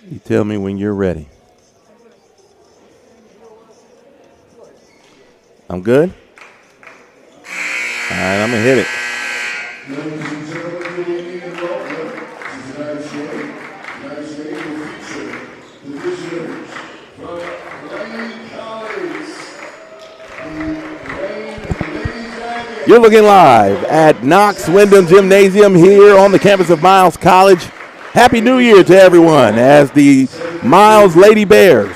You tell me when you're ready. I'm good? All right, I'm going to hit it. You're looking live at Knox Wyndham Gymnasium here on the campus of Miles College. Happy New Year to everyone as the Miles Lady Bears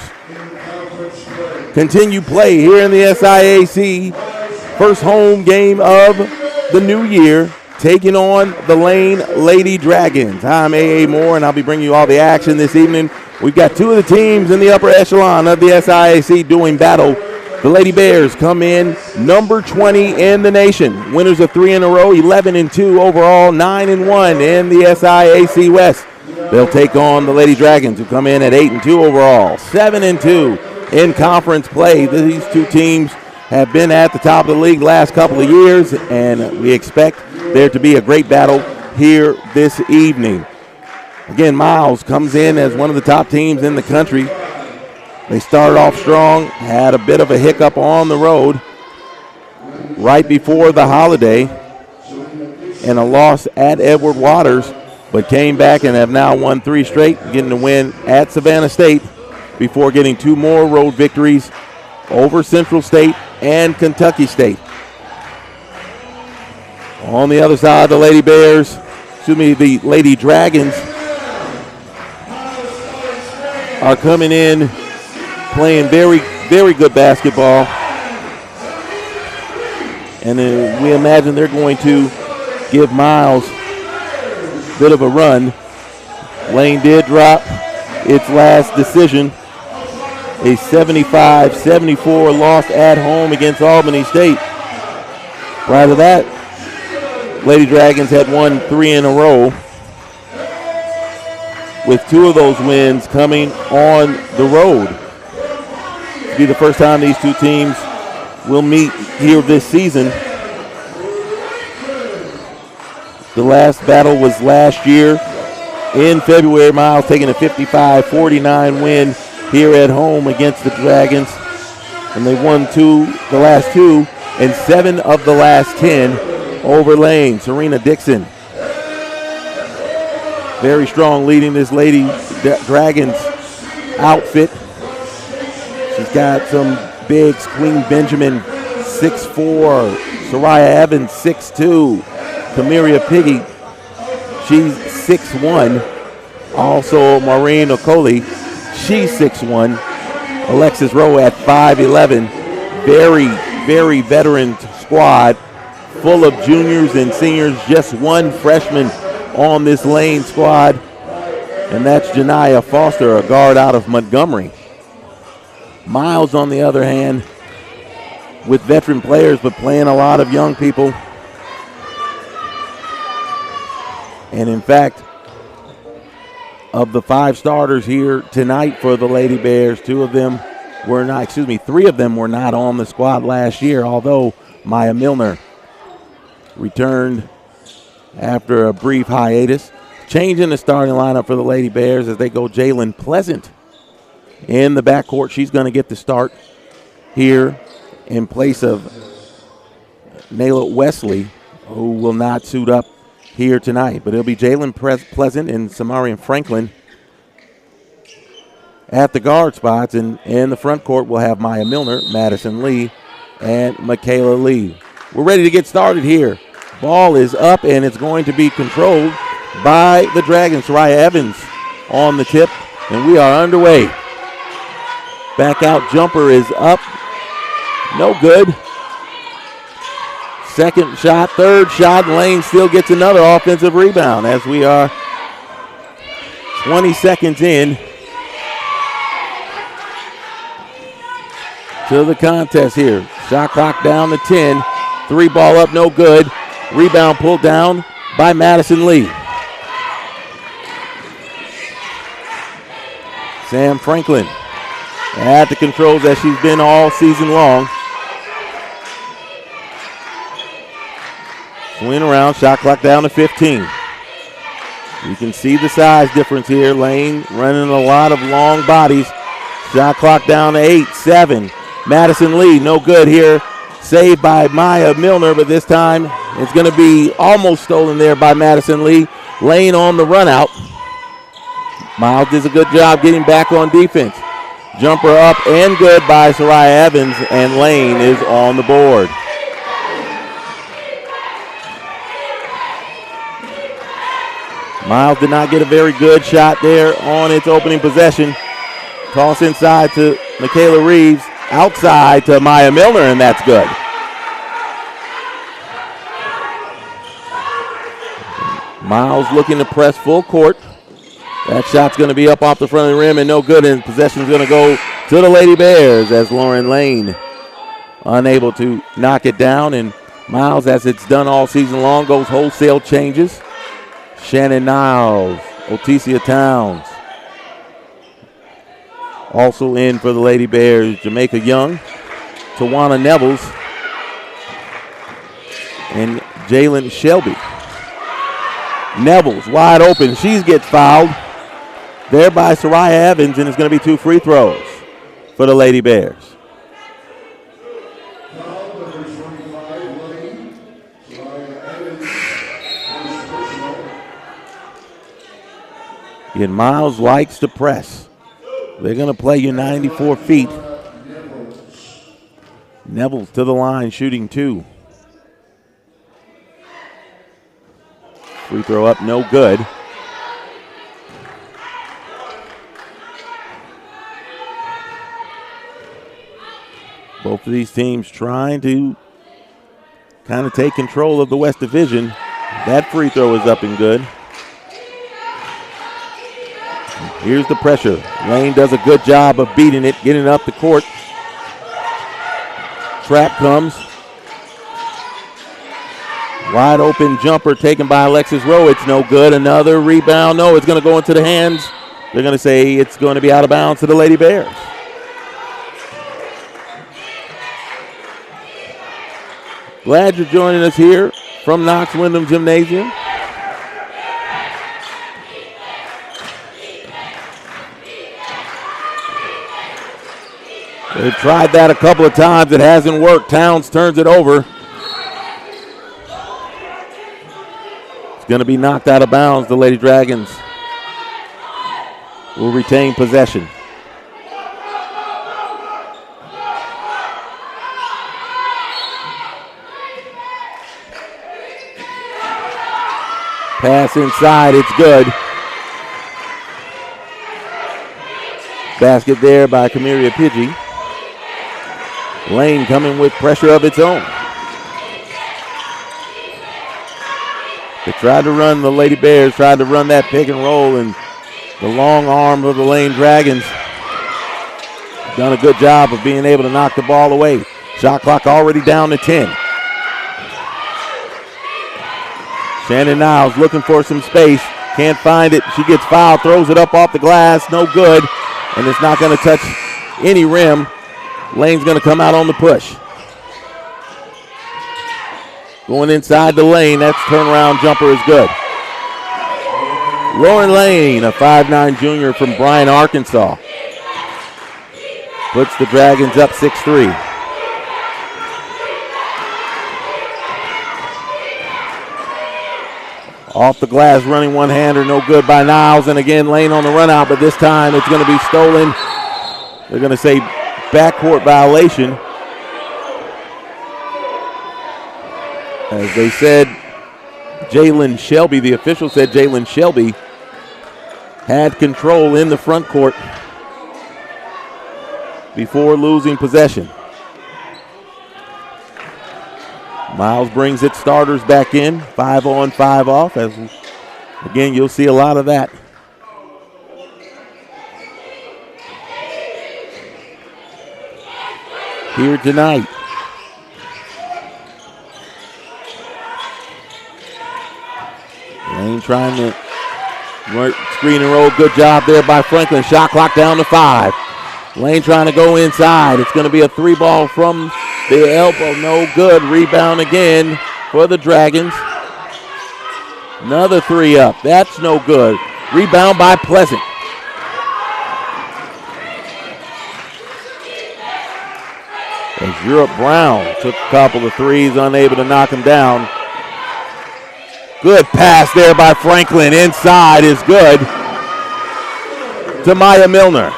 continue play here in the SIAC. First home game of the new year, taking on the Lane Lady Dragons. I'm A.A. Moore, and I'll be bringing you all the action this evening. We've got two of the teams in the upper echelon of the SIAC doing battle. The Lady Bears come in number 20 in the nation. Winners of 3 in a row, 11-2 overall, 9-1 in the SIAC West. They'll take on the Lady Dragons, who come in at 8-2 overall, 7-2 in conference play. These two teams have been at the top of the league the last couple of years, and we expect there to be a great battle here this evening. Again, Miles comes in as one of the top teams in the country. They started off strong, had a bit of a hiccup on the road right before the holiday and a loss at Edward Waters, but came back and have now won 3 straight, getting the win at Savannah State before getting 2 more road victories over Central State and Kentucky State. On the other side, the Lady Dragons are coming in playing very, very good basketball. And we imagine they're going to give Miles a bit of a run. Lane did drop its last decision, a 75-74 loss at home against Albany State. Prior to that, Lady Dragons had won 3 in a row, with 2 of those wins coming on the road. It'll be the first time these two teams will meet here this season. The last battle was last year in February. Miles taking a 55-49 win here at home against the Dragons. And they won the last 2 and 7 of the last 10 over Lane. Serena Dixon, very strong, leading this Lady Dragons outfit. She's got some bigs. Queen Benjamin, 6'4". Soraya Evans, 6'2". Kamiria Piggy, she's 6'1". Also, Maureen Okoli, she's 6'1". Alexis Rowe at 5'11". Very, very veteran squad, full of juniors and seniors. Just one freshman on this Lane squad, and that's Janiyah Foster, a guard out of Montgomery. Miles, on the other hand, with veteran players, but playing a lot of young people. And in fact, of the 5 starters here tonight for the Lady Bears, 3 of them were not on the squad last year, although Maya Milner returned after a brief hiatus. Changing the starting lineup for the Lady Bears as they go Jalen Pleasant in the backcourt. She's going to get the start here in place of Nayla Wesley, who will not suit up here tonight. But it'll be Jalen Pleasant and Samarian Franklin at the guard spots. And in the front court, we'll have Maya Milner, Madison Lee, and Michaela Lee. We're ready to get started here. Ball is up, and it's going to be controlled by the Dragons. Soraya Evans on the tip, and we are underway. Back out jumper is up. No good. Second shot, third shot. Lane still gets another offensive rebound as we are 20 seconds in to the contest here. Shot clock down to 10. 3 ball up, no good. Rebound pulled down by Madison Lee. Sam Franklin at the controls as she's been all season long. Swing around, shot clock down to 15. You can see the size difference here. Lane running a lot of long bodies. Shot clock down to 8, 7. Madison Lee, no good here. Saved by Maya Milner, but this time it's going to be almost stolen there by Madison Lee. Lane on the run out. Miles does a good job getting back on defense. Jumper up and good by Soraya Evans, and Lane is on the board. Miles did not get a very good shot there on its opening possession. Toss inside to Michaela Reeves. Outside to Maya Milner, and that's good. Miles looking to press full court. That shot's going to be up off the front of the rim and no good, and possession's going to go to the Lady Bears as Lauren Lane unable to knock it down. And Miles, as it's done all season long, goes wholesale changes. Shannon Niles, Otesia Towns. Also in for the Lady Bears, Jamaica Young, Tawana Nevels, and Jalen Shelby. Nevels wide open. She gets fouled there by Soraya Evans, and it's going to be 2 free throws for the Lady Bears. And Miles likes to press. They're going to play you 94 feet. Nevels to the line, shooting 2. Free throw up, no good. Both of these teams trying to kind of take control of the West Division. That free throw is up and good. Here's the pressure. Lane does a good job of beating it, getting up the court. Trap comes. Wide open jumper taken by Alexis Rowe. It's no good. Another rebound. No, it's going to go into the hands. They're going to say it's going to be out of bounds to the Lady Bears. Glad you're joining us here from Knox Windham Gymnasium. They've tried that a couple of times. It hasn't worked. Towns turns it over. It's going to be knocked out of bounds. The Lady Dragons will retain possession. Pass inside. It's good. Basket there by Kamiria Pidgey. Lane coming with pressure of its own. They tried to run, the Lady Bears tried to run that pick and roll, and the long arm of the Lane Dragons done a good job of being able to knock the ball away. Shot clock already down to 10. Shannon Niles looking for some space. Can't find it. She gets fouled, throws it up off the glass. No good. And it's not going to touch any rim. Lane's going to come out on the push. Going inside the lane. That turnaround jumper is good. Lauren Lane, a 5'9 junior from Bryan, Arkansas, puts the Dragons up 6-3. Off the glass, running one-hander, no good by Niles. And again, Lane on the run out, but this time it's going to be stolen. They're going to say backcourt violation. As they said, Jalen Shelby, the official said Jalen Shelby had control in the front court before losing possession. Miles brings its starters back in, 5 on, 5 off. As again, you'll see a lot of that. Here tonight. Lane trying to work screen and roll. Good job there by Franklin. Shot clock down to 5. Lane trying to go inside. It's going to be a 3-ball from the elbow. No good. Rebound again for the Dragons. Another three up. That's no good. Rebound by Pleasant. As Europe Brown took a couple of threes, unable to knock him down. Good pass there by Franklin. Inside is good to Maya Milner.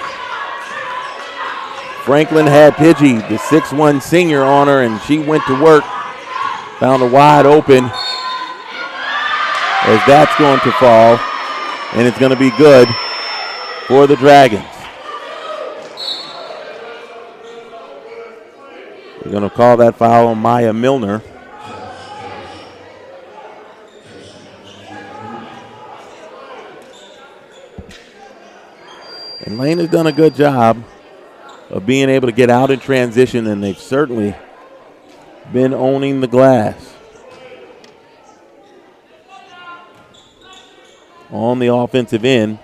Franklin had Pidgey, the 6'1 senior, on her, and she went to work. Found her wide open. As that's going to fall, and it's going to be good for the Dragons. They're going to call that foul on Maya Milner. And Lane has done a good job of being able to get out in transition, and they've certainly been owning the glass. On the offensive end.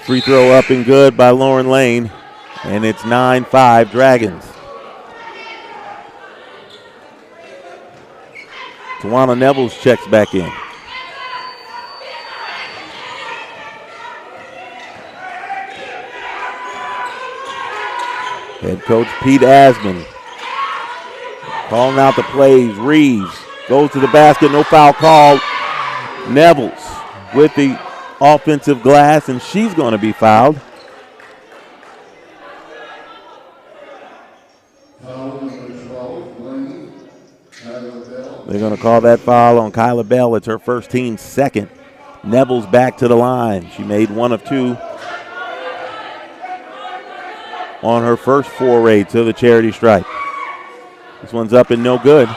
Free throw up and good by Lauren Lane, and it's 9-5 Dragons. Tawana Nevels checks back in. Head coach Pete Asman calling out the plays. Reeves goes to the basket, no foul called. Nevels with the offensive glass, and she's going to be fouled. They're going to call that foul on Kyla Bell. It's her first team's second. Nevels back to the line. She made one of two on her first foray to the charity stripe. This one's up and no good.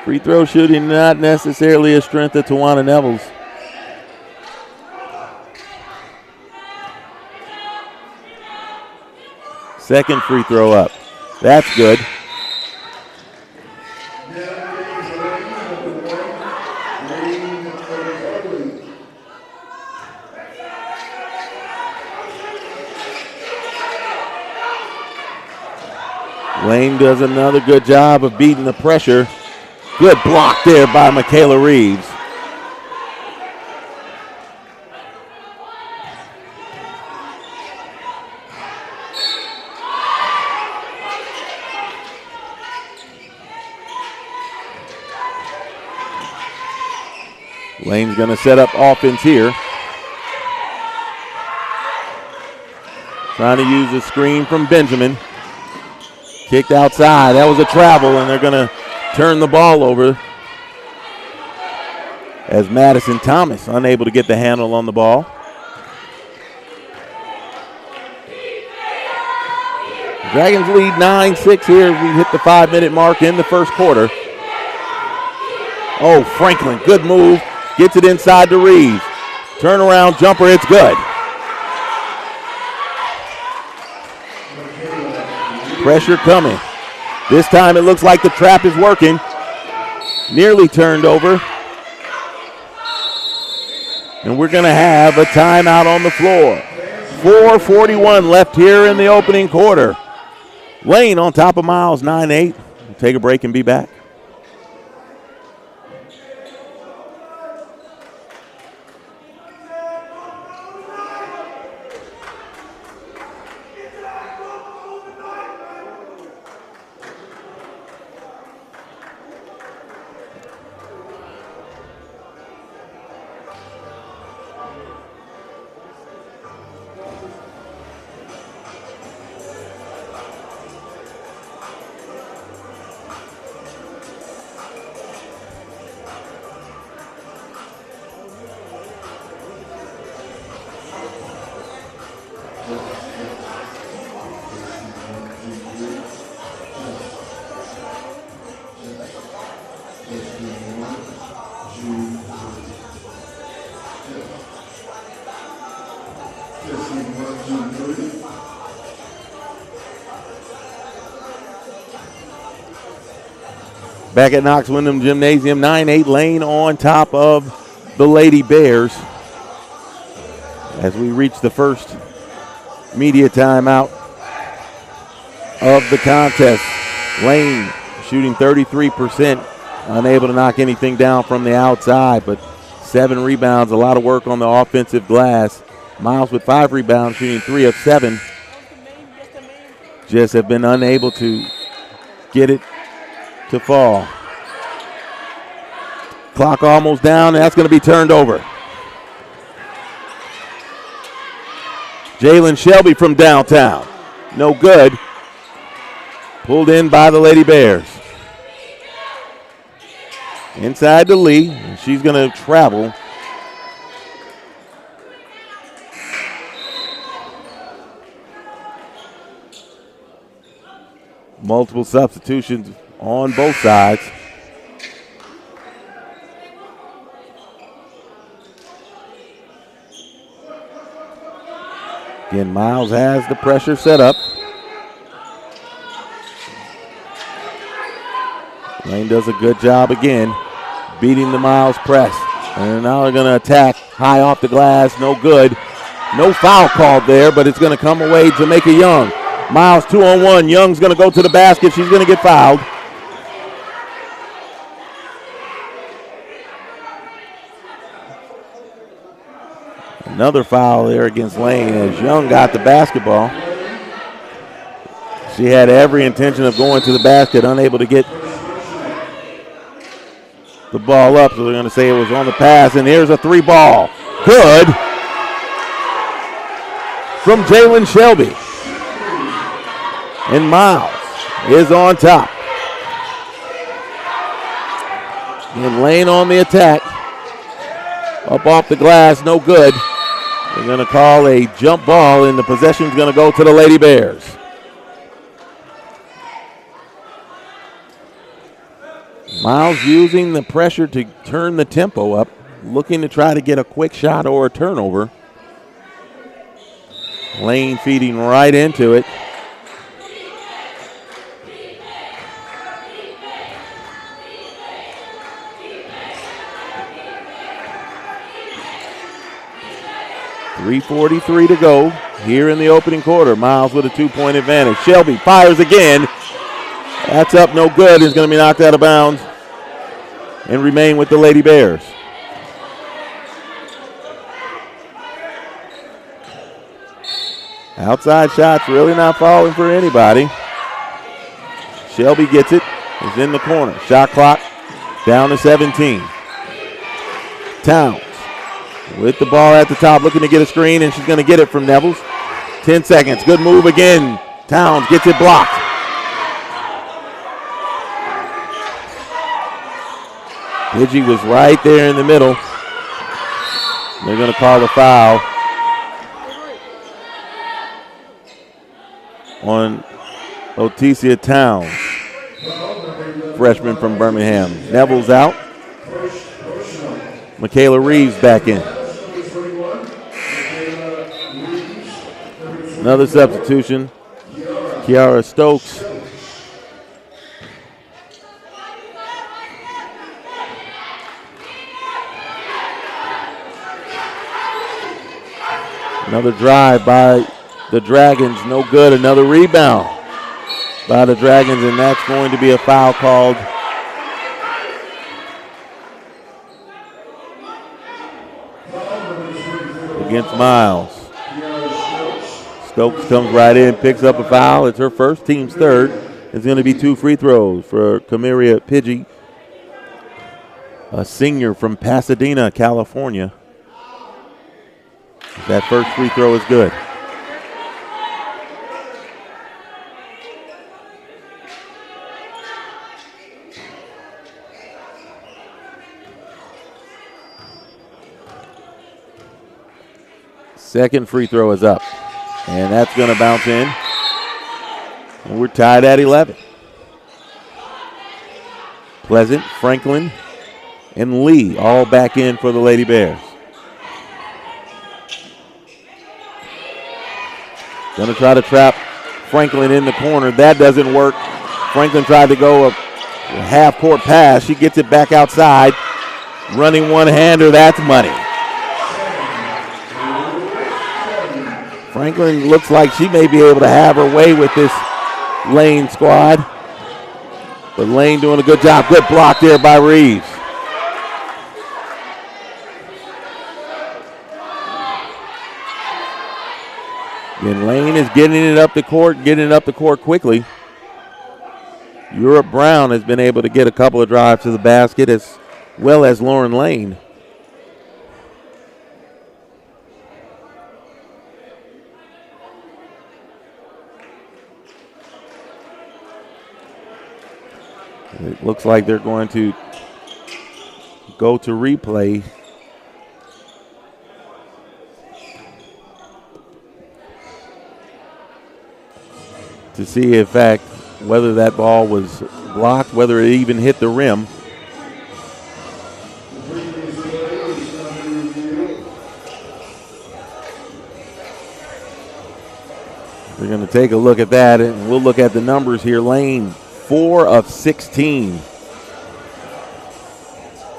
Free throw shooting not necessarily a strength of Tawana Nevels. Second free throw up. That's good. Lane does another good job of beating the pressure. Good block there by Michaela Reeves. Lane's going to set up offense here. Trying to use a screen from Benjamin. Kicked outside. That was a travel, and they're going to turn the ball over as Madison Thomas unable to get the handle on the ball. Dragons lead 9-6 here as we hit the 5-minute mark in the first quarter. Oh, Franklin, good move. Gets it inside to Reeves. Turnaround jumper, it's good. Pressure coming. This time it looks like the trap is working. Nearly turned over. And we're going to have a timeout on the floor. 4:41 left here in the opening quarter. Lane on top of Miles, 9-8. We'll take a break and be back. Back at Knox Windham Gymnasium, 9-8 Lane on top of the Lady Bears as we reach the first media timeout of the contest. Lane shooting 33%, unable to knock anything down from the outside, but 7 rebounds, a lot of work on the offensive glass. Miles with 5 rebounds, shooting 3 of 7. Just have been unable to get it to fall. Clock almost down, and that's going to be turned over. Jalen Shelby from downtown. No good. Pulled in by the Lady Bears. Inside to Lee. And she's going to travel. Multiple substitutions on both sides. Again, Miles has the pressure set up. Lane does a good job again, beating the Miles press. And now they're going to attack high off the glass, no good. No foul called there, but it's going to come away Jamaica Young. Miles 2-on-1. Young's going to go to the basket. She's going to get fouled. Another foul there against Lane as Young got the basketball. She had every intention of going to the basket, unable to get the ball up, so they're going to say it was on the pass, and here's a 3-ball. Good from Jalen Shelby. And Miles is on top. And Lane on the attack. Up off the glass, no good. They're going to call a jump ball, and the possession's going to go to the Lady Bears. Miles using the pressure to turn the tempo up, looking to try to get a quick shot or a turnover. Lane feeding right into it. .343 to go here in the opening quarter. Miles with a 2-point advantage. Shelby fires again. That's up, no good. It's going to be knocked out of bounds and remain with the Lady Bears. Outside shots really not falling for anybody. Shelby gets it. It's in the corner. Shot clock down to 17. Towns with the ball at the top, looking to get a screen, and she's going to get it from Nevels. 10 seconds. Good move again. Towns gets it blocked. Pidgey was right there in the middle. They're going to call the foul on Otesia Towns, freshman from Birmingham. Neville's out. Michaela Reeves back in. Another substitution. Kiara Stokes. Another drive by the Dragons, no good. Another rebound by the Dragons, and that's going to be a foul called against Miles. Stokes comes right in, picks up a foul. It's her first, team's third. It's going to be 2 free throws for Kamiria Pidgey, a senior from Pasadena, California. That first free throw is good. Second free throw is up, and that's going to bounce in. And we're tied at 11. Pleasant, Franklin, and Lee all back in for the Lady Bears. Going to try to trap Franklin in the corner. That doesn't work. Franklin tried to go a half-court pass. She gets it back outside. Running one-hander, that's money. Franklin looks like she may be able to have her way with this Lane squad. But Lane doing a good job. Good block there by Reeves. And Lane is getting it up the court quickly. Europe Brown has been able to get a couple of drives to the basket as well as Lauren Lane. It looks like they're going to go to replay. To see, in fact, whether that ball was blocked, whether it even hit the rim. We're going to take a look at that, and we'll look at the numbers here. Lane, 4 of 16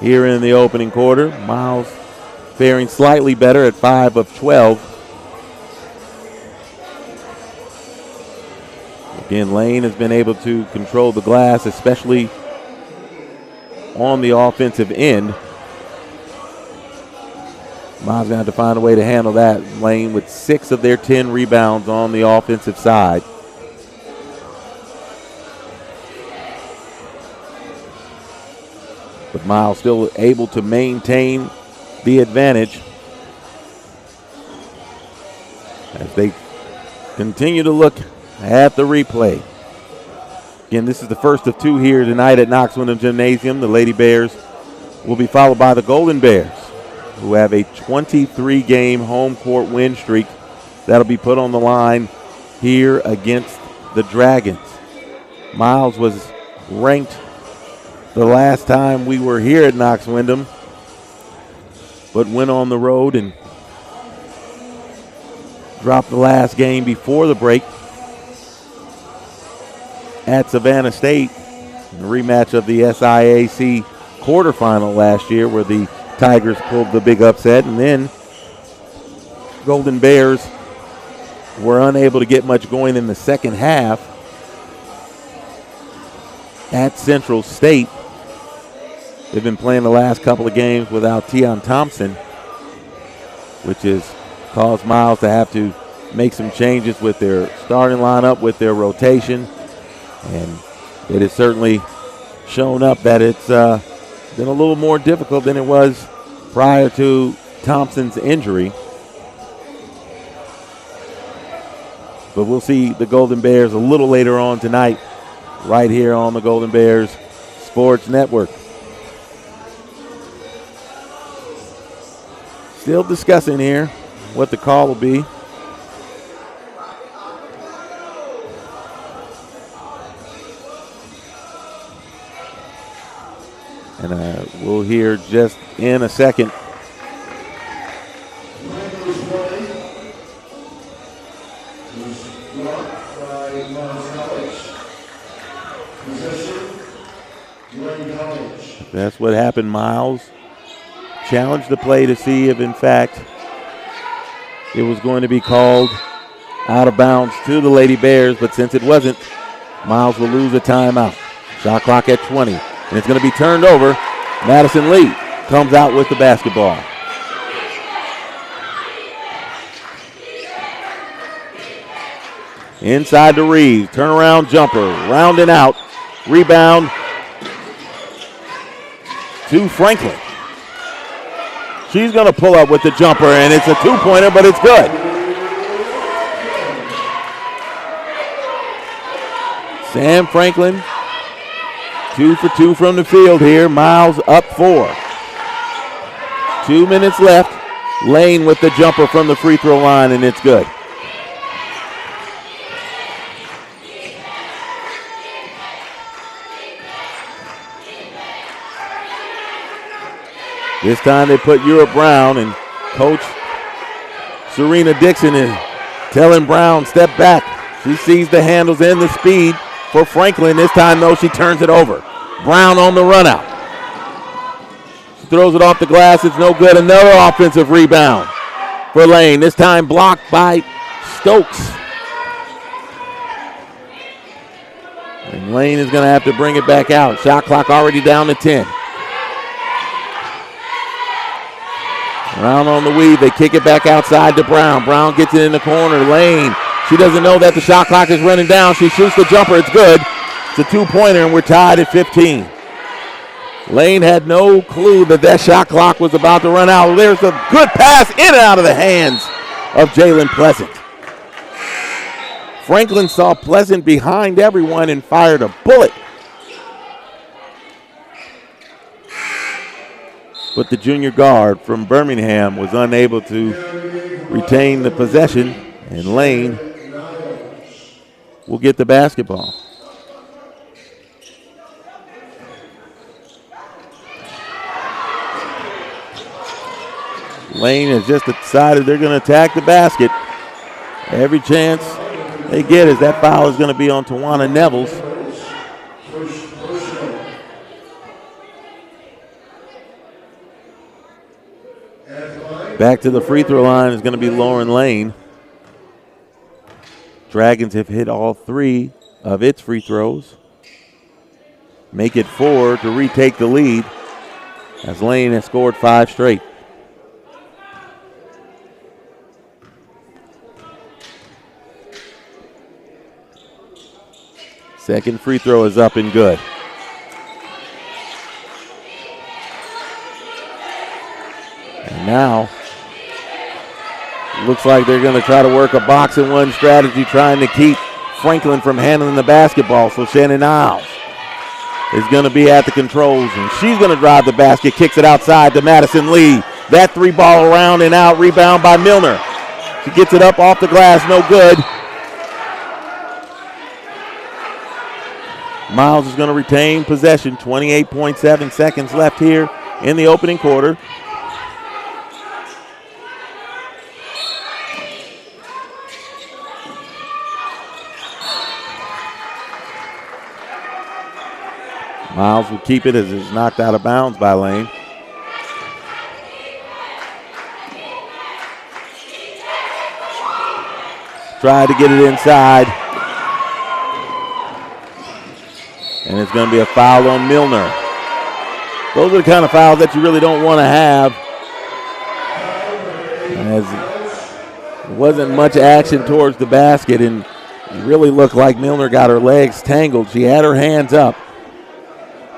here in the opening quarter. Miles faring slightly better at 5 of 12. Again, Lane has been able to control the glass, especially on the offensive end. Miles going to have to find a way to handle that. Lane with 6 of their 10 rebounds on the offensive side. But Miles still able to maintain the advantage as they continue to look at the replay. Again, this is the first of 2 here tonight at Knox Windham Gymnasium. The Lady Bears will be followed by the Golden Bears, who have a 23-game home court win streak that'll be put on the line here against the Dragons. Miles was ranked the last time we were here at Knox Windham, but went on the road and dropped the last game before the break at Savannah State, the rematch of the SIAC quarterfinal last year where the Tigers pulled the big upset, and then Golden Bears were unable to get much going in the second half at Central State. They've been playing the last couple of games without Tion Thompson, which has caused Miles to have to make some changes with their starting lineup, with their rotation. And it has certainly shown up that it's been a little more difficult than it was prior to Thompson's injury. But we'll see the Golden Bears a little later on tonight right here on the Golden Bears Sports Network. Still discussing here what the call will be. And we'll hear just in a second. That's what happened. Miles challenged the play to see if, in fact, it was going to be called out of bounds to the Lady Bears, but since it wasn't, Miles will lose a timeout. Shot clock at 20. And it's going to be turned over. Madison Lee comes out with the basketball. Inside to Reeves. Turnaround jumper. Rounding out. Rebound to Franklin. She's going to pull up with the jumper, and it's a two-pointer, but it's good. Sam Franklin, 2 for 2 from the field here. Miles up 4. 2 minutes left. Lane with the jumper from the free throw line, and it's good. This time they put Europe Brown, and Coach Serena Dixon is telling Brown, step back. She sees the handles and the speed for Franklin. This time, though, she turns it over. Brown on the run out. She throws it off the glass. It's no good. Another offensive rebound for Lane. This time blocked by Stokes. And Lane is going to have to bring it back out. Shot clock already down to 10. Brown on the weave. They kick it back outside to Brown. Brown gets it in the corner. Lane, she doesn't know that the shot clock is running down. She shoots the jumper. It's good. It's a two-pointer, and we're tied at 15. Lane had no clue that that shot clock was about to run out. There's a good pass in and out of the hands of Jalen Pleasant. Franklin saw Pleasant behind everyone and fired a bullet. But the junior guard from Birmingham was unable to retain the possession, and Lane will get the basketball. Lane has just decided they're going to attack the basket. Every chance they get is that foul is going to be on Tawana Nevels. Back to the free throw line is going to be Lauren Lane. Dragons have hit all 3 of its free throws. Make it 4 to retake the lead as Lane has scored 5 straight. Second free throw is up and good. And now, looks like they're going to try to work a box and one strategy, trying to keep Franklin from handling the basketball. So Shannon Niles is going to be at the controls, and she's going to drive the basket, kicks it outside to Madison Lee. That 3 ball around and out, rebound by Milner. She gets it up off the glass, no good. Miles is going to retain possession. 28.7 seconds left here in the opening quarter. Miles will keep it as it's knocked out of bounds by Lane. Tried to get it inside. And it's going to be a foul on Milner. Those are the kind of fouls that you really don't want to have. As there wasn't much action towards the basket, and it really looked like Milner got her legs tangled. She had her hands up.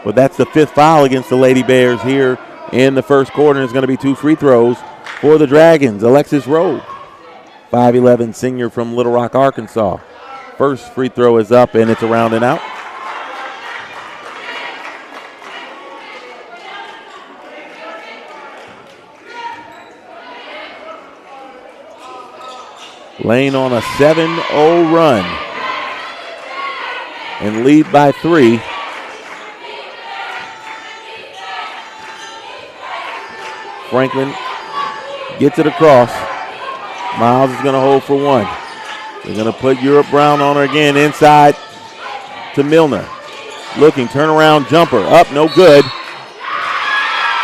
But that's the 5th foul against the Lady Bears here in the first quarter. And it's going to be 2 free throws for the Dragons. Alexis Rowe, 5'11" senior from Little Rock, Arkansas. First free throw is up, and it's around and out. Lane on a 7-0 run and lead by 3. Franklin gets it across. Miles is going to hold for 1. They're going to put Europe Brown on her again, inside to Milner. Looking, turnaround jumper, up, no good.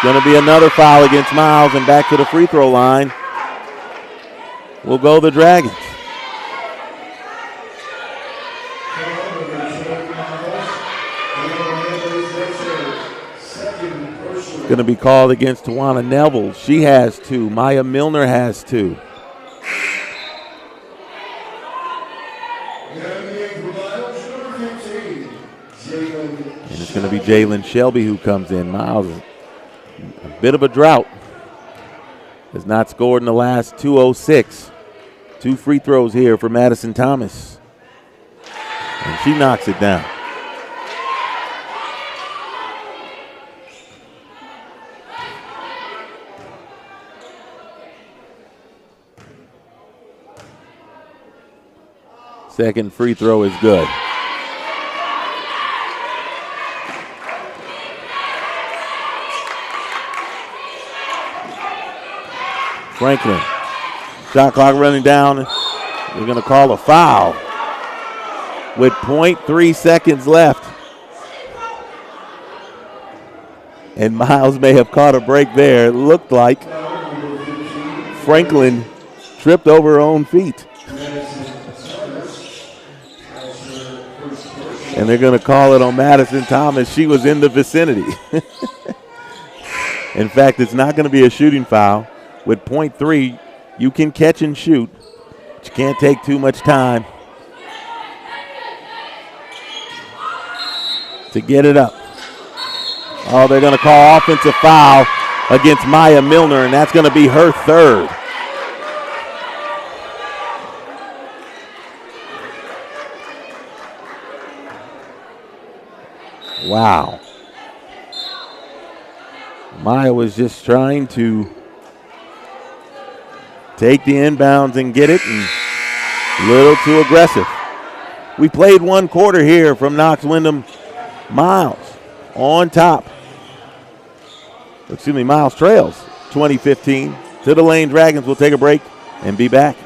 Going to be another foul against Miles, and back to the free throw line will go the Dragons. Going to be called against Tawana Nevels. She has 2. Maya Milner has 2. And it's going to be Jalen Shelby who comes in. Miles, a bit of a drought. Has not scored in the last 2:06. 2 free throws here for Madison Thomas. And she knocks it down. Second free throw is good. Franklin, shot clock running down. They're going to call a foul with 0.3 seconds left. And Miles may have caught a break there. It looked like Franklin tripped over her own feet. And they're going to call it on Madison Thomas. She was in the vicinity. In fact, it's not going to be a shooting foul. With .3, you can catch and shoot, but you can't take too much time to get it up. Oh, they're going to call offensive foul against Maya Milner, and that's going to be her third. Wow. Maya was just trying to take the inbounds and get it, and a little too aggressive. We played one quarter here from Knox Windham. Miles on top. Miles trails 20-15 to the Lane Dragons. We'll take a break and be back.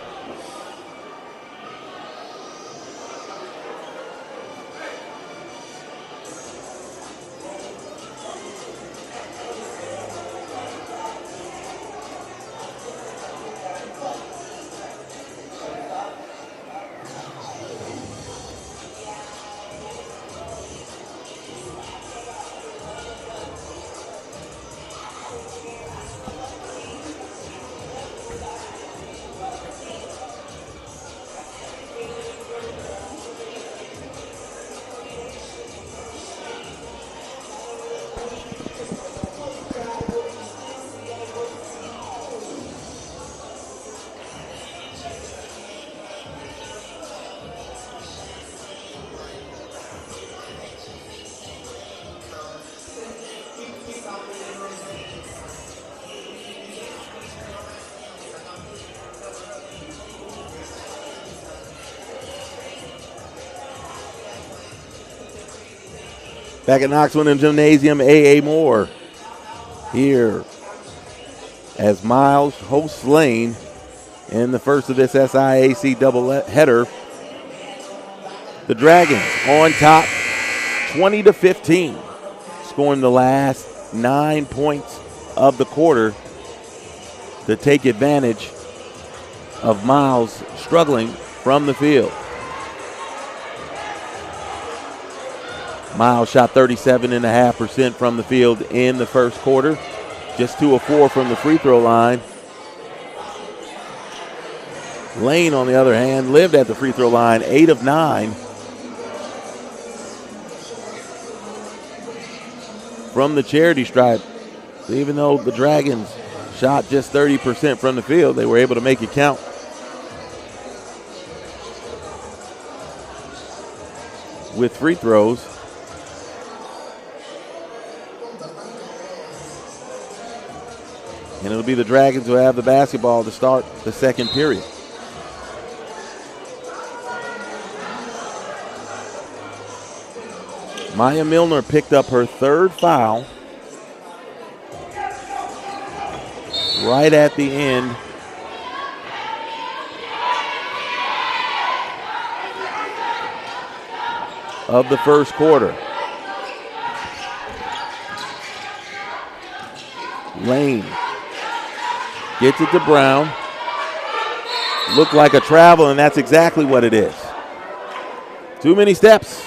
Back at Knox Windham Gymnasium, A.A. Moore here as Miles hosts Lane in the first of this SIAC doubleheader. The Dragons on top 20-15, scoring the last 9 points of the quarter to take advantage of Miles struggling from the field. Miles shot 37.5% from the field in the first quarter. Just 2 of 4 from the free throw line. Lane, on the other hand, lived at the free throw line, 8 of 9. From the charity stripe. So even though the Dragons shot just 30% from the field, they were able to make it count. With free throws. And it'll be the Dragons who have the basketball to start the second period. Maya Milner picked up her third foul right at the end of the first quarter. Lane gets it to Brown. Looked like a travel, and that's exactly what it is. Too many steps.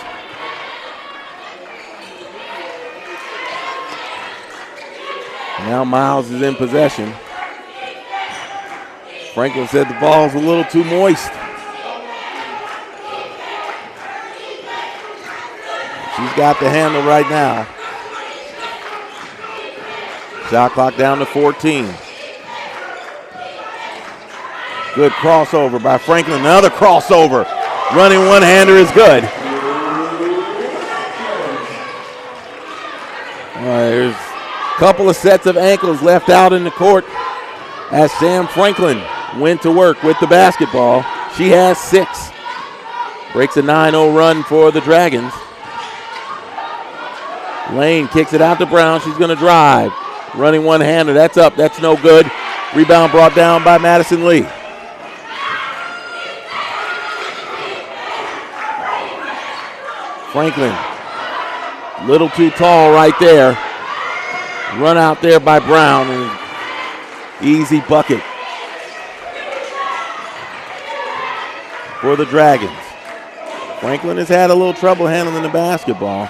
Now Miles is in possession. Franklin said the ball's a little too moist. She's got the handle right now. Shot clock down to 14. Good crossover by Franklin. Another crossover. Running one-hander is good. There's a couple of sets of ankles left out in the court as Sam Franklin went to work with the basketball. She has 6. Breaks a 9-0 run for the Dragons. Lane kicks it out to Brown. She's going to drive. Running one-hander. That's up. That's no good. Rebound brought down by Madison Lee. Franklin, little too tall right there. Run out there by Brown, and easy bucket for the Dragons. Franklin has had a little trouble handling the basketball.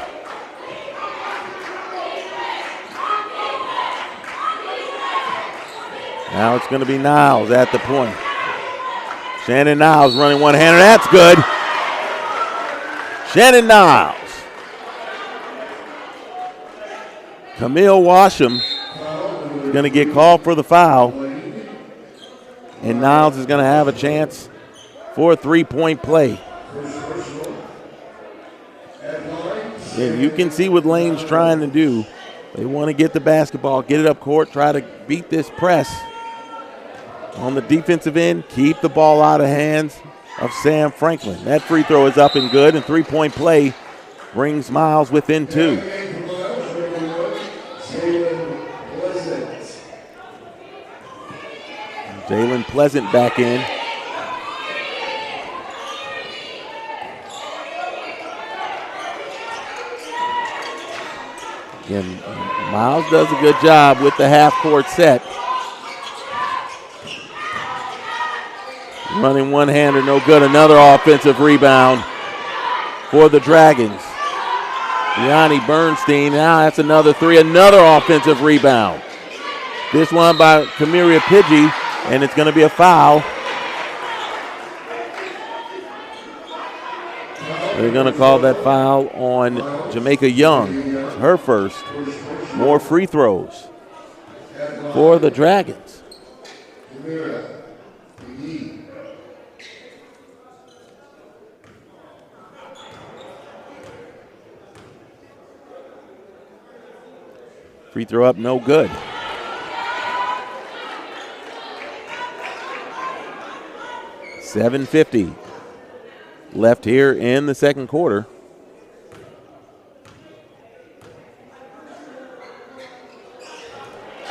Now it's going to be Niles at the point. Shannon Niles running one-hander. That's good. Shannon Niles. Camille Washam is going to get called for the foul. And Niles is going to have a chance for a three-point play. And you can see what Lane's trying to do. They want to get the basketball, get it up court, try to beat this press. On the defensive end, keep the ball out of hands of Sam Franklin. That free throw is up and good, and three-point play brings Miles within two. Jalen Pleasant back in. Again, Miles does a good job with the half-court set. Running one-hander, no good. Another offensive rebound for the Dragons. Yanni Bernstein, now that's another three. Another offensive rebound. This one by Kamiria Pidgey, and it's going to be a foul. They're going to call that foul on Jamaica Young. Her first. More free throws for the Dragons. Free throw up, no good. $7:50 left here in the second quarter.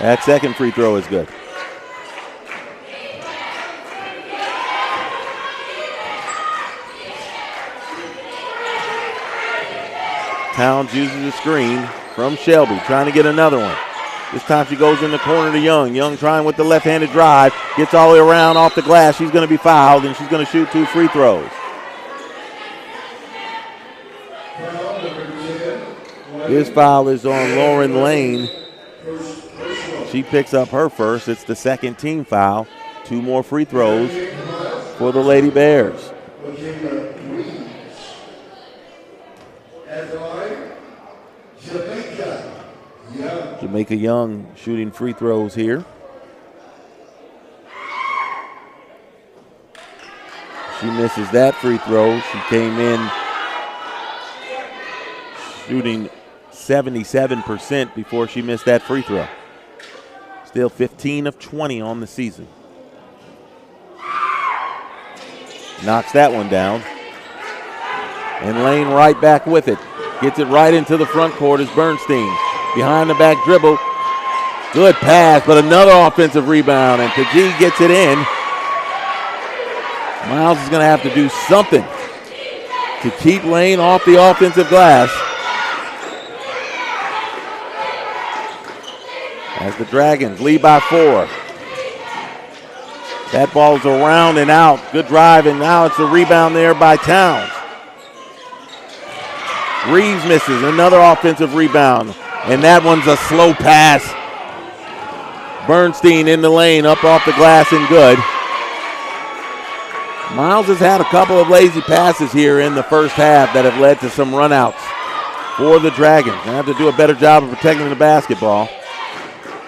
That second free throw is good. Towns uses a screen from Shelby, trying to get another one. This time she goes in the corner to Young. Young trying with the left-handed drive. Gets all the way around off the glass. She's going to be fouled, and she's going to shoot two free throws. This foul is on Lauren Lane. She picks up her first. It's the second team foul. Two more free throws for the Lady Bears. Jamaica Young shooting free throws here. She misses that free throw. She came in shooting 77% before she missed that free throw. Still 15 of 20 on the season. Knocks that one down. And Lane right back with it. Gets it right into the front court as Bernstein. Behind the back dribble. Good pass, but another offensive rebound, and Pagee gets it in. Miles is going to have to do something to keep Lane off the offensive glass. As the Dragons lead by 4. That ball's around and out. Good drive, and now it's a rebound there by Towns. Reeves misses, another offensive rebound, and that one's a slow pass. Bernstein in the lane, up off the glass and good. Miles has had a couple of lazy passes here in the first half that have led to some runouts for the Dragons. They have to do a better job of protecting the basketball.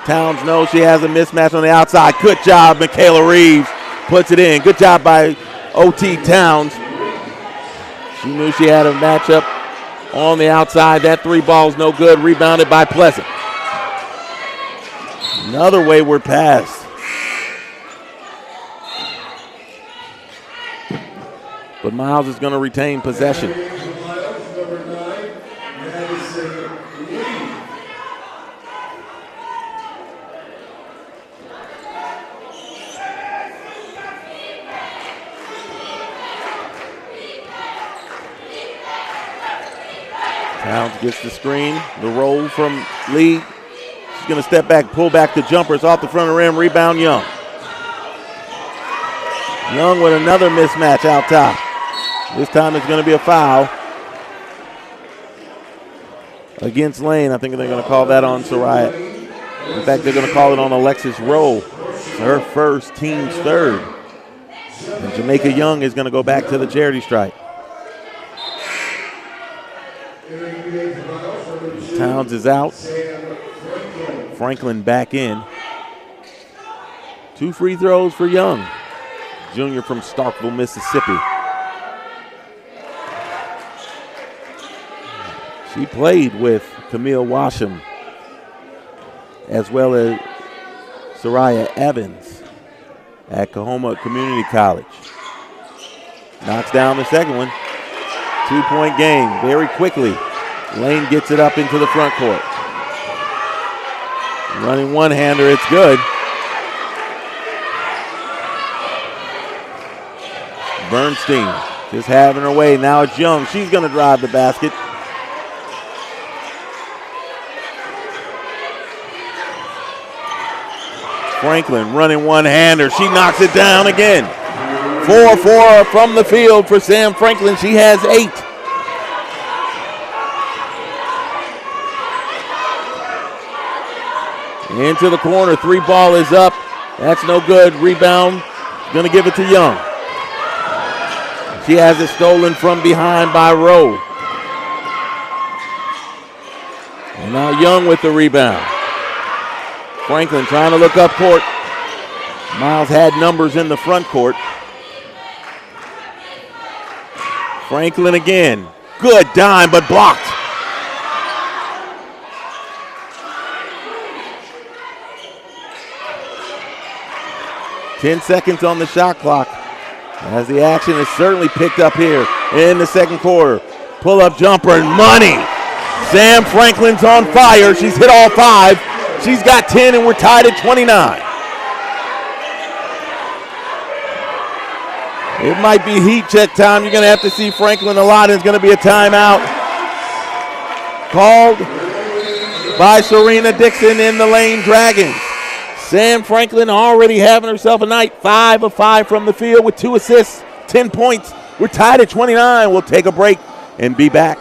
Towns knows she has a mismatch on the outside. Good job, Michaela Reeves puts it in. Good job by O.T. Towns. She knew she had a matchup on the outside. That three ball's no good. Rebounded by Pleasant. Another wayward pass. But Miles is going to retain possession. Towns gets the screen, the roll from Lee. She's going to step back, pull back the jumpers off the front of the rim, rebound Young. Young with another mismatch out top. This time it's going to be a foul against Lane. I think they're going to call that on Soraya. In fact, they're going to call it on Alexis Rowe. Her first, team's third. And Jamaica Young is going to go back to the charity stripe. Towns is out. Franklin back in. 2 free throws for Young, junior from Starkville, Mississippi. She played with Camille Washam as well as Soraya Evans at Coahoma Community College. Knocks down the second one. 2-point game very quickly. Lane gets it up into the front court. Running one-hander, it's good. Bernstein just having her way. Now it's Young. She's going to drive the basket. Franklin running one-hander. She knocks it down again. 4-4 from the field for Sam Franklin. She has 8. Into the corner. 3 ball is up. That's no good. Rebound. Going to give it to Young. She has it stolen from behind by Rowe. And now Young with the rebound. Franklin trying to look up court. Miles had numbers in the front court. Franklin again. Good dime, but blocked. Ten seconds on the shot clock. As the action is certainly picked up here in the second quarter. Pull-up jumper and money. Sam Franklin's on fire. She's hit all 5. She's got 10 and we're tied at 29. It might be heat check time. You're going to have to see Franklin a lot. It's going to be a timeout called by Serena Dixon in the Lane Dragons. Sam Franklin already having herself a night. 5 of 5 from the field with 2 assists, 10 points. We're tied at 29. We'll take a break and be back.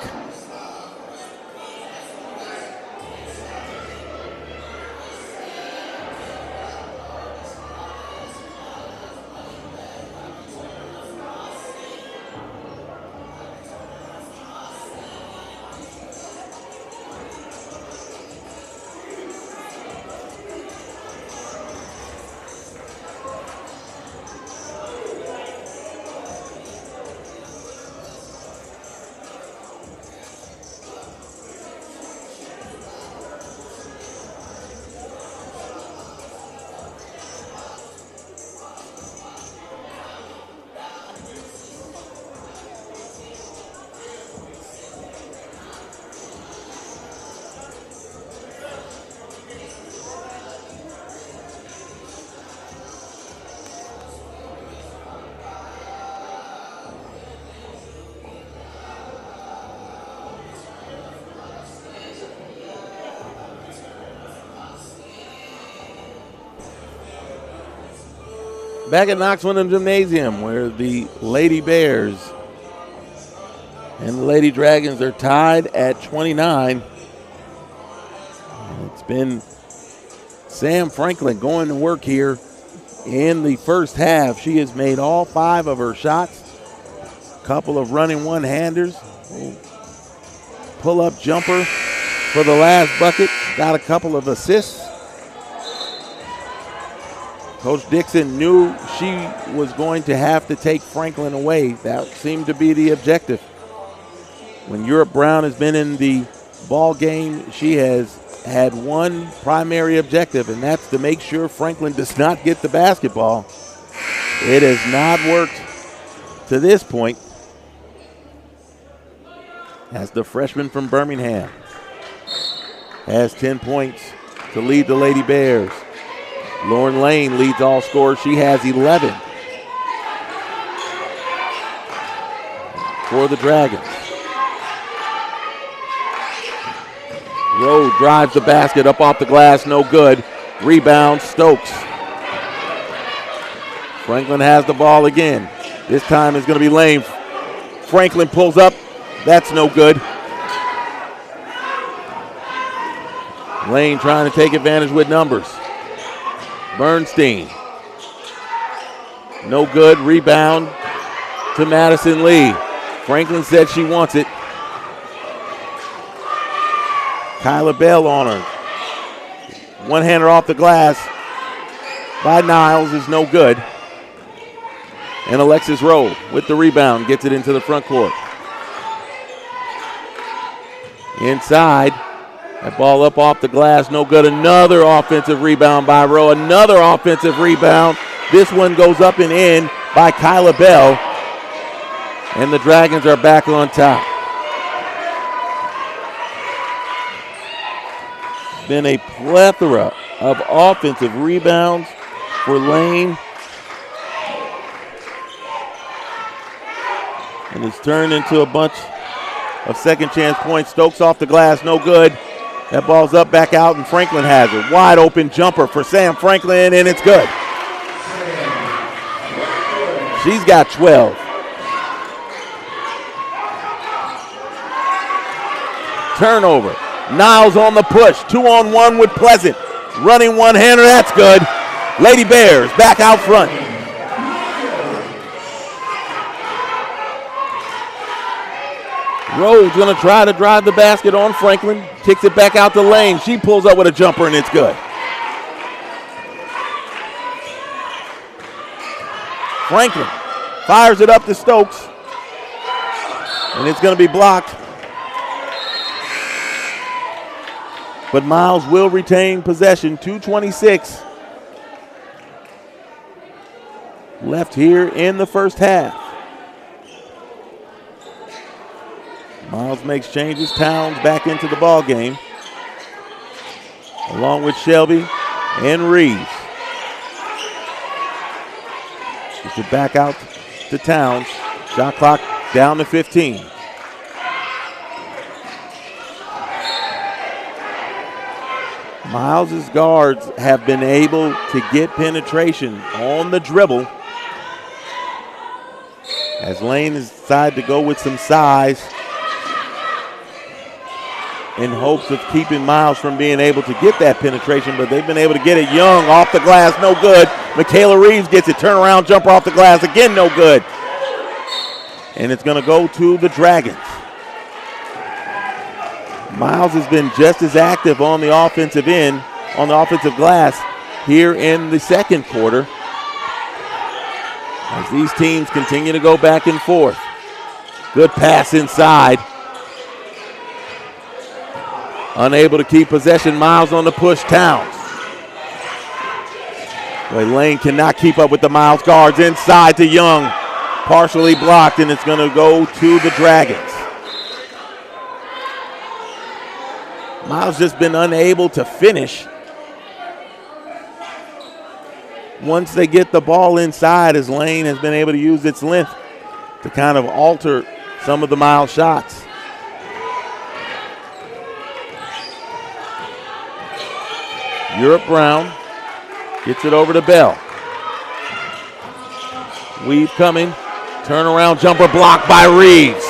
Back at Knox Windham Gymnasium, where the Lady Bears and the Lady Dragons are tied at 29. It's been Sam Franklin going to work here in the first half. She has made all 5 of her shots. A couple of running one-handers. Pull-up jumper for the last bucket. Got a couple of assists. Coach Dixon knew she was going to have to take Franklin away. That seemed to be the objective. When Europe Brown has been in the ball game, she has had one primary objective, and that's to make sure Franklin does not get the basketball. It has not worked to this point, as the freshman from Birmingham has 10 points to lead the Lady Bears. Lauren Lane leads all scorers. She has 11 for the Dragons. Rowe drives the basket up off the glass, no good. Rebound, Stokes. Franklin has the ball again. This time it's going to be Lane Franklin pulls up. That's no good. Lane trying to take advantage with numbers. Bernstein. No good. Rebound to Madison Lee. Franklin said she wants it. Kyla Bell on her. One-hander off the glass by Niles is no good. And Alexis Rowe with the rebound gets it into the front court. Inside. That ball up off the glass, no good. Another offensive rebound by Rowe. Another offensive rebound. This one goes up and in by Kyla Bell. And the Dragons are back on top. Been a plethora of offensive rebounds for Lane. And it's turned into a bunch of second chance points. Stokes off the glass, no good. That ball's up, back out, and Franklin has it. Wide open jumper for Sam Franklin, and it's good. She's got 12. Turnover. Niles on the push. 2-on-1 with Pleasant. Running one-hander, that's good. Lady Bears back out front. Rhodes going to try to drive the basket on Franklin. Kicks it back out to Lane. She pulls up with a jumper, and it's good. Franklin fires it up to Stokes. And it's going to be blocked. But Miles will retain possession. 2:26 left here in the first half. Miles makes changes. Towns back into the ball game, along with Shelby and Reeves. Gets it back out to Towns. Shot clock down to 15. Miles' guards have been able to get penetration on the dribble as Lane has decided to go with some size in hopes of keeping Miles from being able to get that penetration, but they've been able to get it. Young off the glass, no good. Michaela Reeves gets it, turnaround jumper off the glass, again no good. And it's going to go to the Dragons. Miles has been just as active on the offensive end, on the offensive glass here in the second quarter as these teams continue to go back and forth. Good pass inside. Unable to keep possession. Miles on the push. Towns. But Lane cannot keep up with the Miles guards. Inside to Young. Partially blocked, and it's going to go to the Dragons. Miles just been unable to finish once they get the ball inside, as Lane has been able to use its length to kind of alter some of the Miles shots. Europe Brown gets it over to Bell. Weave coming. Turnaround jumper blocked by Reeves.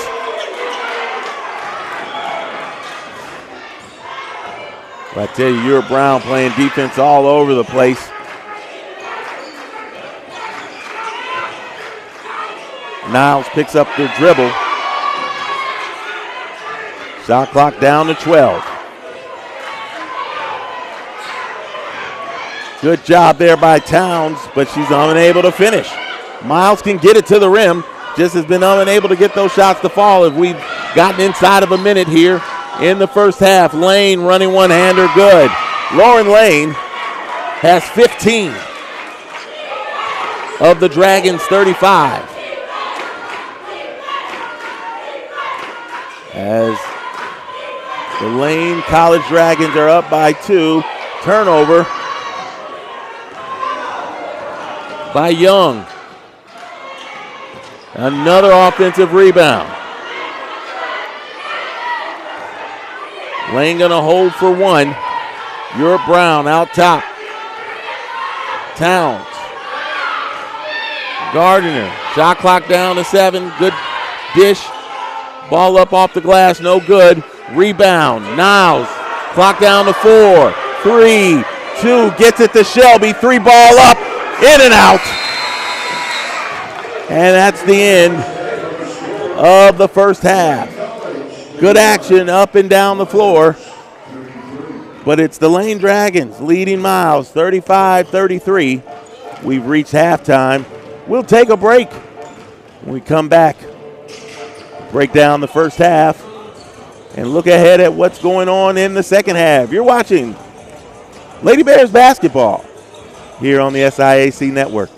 But I tell you, Europe Brown playing defense all over the place. Niles picks up the dribble. Shot clock down to 12. Good job there by Towns, but she's unable to finish. Miles can get it to the rim, just has been unable to get those shots to fall. If we've gotten inside of a minute here in the first half, Lane running one-hander, good. Lauren Lane has 15 of the Dragons' 35. As the Lane College Dragons are up by 2. Turnover by Young. Another offensive rebound. Lane gonna hold for one. Europe Brown out top. Towns. Gardner. Shot clock down to 7. Good Dish. Ball up off the glass, no good. Rebound. Niles. Clock down to 4. 3, 2. Gets it to Shelby. 3 ball up. In and out. And that's the end of the first half. Good action up and down the floor. But it's the Lane Dragons leading Miles 35-33. We've reached halftime. We'll take a break. When we come back, break down the first half and look ahead at what's going on in the second half. You're watching Lady Bears basketball here on the SIAC Network.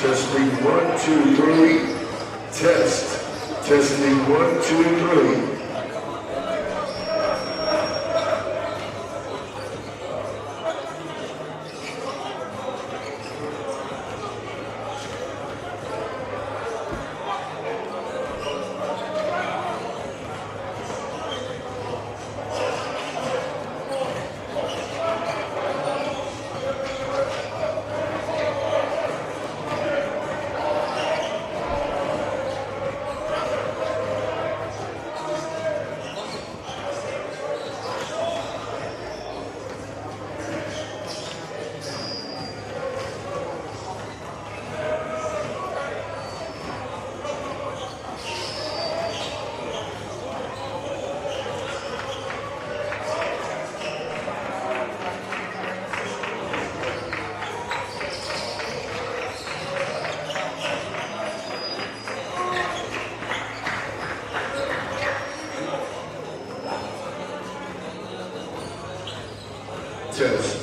Testing 1, 2, 3. Test. Testing 1, 2, 3.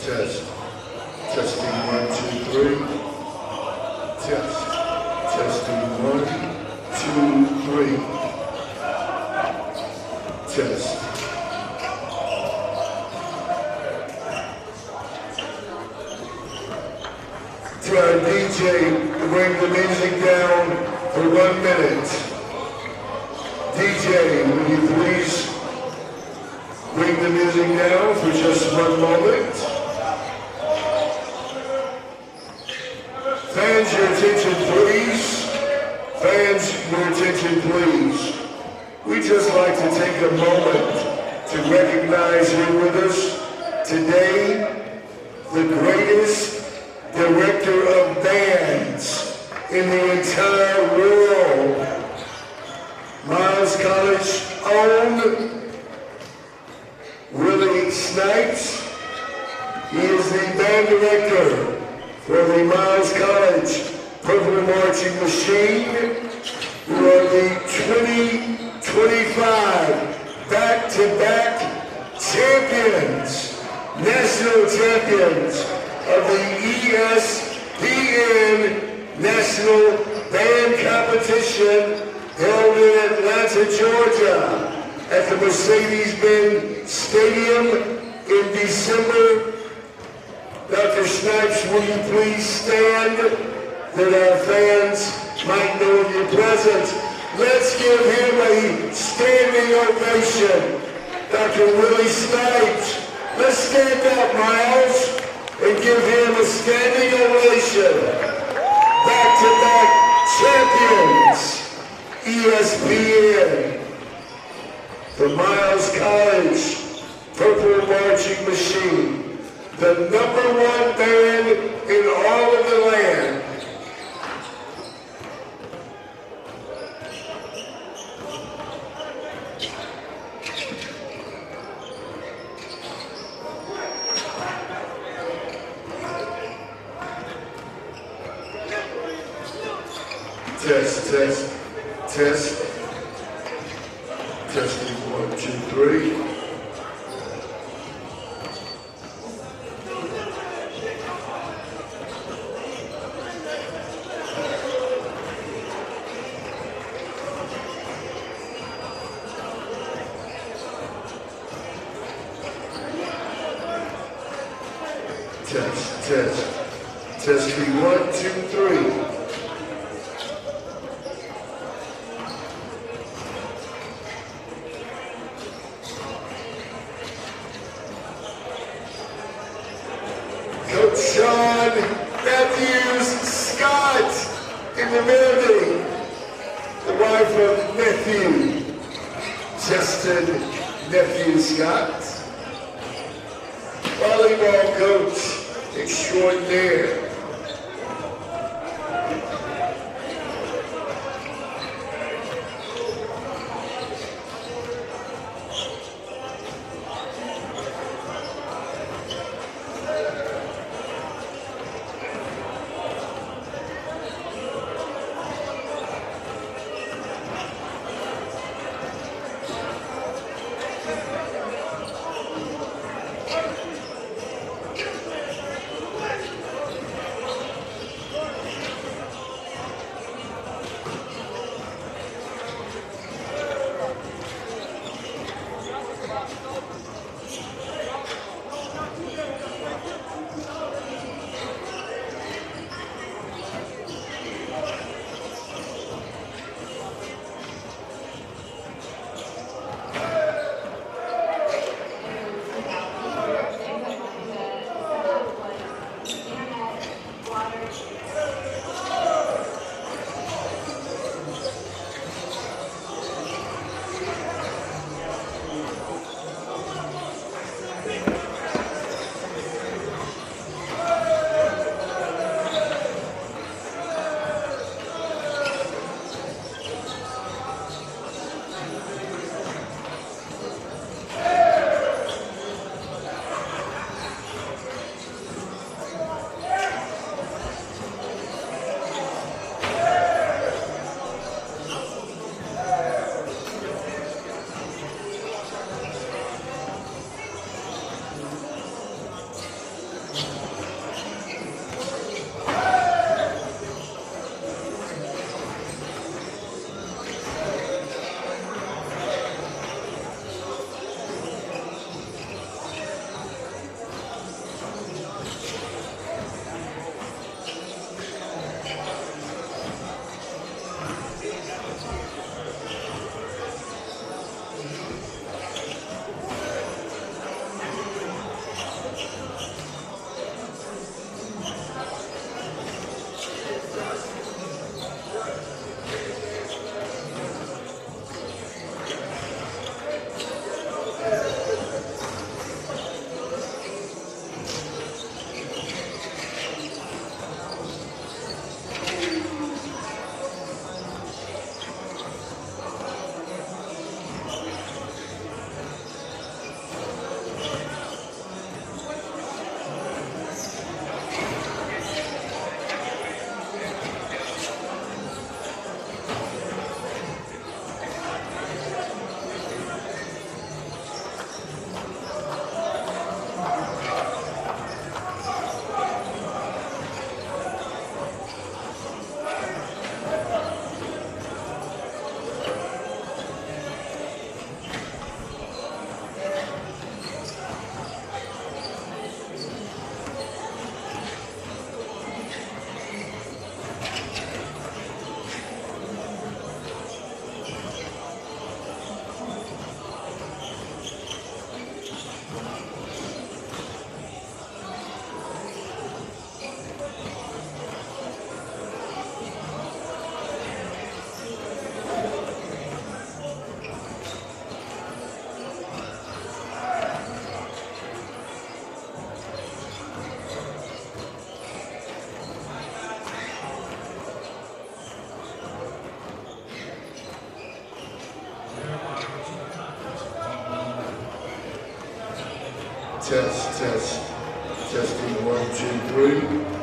Test. Testing 1, 2, 3. Test. Testing 1, 2, 3. Test. To our DJ to bring the music down for 1 minute. DJ, will you please bring the music down for just 1 moment? Fans, your attention please. Fans, your attention please. We'd just like to take a moment to recognize here with us today the greatest director of bands in the entire world. Miles College own Willie Snipes. He is the band director for the Miles College Purple Marching Machine, who are the 2025 back-to-back champions, national champions of the ESPN National Band Competition held in Atlanta, Georgia at the Mercedes-Benz Stadium in December. Dr. Snipes, will you please stand that our fans might know of your presence? Let's give him a standing ovation. Dr. Willie Snipes, let's stand up, Miles, and give him a standing ovation. Back-to-back champions, ESPN. The Miles College Purple Marching Machine, the #1 band in all of the land. Test, test, test. Testing 1, 2, 3. Test, test. Testing 1, 2, 3. Coach Sean Matthews Scott in the building. The wife of nephew, Justin Nephew Scott. Volleyball coach extraordinaire. Test. Testing 1, 2, 3.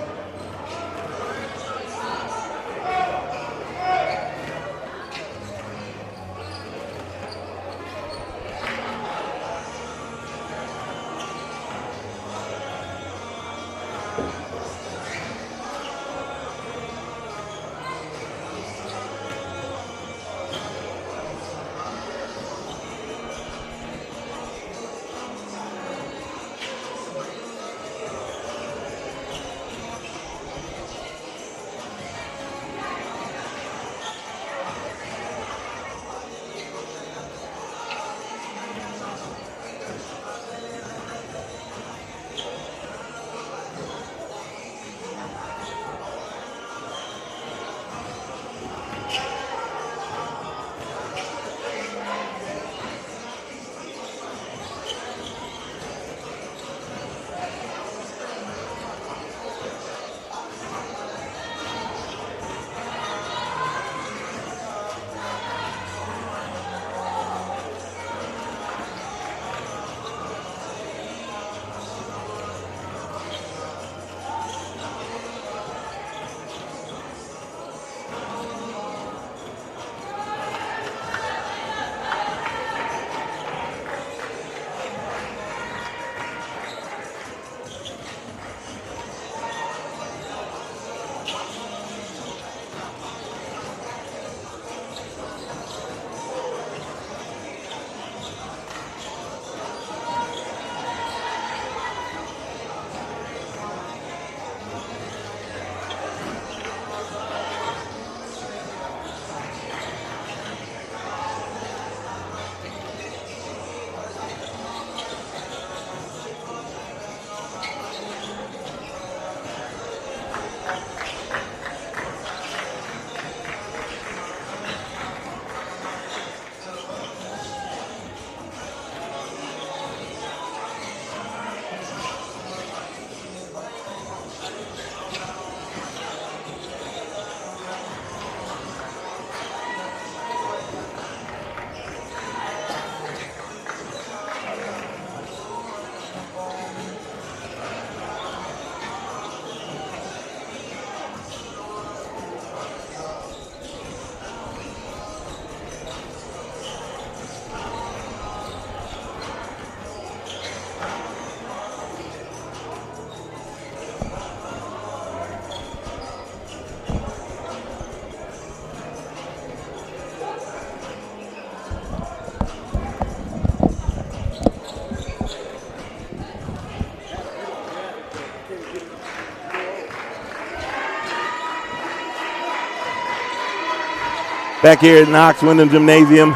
Back here at Knox Windham Gymnasium,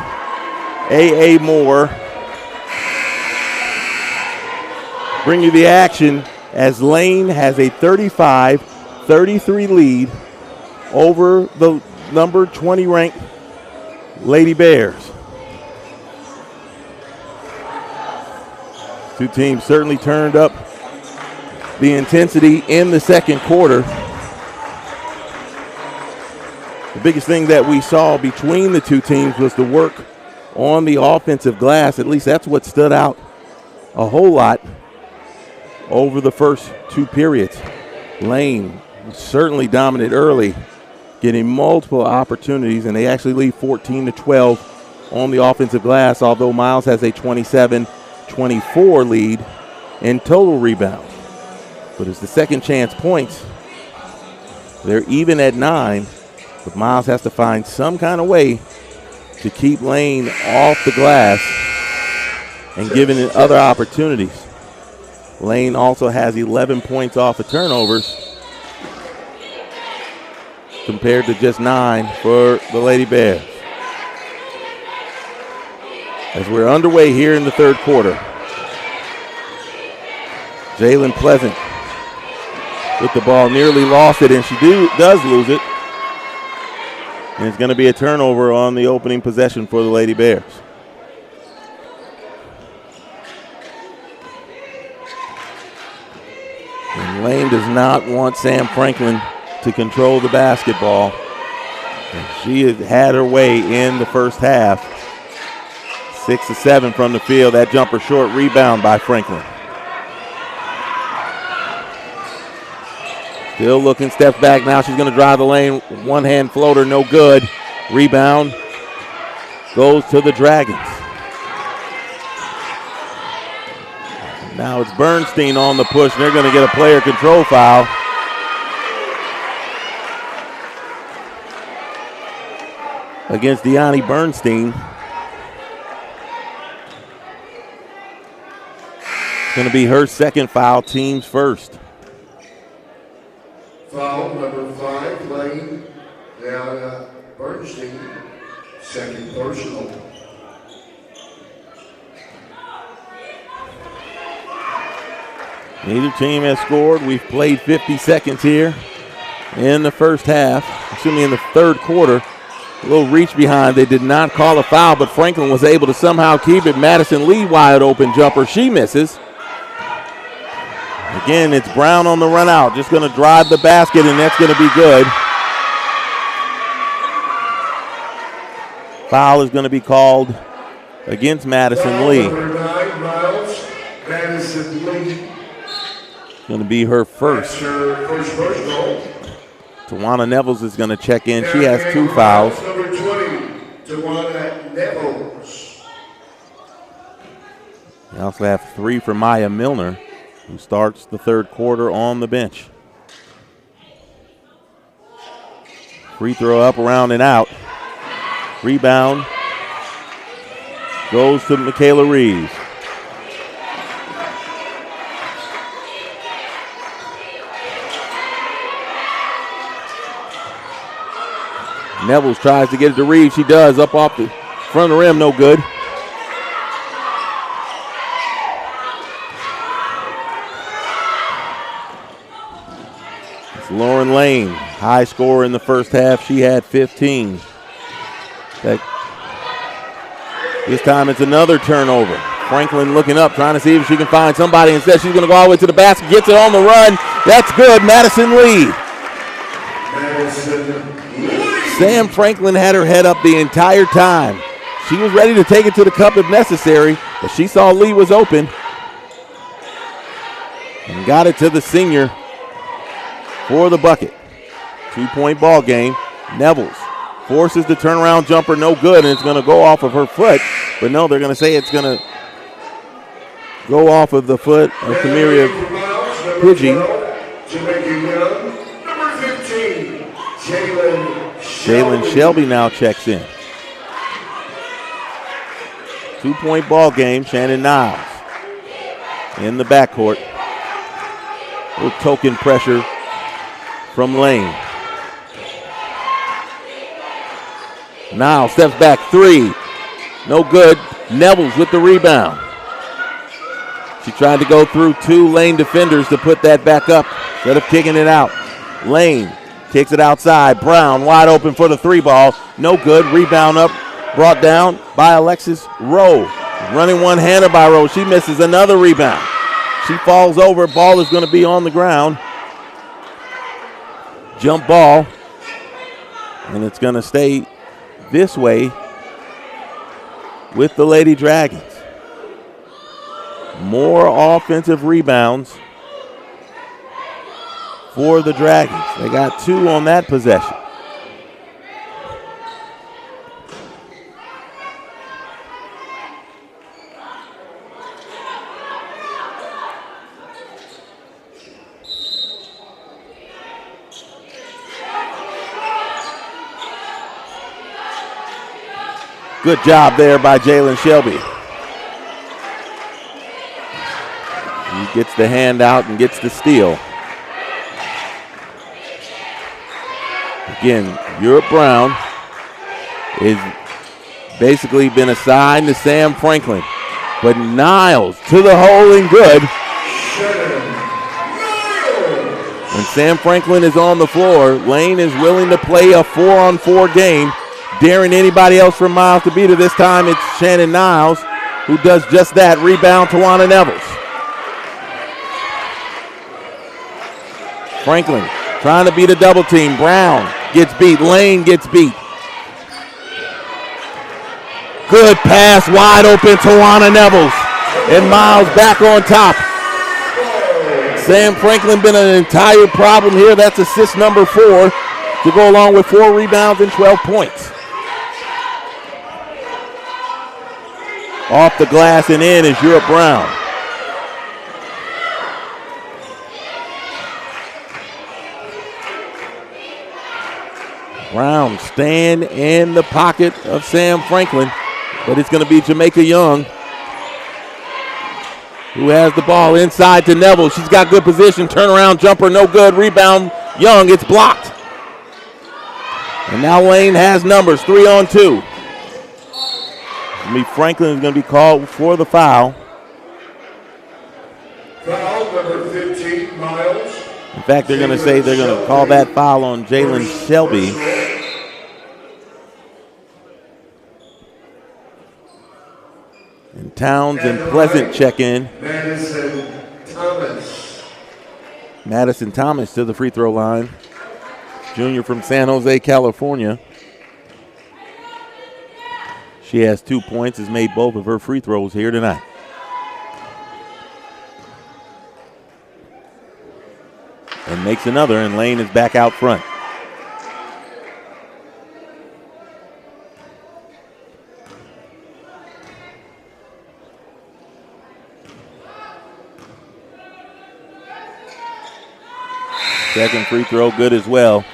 A.A. Moore bring you the action as Lane has a 35-33 lead over the number 20 ranked Lady Bears. Two teams certainly turned up the intensity in the second quarter. The biggest thing that we saw between the two teams was the work on the offensive glass. At least that's what stood out a whole lot over the first two periods. Lane certainly dominant early, getting multiple opportunities, and they actually lead 14-12 on the offensive glass, although Miles has a 27-24 lead in total rebound. But as the second chance points, they're even at 9, but Miles has to find some kind of way to keep Lane off the glass and giving it other opportunities. Lane also has 11 points off of turnovers compared to just 9 for the Lady Bears. As we're underway here in the third quarter, Jalen Pleasant with the ball, nearly lost it, and she does lose it. And it's going to be a turnover on the opening possession for the Lady Bears. And Lane does not want Sam Franklin to control the basketball. And she has had her way in the first half. 6 of 7 from the field. That jumper short, rebound by Franklin. Still looking, steps back. Now she's going to drive the lane. One-hand floater, no good. Rebound goes to the Dragons. Now it's Bernstein on the push. They're going to get a player control foul. Against Deani Bernstein. It's going to be her second foul, team's first. Foul number 5, playing Deani Bernstein, second personal. Neither team has scored. We've played 50 seconds here in the first half, in the third quarter. A little reach behind. They did not call a foul, but Franklin was able to somehow keep it. Madison Lee wide open jumper. She misses. Again, it's Brown on the run out. Just going to drive the basket, and that's going to be good. Foul is going to be called against Madison Lee. Number 9, Miles Madison Lee. Going to be her first. That's her first personal. Tawana Nevels is going to check in. She has 2 fouls. Number 20, Tawana Nevels. We also have 3 for Maya Milner, who starts the third quarter on the bench. Free throw up, around, and out. Rebound goes to Michaela Reeves. Nevels tries to get it to Reeves. She does, up off the front of the rim, no good. It's Lauren Lane, high scorer in the first half. She had 15. This time it's another turnover. Franklin looking up, trying to see if she can find somebody. Instead, she's going to go all the way to the basket, gets it on the run. That's good, Madison Lee. Sam Franklin had her head up the entire time. She was ready to take it to the cup if necessary, but she saw Lee was open and got it to the senior for the bucket. 2-point ball game. Nevels forces the turnaround jumper, no good, and it's going to go off of her foot. But no, they're going to say it's going to go off of the foot of Kamiria Pidgey. Number 15, Jalen Shelby now checks in. 2-point ball game. Shannon Niles in the backcourt. A little token pressure from Lane. Niles steps back, 3. No good. Nevels with the rebound. She tried to go through 2 Lane defenders to put that back up instead of kicking it out. Lane kicks it outside. Brown wide open for the 3 ball. No good. Rebound up. Brought down by Alexis Rowe. Running one-handed by Rowe. She misses another rebound. She falls over. Ball is going to be on the ground. Jump ball. And it's going to stay this way with the Lady Dragons. More offensive rebounds for the Dragons. They got 2 on that possession. Good job there by Jalen Shelby. He gets the hand out and gets the steal. Again, Europe Brown is basically been assigned to Sam Franklin. But Niles to the hole and good. When Sam Franklin is on the floor, Lane is willing to play a 4-on-4 game, daring anybody else from Miles to beat her. This time it's Shannon Niles who does just that. Rebound, Tawana Nevels. Franklin trying to beat a double team. Brown gets beat. Lane gets beat. Good pass, wide open, Tawana Nevels. And Miles back on top. Sam Franklin been an entire problem here. That's assist number 4 to go along with 4 rebounds and 12 points. Off the glass and in is Europe Brown. Brown staying in the pocket of Sam Franklin, but it's going to be Jamaica Young who has the ball inside to Neville. She's got good position. Turnaround jumper, no good. Rebound, Young. It's blocked. And now Lane has numbers, 3-on-2. Franklin is going to be called for the foul. Foul number 15, Miles. In fact, they're going to say they're going to call that foul on Jalen Shelby. And Towns and Pleasant check in. Madison Thomas to the free throw line. Junior from San Jose, California. She has 2 points, has made both of her free throws here tonight. And makes another, and Lane is back out front. Second free throw good as well.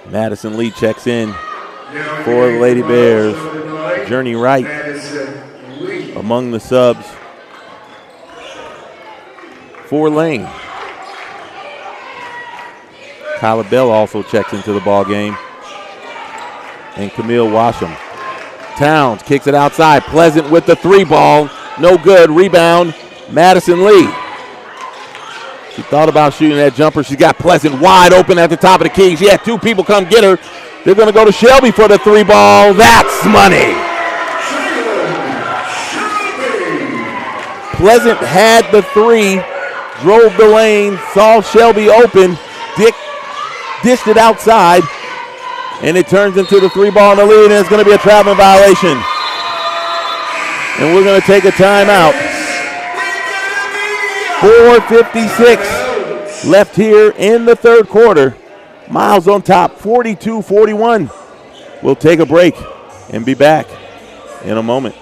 Madison Lee checks in for the Lady Bears. Journey Wright among the subs for Lane. Kyla Bell also checks into the ball game. And Camille Washam. Towns kicks it outside. Pleasant with the 3 ball. No good. Rebound, Madison Lee. She thought about shooting that jumper. She got Pleasant wide open at the top of the key. She had 2 people come get her. They're going to go to Shelby for the 3 ball. That's money. Pleasant had the 3, drove the lane, saw Shelby open, dished it outside, and it turns into the 3 ball in the lead, and it's going to be a traveling violation. And we're going to take a timeout. 4:56 left here in the third quarter. Miles on top, 42-41. We'll take a break and be back in a moment.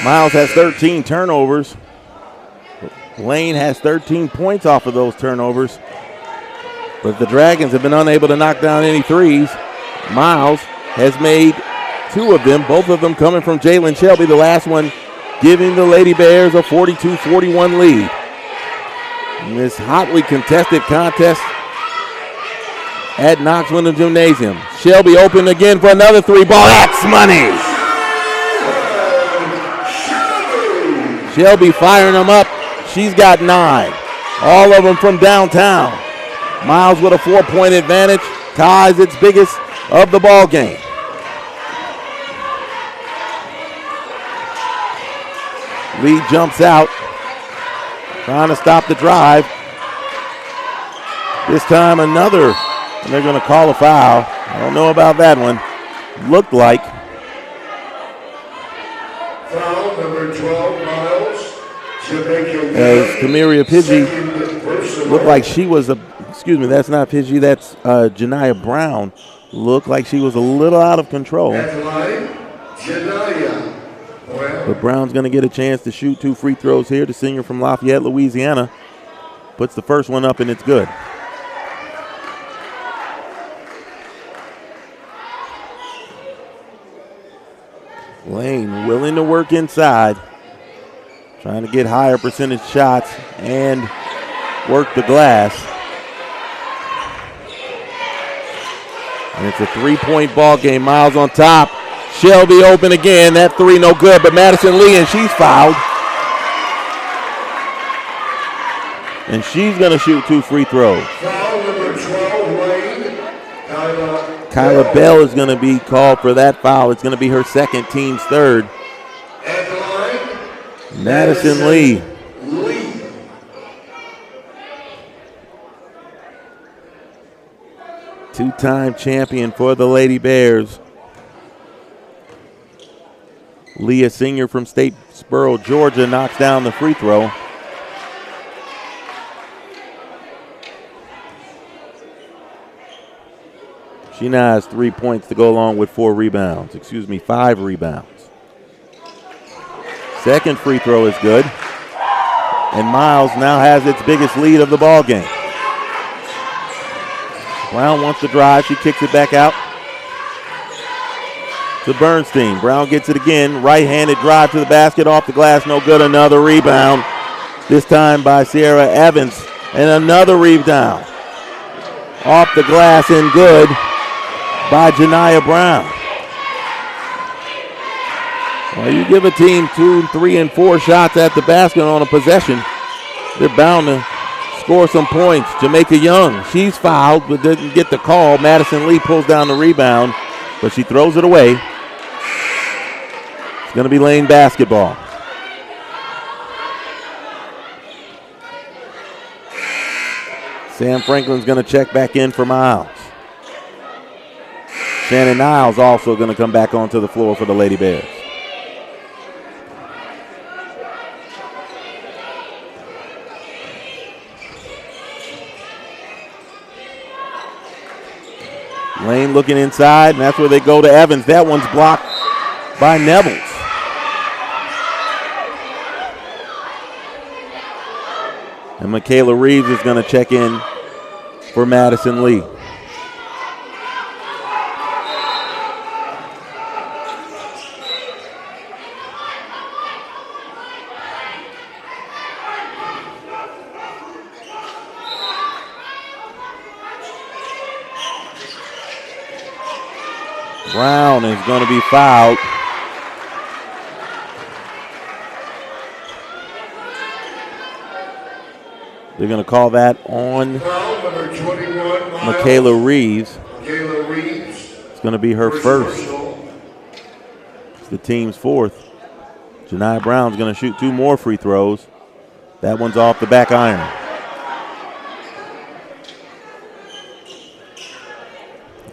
Miles has 13 turnovers. Lane has 13 points off of those turnovers. But the Dragons have been unable to knock down any threes. Miles has made 2 of them, both of them coming from Jalen Shelby, the last one giving the Lady Bears a 42-41 lead. In this hotly contested contest at Knox Windham Gymnasium. Shelby open again for another 3 ball. That's money. Shelby firing them up. She's got 9. All of them from downtown. Miles with a 4-point advantage. Ties its biggest of the ball game. Lee jumps out, trying to stop the drive. This time another, and they're going to call a foul. I don't know about that one. Looked like. Foul number 12, Miles. As Kamiria Pidgey looked like she was that's not Pidgey, that's Janiyah Brown. Looked like she was a little out of control. But Brown's going to get a chance to shoot 2 free throws here. The senior from Lafayette, Louisiana, puts the first one up and it's good. Lane willing to work inside, trying to get higher percentage shots and work the glass. And it's a 3-point ball game. Miles on top. Shelby open again. That 3 no good, but Madison Lee, and she's fouled. And she's going to shoot 2 free throws. Foul number 12, Lane. Kyla Bell is going to be called for that foul. It's going to be her second, team's third. At the line, Madison Lee. Two-time champion for the Lady Bears. Lee, a senior from Statesboro, Georgia, knocks down the free throw. She now has 3 points to go along with 5 rebounds. Second free throw is good. And Miles now has its biggest lead of the ball game. Brown wants to drive. She kicks it back out to Bernstein. Brown gets it again. Right-handed drive to the basket. Off the glass. No good. Another rebound. This time by Sierra Evans. And another rebound. Off the glass and good by Janiyah Brown. Well, you give a team 2, 3, and 4 shots at the basket on a possession, they're bound to score some points. Jamaica Young, she's fouled but didn't get the call. Madison Lee pulls down the rebound, but she throws it away. It's going to be Lane basketball. Sam Franklin's going to check back in for Miles. Shannon Niles also going to come back onto the floor for the Lady Bears. Lane looking inside, and that's where they go to Evans. That one's blocked by Nevels. And Michaela Reeves is going to check in for Madison Lee. Brown is going to be fouled. They're going to call that on Michaela Reeves. It's going to be her first. It's the team's fourth. Janiyah Brown's going to shoot 2 more free throws. That one's off the back iron.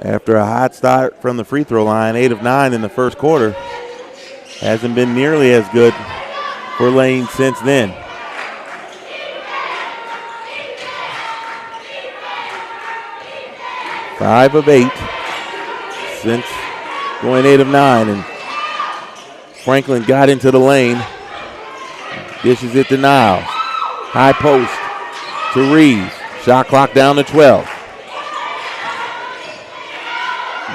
After a hot start from the free throw line, 8 of 9 in the first quarter, hasn't been nearly as good for Lane since then. Five of 8 since going 8 of 9, and Franklin got into the lane, dishes it to Niles. High post to Reeves. Shot clock down to 12.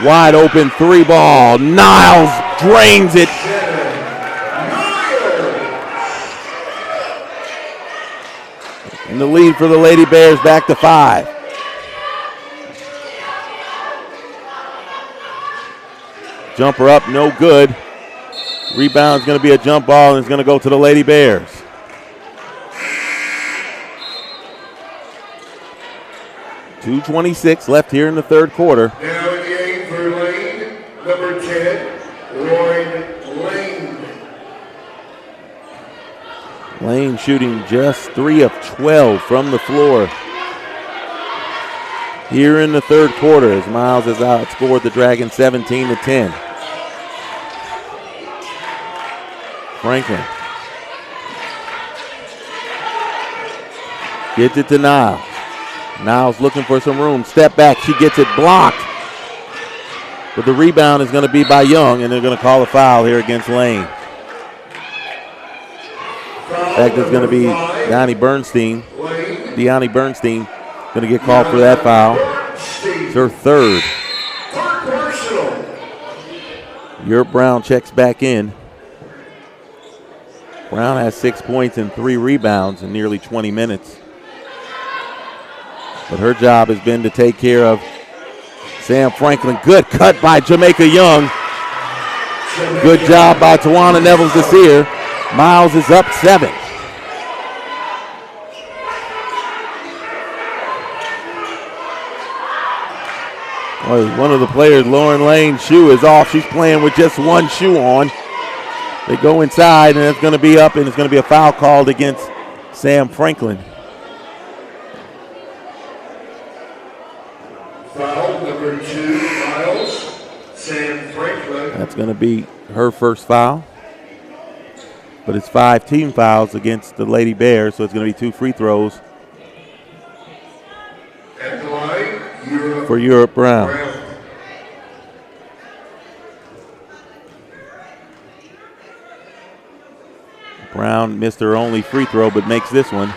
Wide open 3 ball. Niles drains it. And the lead for the Lady Bears back to 5. Jumper up, no good. Rebound's going to be a jump ball, and it's going to go to the Lady Bears. .226 left here in the third quarter. Now in the game for Lane, number 10, Lauren Lane. Lane shooting just 3 of 12 from the floor here in the third quarter as Miles has outscored the Dragons 17-10. Franklin gets it to Niles. Niles looking for some room. Step back. She gets it blocked. But the rebound is going to be by Young, and they're going to call a foul here against Lane. In fact, it's going to be Deani Bernstein going to get called for that foul. It's her third. Europe Brown checks back in. Brown has 6 points and 3 rebounds in nearly 20 minutes. But her job has been to take care of Sam Franklin. Good cut by Jamaica Young. Good job by Tawana Neville-Desir. Miles is up 7. One of the players, Lauren Lane's shoe is off. She's playing with just one shoe on. They go inside, and it's going to be up, and it's going to be a foul called against Sam Franklin. Foul number 2, Miles, Sam Franklin. That's going to be her first foul. But it's 5 team fouls against the Lady Bears, so it's going to be 2 free throws At the line, Europe for Europe Brown. Brown missed her only free throw, but makes this one.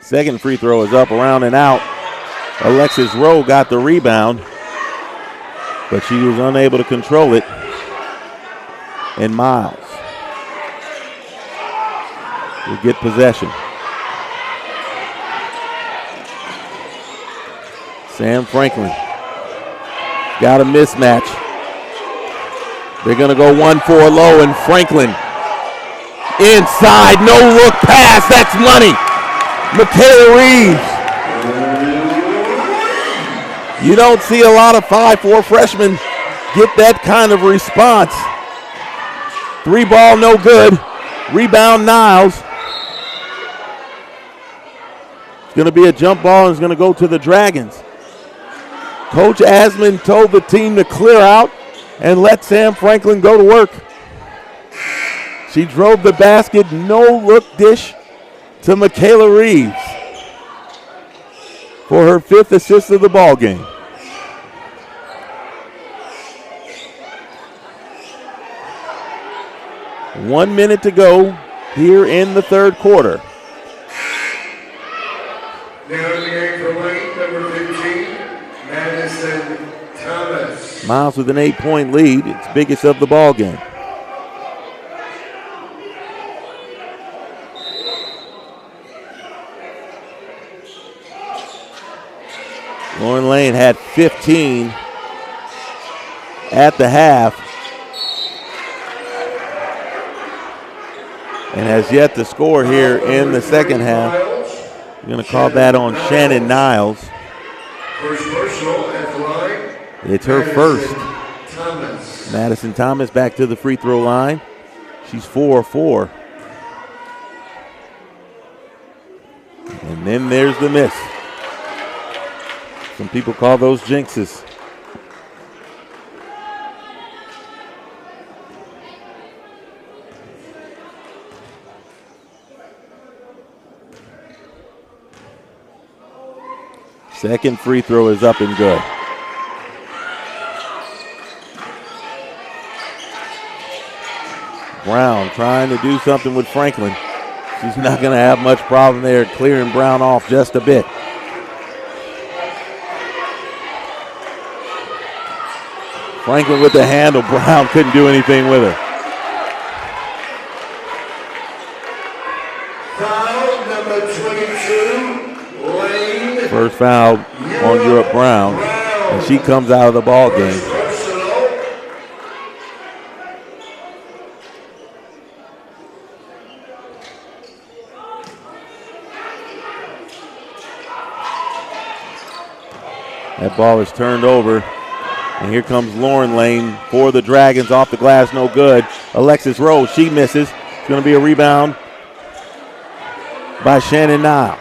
Second free throw is up, around and out. Alexis Rowe got the rebound, but she was unable to control it. And Miles will get possession. Sam Franklin got a mismatch. They're going to go 1-4 low, and Franklin inside, no look pass. That's money. Michaela Reeves. You don't see a lot of 5'4" freshmen get that kind of response. 3 ball, no good. Rebound, Niles. It's going to be a jump ball, and it's going to go to the Dragons. Coach Asman told the team to clear out and let Sam Franklin go to work. She drove the basket, no-look dish to Michaela Reeves for her 5th assist of the ball game. One minute to go here in the third quarter. Now in the game for Lane, number 15, Madison Thomas. Miles with an 8-point lead. It's biggest of the ball game. Lauren Lane had 15 at the half and has yet to score here in the second half. We're going to call that on Shannon Niles. First personal at the line. It's her first. Thomas. Madison Thomas back to the free throw line. She's 4-4. And then there's the miss. Some people call those jinxes. Second free throw is up and good. Brown trying to do something with Franklin. She's not going to have much problem there clearing Brown off just a bit. Franklin with the handle. Brown couldn't do anything with her. Foul number 22, Lane. First foul on Europe Brown, and she comes out of the ball game. That ball is turned over. And here comes Lauren Lane for the Dragons. Off the glass, no good. Alexis Rose, she misses. It's going to be a rebound by Shannon Niles.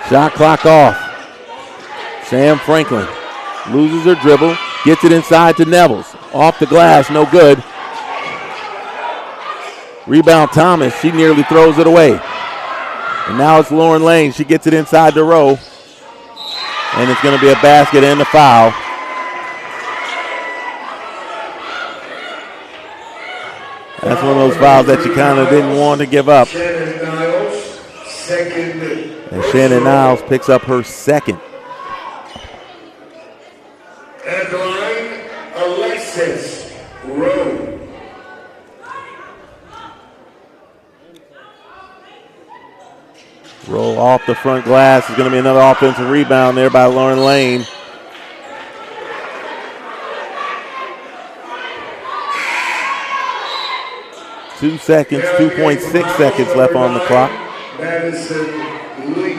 Shot clock off. Sam Franklin loses her dribble, gets it inside to Nevels. Off the glass, no good. Rebound Thomas, she nearly throws it away. And now it's Lauren Lane, she gets it inside the row. And it's going to be a basket and a foul. That's one of those fouls that you kind of didn't want to give up. Shannon Niles, second. And Shannon Niles picks up her second. At the line, Alexis Rowe. Roll off the front glass. Is going to be another offensive rebound there by Lauren Lane. Two seconds, 2.6 seconds left on the clock.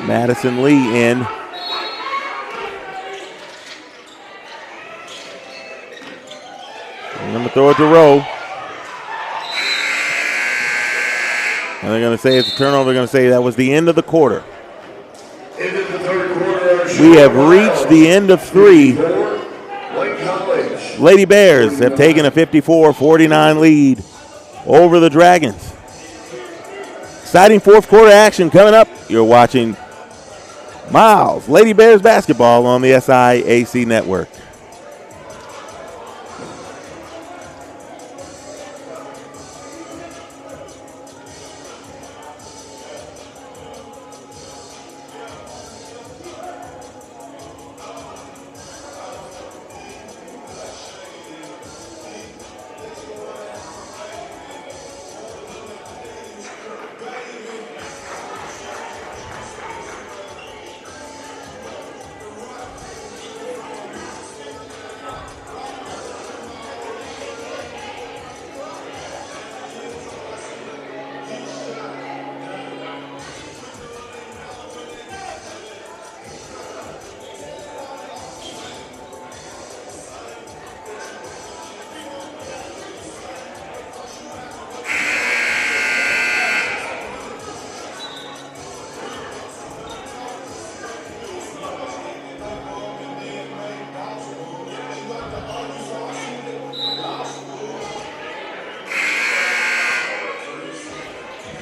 Madison Lee in. And I'm going to throw it to Rowe. And they're going to say it's a turnover. They're going to say that was the end of the quarter. End of the third quarter. We have reached the end of three. Lady Bears have taken a 54-49 lead over the Dragons. Exciting fourth quarter action coming up. You're watching Miles Lady Bears basketball on the SIAC network.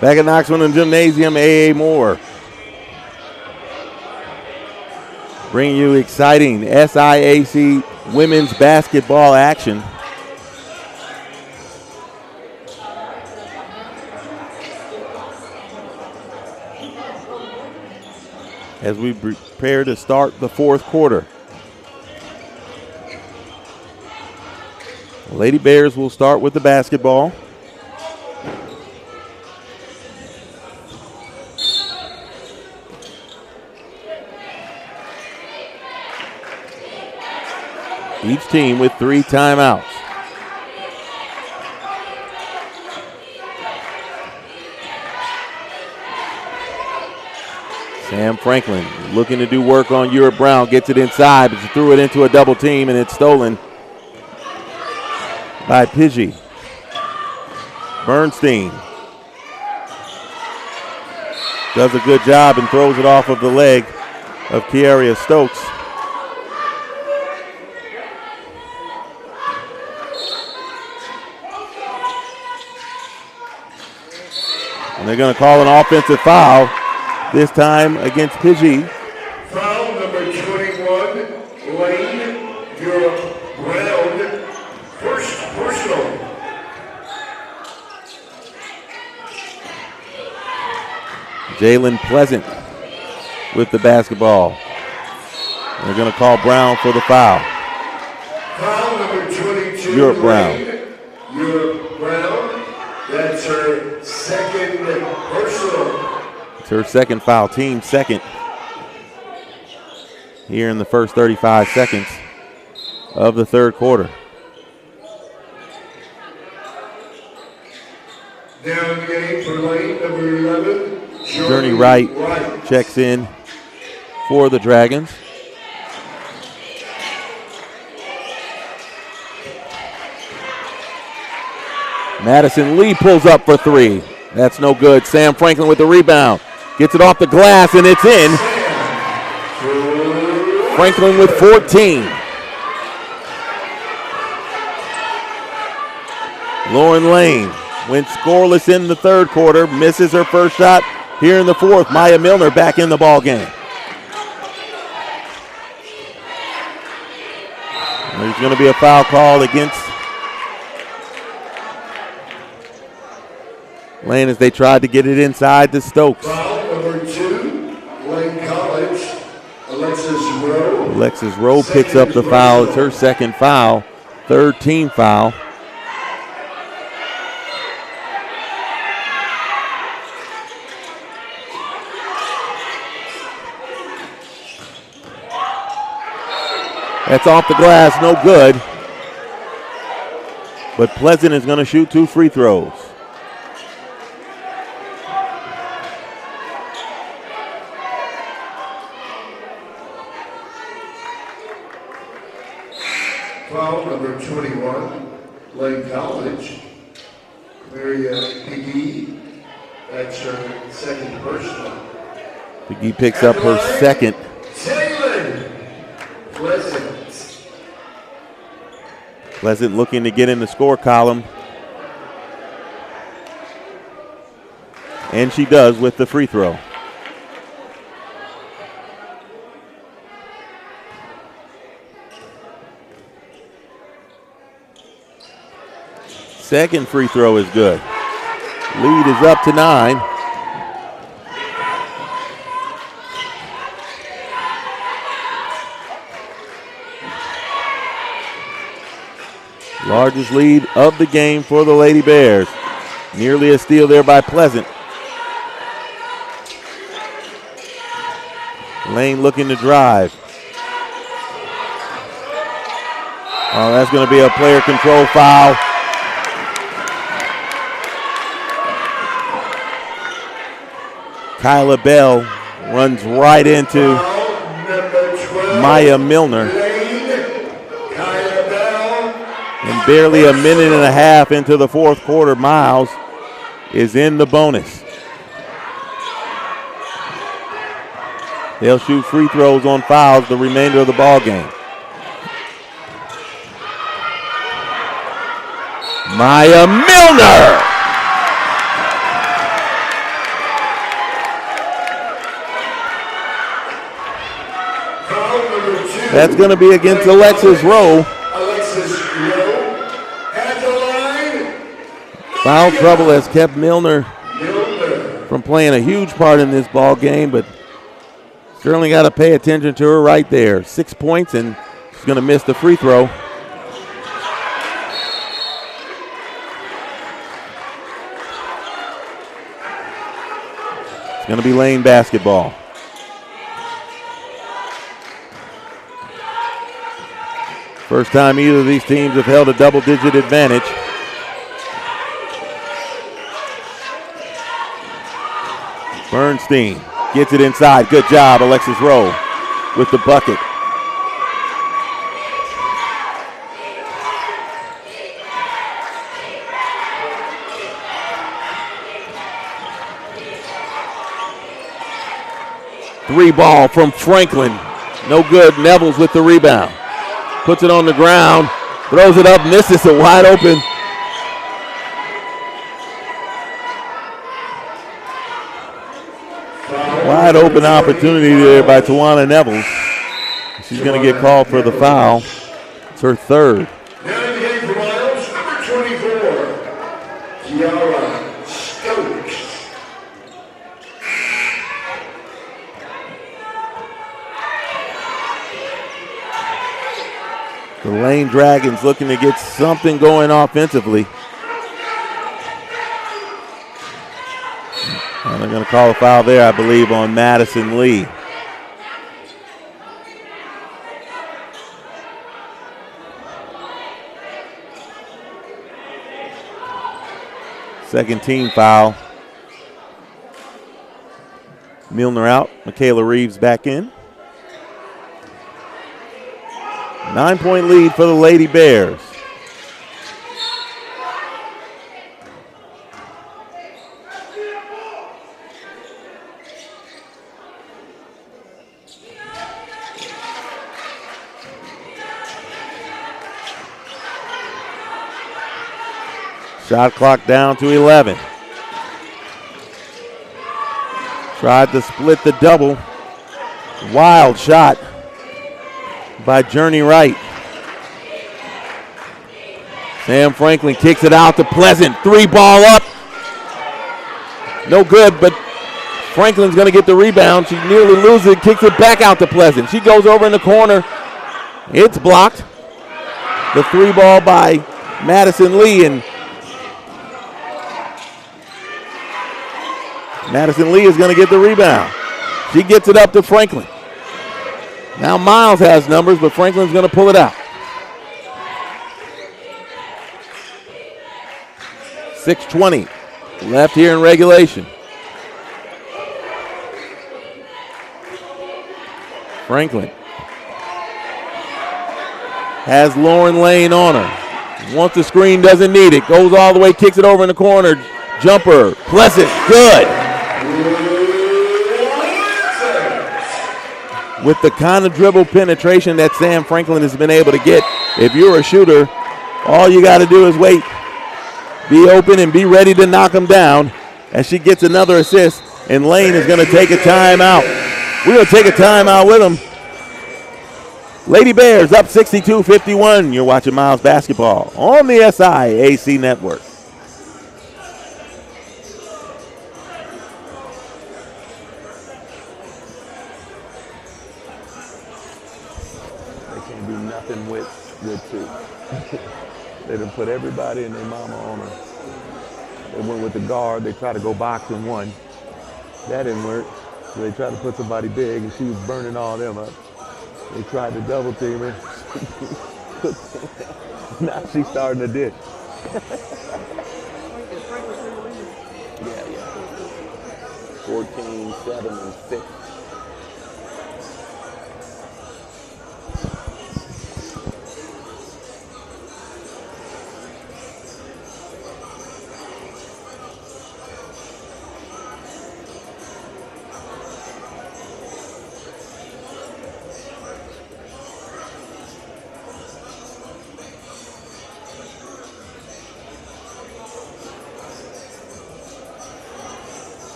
Back at Knoxville Gymnasium, A.A. Moore bringing you exciting SIAC women's basketball action. As we prepare to start the fourth quarter. Lady Bears will start with the basketball. Each team with 3 timeouts. Sam Franklin looking to do work on Europe Brown. Gets it inside, but she threw it into a double team, and it's stolen by Pidgey. Bernstein does a good job and throws it off of the leg of Kiaria Stokes. And they're going to call an offensive foul, this time against Pidgey. Foul number 21, Lane Europe Brown. First personal. Jalen Pleasant with the basketball. And they're going to call Brown for the foul. Foul number 22, Europe Brown. Europe Brown. That's her second personal. It's her second foul, team second here in the first 35 seconds of the third quarter. Down game for lane number 11, Journey Wright checks in for the Dragons. Madison Lee pulls up for three. That's no good. Sam Franklin with the rebound. Gets it off the glass, and it's in. Franklin with 14. Lauren Lane went scoreless in the third quarter. Misses her first shot here in the fourth. Maya Milner back in the ball game. There's going to be a foul called against Lane as they tried to get it inside to Stokes. Foul number 2, Lane College, Alexis Rowe. Alexis Rowe picks up the foul. It's her second foul, third team foul. That's off the glass, no good. But Pleasant is going to shoot 2 free throws. Foul number 21, Lane College, Maria McGee. That's her second personal. McGee picks up her second. Jalen Pleasant. Pleasant looking to get in the score column. And she does with the free throw. Second free throw is good. Lead is up to 9. Largest lead of the game for the Lady Bears. Nearly a steal there by Pleasant. Lane looking to drive. Oh, that's going to be a player control foul. Kyla Bell runs right into Maya Milner. And barely a minute and a half into the fourth quarter, Miles is in the bonus. They'll shoot free throws on fouls the remainder of the ball game. Maya Milner! That's going to be against Alexis Rowe. Foul trouble has kept Milner from playing a huge part in this ball game, but certainly got to pay attention to her right there. 6 points, and she's going to miss the free throw. It's going to be Lane basketball. First time either of these teams have held a double-digit advantage. Bernstein gets it inside. Good job, Alexis Rowe with the bucket. Three ball from Franklin. No good. Nevels with the rebound. Puts it on the ground. Throws it up. Misses it wide open. Wide open opportunity there by Tawana Nevels. She's going to get called for the foul. It's her third. Now in the game for Miles, number 24, Kiara Stokes. The Lane Dragons looking to get something going offensively. And they're going to call a foul there, I believe, on Madison Lee. Second team foul. Milner out. Michaela Reeves back in. 9-point lead for the Lady Bears. Shot clock down to 11. Tried to split the double. Wild shot by Journey Wright. Sam Franklin kicks it out to Pleasant. 3-ball up. No good, but Franklin's going to get the rebound. She nearly loses it, kicks it back out to Pleasant. She goes over in the corner. It's blocked. The 3-ball by Madison Lee, and Madison Lee is going to get the rebound. She gets it up to Franklin. Now Miles has numbers, but Franklin's going to pull it out. 6:20 left here in regulation. Franklin has Lauren Lane on her. Wants the screen, doesn't need it. Goes all the way, kicks it over in the corner. Jumper, Pleasant, good. With the kind of dribble penetration that Sam Franklin has been able to get, if you're a shooter, all you got to do is wait. Be open and be ready to knock them down. As she gets another assist, and Lane is going to take a timeout. We're going to take a timeout with them. Lady Bears up 62-51. You're watching Miles basketball on the SIAC Network. With two. They done put everybody and their mama on her. They went with the guard. They tried to go box and one. That didn't work. So they tried to put somebody big, and she was burning all them up. They tried to double team her. Now she's starting to dish. Yeah. 14, 7, and 6.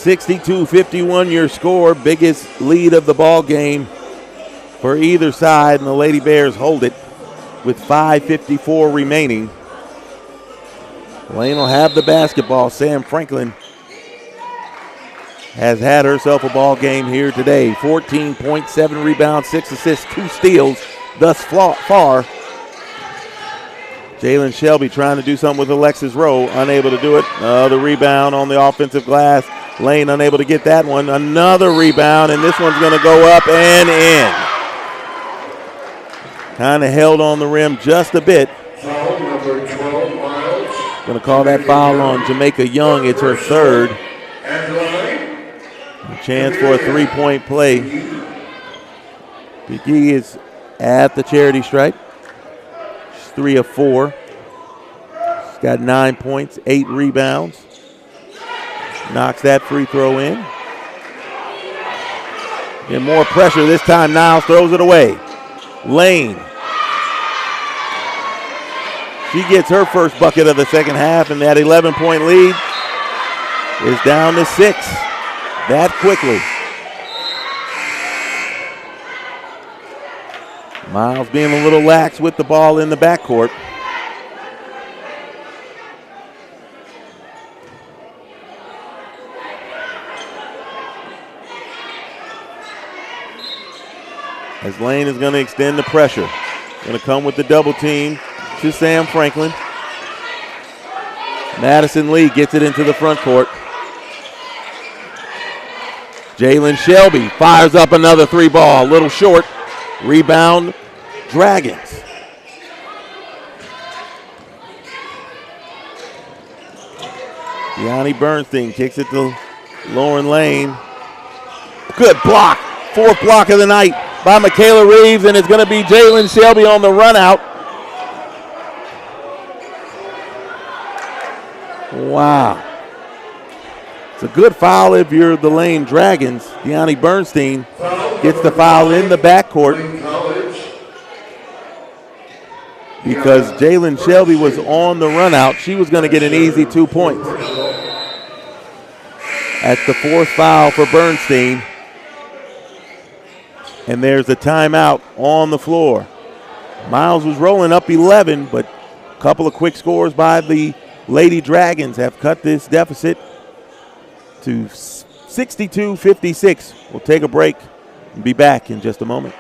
(62-51) your score, biggest lead of the ball game for either side, and the Lady Bears hold it with 5:54 remaining. Lane will have the basketball. Sam Franklin has had herself a ball game here today. 14.7 rebounds, 6 assists, 2 steals thus far. Jalen Shelby trying to do something with Alexis Rowe, unable to do it. The rebound on the offensive glass. Lane unable to get that one. Another rebound, and this one's going to go up and in. Kind of held on the rim just a bit. Foul number 12, Miles. Going to call that foul on Jamaica Young. It's her third. A chance for a three-point play. McGee is at the charity stripe. She's 3 of 4. She's got 9 points, 8 rebounds. Knocks that free throw in. And more pressure this time. Niles throws it away. Lane. She gets her first bucket of the second half, and that 11-point lead is down to 6 that quickly. Miles being a little lax with the ball in the backcourt. as Lane is going to extend the pressure. Going to come with the double team to Sam Franklin. Madison Lee gets it into the front court. Jalen Shelby fires up another three ball, a little short. Rebound, Dragons. Deani Bernstein kicks it to Lauren Lane. Good block. Fourth block of the night by Michaela Reeves, and it's going to be Jalen Shelby on the run out. Wow. It's a good foul if you're the Lane Dragons. Deani Bernstein gets the foul in the backcourt because Jalen Shelby was on the run out. She was going to get an easy 2 points. That's the fourth foul for Bernstein. And there's a timeout on the floor. Miles was rolling up 11, but a couple of quick scores by the Lady Dragons have cut this deficit to 62-56. We'll take a break and be back in just a moment.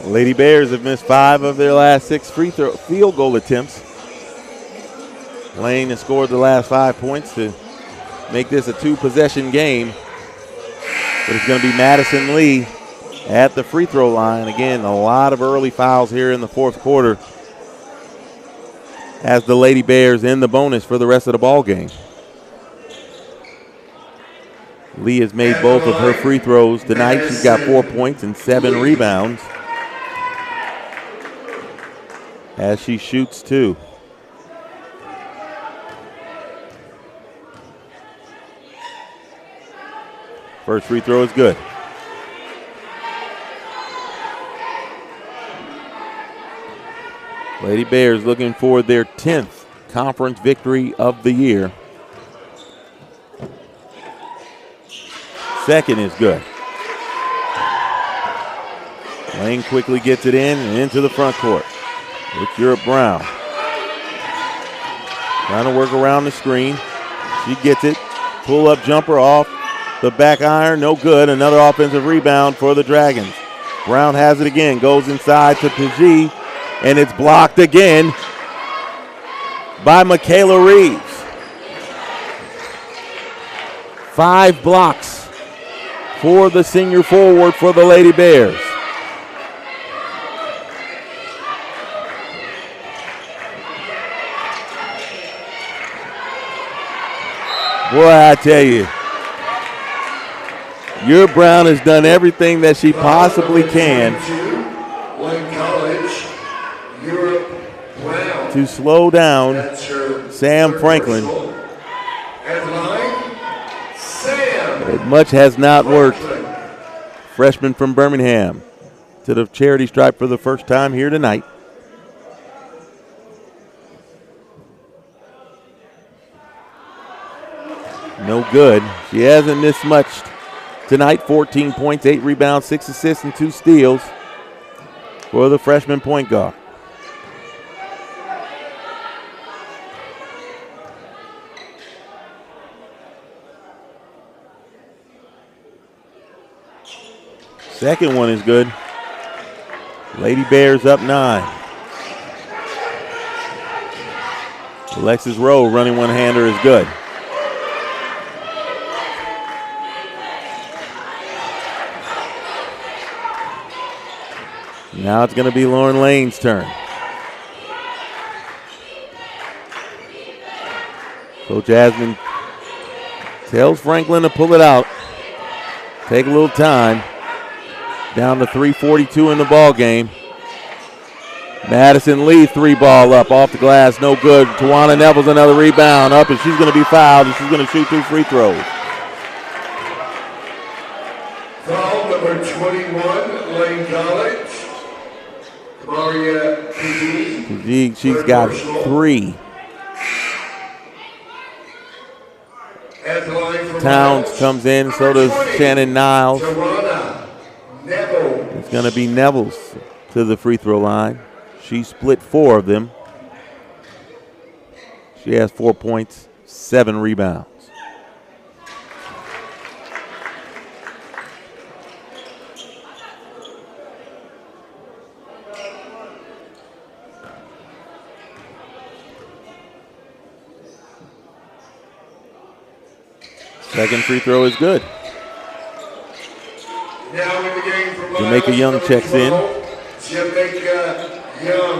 Lady Bears have missed 5 of their last 6 field goal attempts. Lane has scored the last 5 points to make this a 2-possession game. But it's going to be Madison Lee at the free throw line. Again, a lot of early fouls here in the fourth quarter as the Lady Bears in the bonus for the rest of the ball game. Lee has made both of her free throws tonight. She's got 4 points and 7 rebounds as she shoots 2. First free throw is good. Lady Bears looking for their 10th conference victory of the year. Second is good. Lane quickly gets it in and into the front court. It's Europe Brown. Trying to work around the screen. She gets it. Pull-up jumper off the back iron. No good. Another offensive rebound for the Dragons. Brown has it again. Goes inside to Pagee. And it's blocked again by Michaela Reeves. 5 blocks for the senior forward for the Lady Bears. Boy, I tell you, your Brown has done everything that she possibly can to slow down Sam Franklin. But much has not worked. Freshman from Birmingham to the charity stripe for the first time here tonight. No good. She hasn't missed much tonight. 14 points, 8 rebounds, 6 assists, and 2 steals for the freshman point guard. Second one is good. Lady Bears up 9. Alexis Rowe running one-hander is good. Now it's going to be Lauren Lane's turn. Coach Asman tells Franklin to pull it out. Take a little time. Down to 3:42 in the ball game. Madison Lee, 3-ball up off the glass, no good. Tawana Neville's another rebound up, and she's going to be fouled, and she's going to shoot 2 free throws. Foul number 21, Lane College. Maria Kajik. She's got 3. At the line for Towns Miles. comes in, so does Number 20, Shannon Niles. Tawana Neville. It's going to be Neville's to the free throw line. She split 4 of them. She has 4 points, 7 rebounds. Second free throw is good. Now in the game for Jamaica Miles, Young number checks in. 12, Jamaica Young.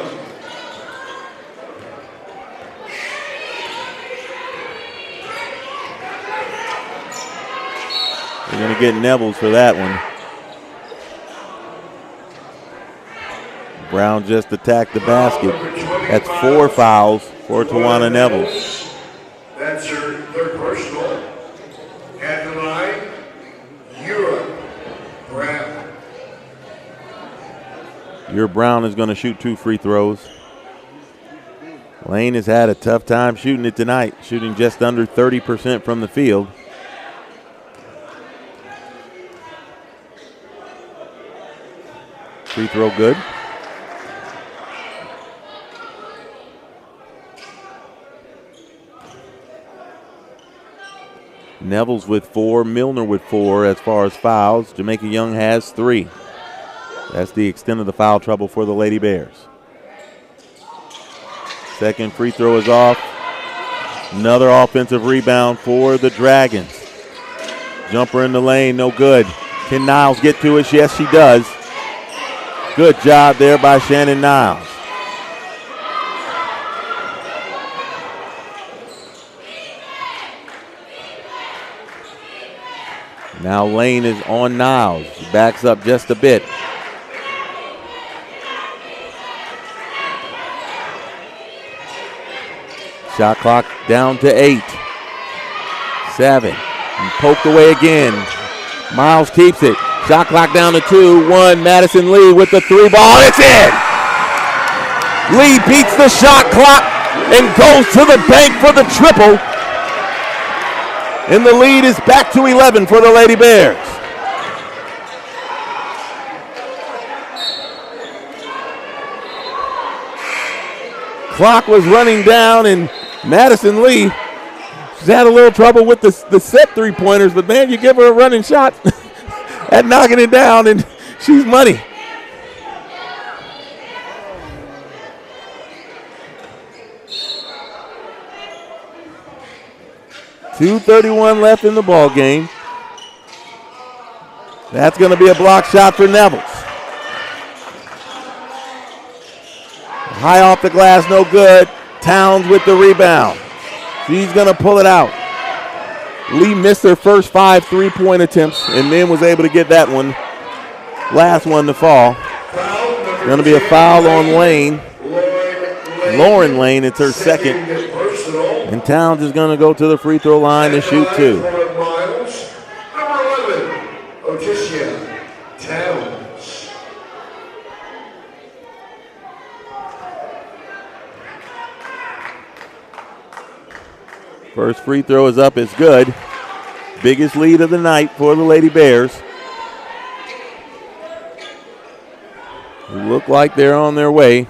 They're going to get Neville's for that one. Brown just attacked the basket. That's 4 fouls for Tawana Neville's. That's her third personal. At the line, Europe Brown. Your Brown is going to shoot 2 free throws. Lane has had a tough time shooting it tonight, shooting just under 30% from the field. Free throw good. Neville's with 4, Milner with 4 as far as fouls. Jamaica Young has 3. That's the extent of the foul trouble for the Lady Bears. Second free throw is off. Another offensive rebound for the Dragons. Jumper in the lane, no good. Can Niles get to it? Yes, she does. Good job there by Shannon Niles. Now Lane is on Niles. She backs up just a bit. Shot clock down to 8. 7. And poked away again. Miles keeps it. Shot clock down to 2. 1. Madison Lee with the 3-ball. It's in! Lee beats the shot clock and goes to the bank for the triple. And the lead is back to 11 for the Lady Bears. Clock was running down, and Madison Lee, she's had a little trouble with the set 3-pointers, but man, you give her a running shot at knocking it down, and she's money. .231 left in the ball game. That's going to be a block shot for Neville's. High off the glass, no good. Towns with the rebound. She's going to pull it out. Lee missed her first 5 3-point attempts and then was able to get that one, last one to fall. Going to be a foul on Lane. Lauren Lane, it's her second. And Towns is going to go to the free throw line to shoot 2. Miles, number 11, Otisha Towns. First free throw is up, it's good. Biggest lead of the night for the Lady Bears. They look like they're on their way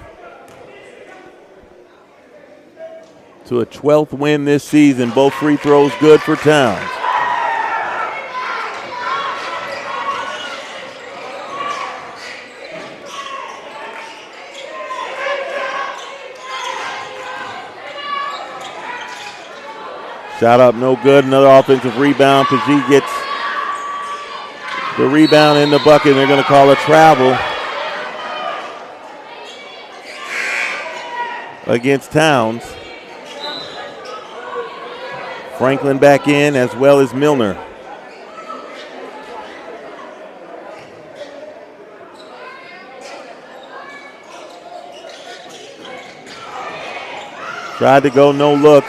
to a 12th win this season. Both free throws good for Towns. Shot up, no good. Another offensive rebound. Pajee gets the rebound in the bucket. They're going to call a travel against Towns. Franklin back in as well as Milner. Tried to go no look.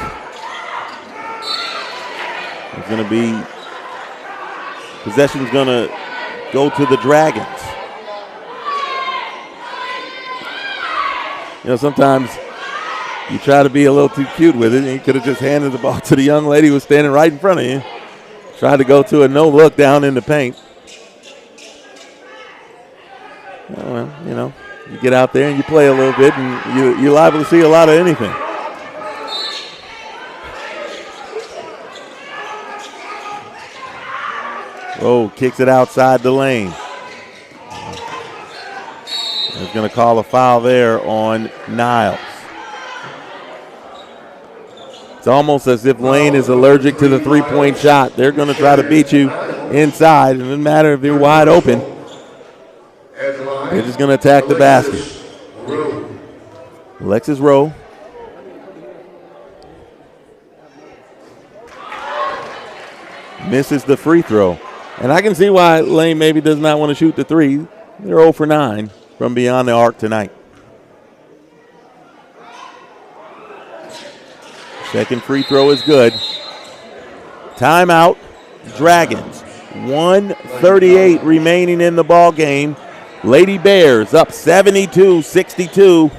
It's going to be, possession's going to go to the Dragons. You know, sometimes you try to be a little too cute with it, and you could have just handed the ball to the young lady who was standing right in front of you. Tried to go to a no look down in the paint. Oh, well, you know, you get out there and you play a little bit, and you're liable to see a lot of anything. Oh, kicks it outside the lane. He's going to call a foul there on Niles. It's almost as if Lane is allergic to the three-point shot. They're going to try to beat you inside. It doesn't matter if you're wide open. They're just going to attack the basket. Alexis Rowe. Misses the free throw. And I can see why Lane maybe does not want to shoot the three. They're 0 for 9 from beyond the arc tonight. Second free throw is good. Timeout, Dragons. 1:38 remaining in the ball game. Lady Bears up 72-62.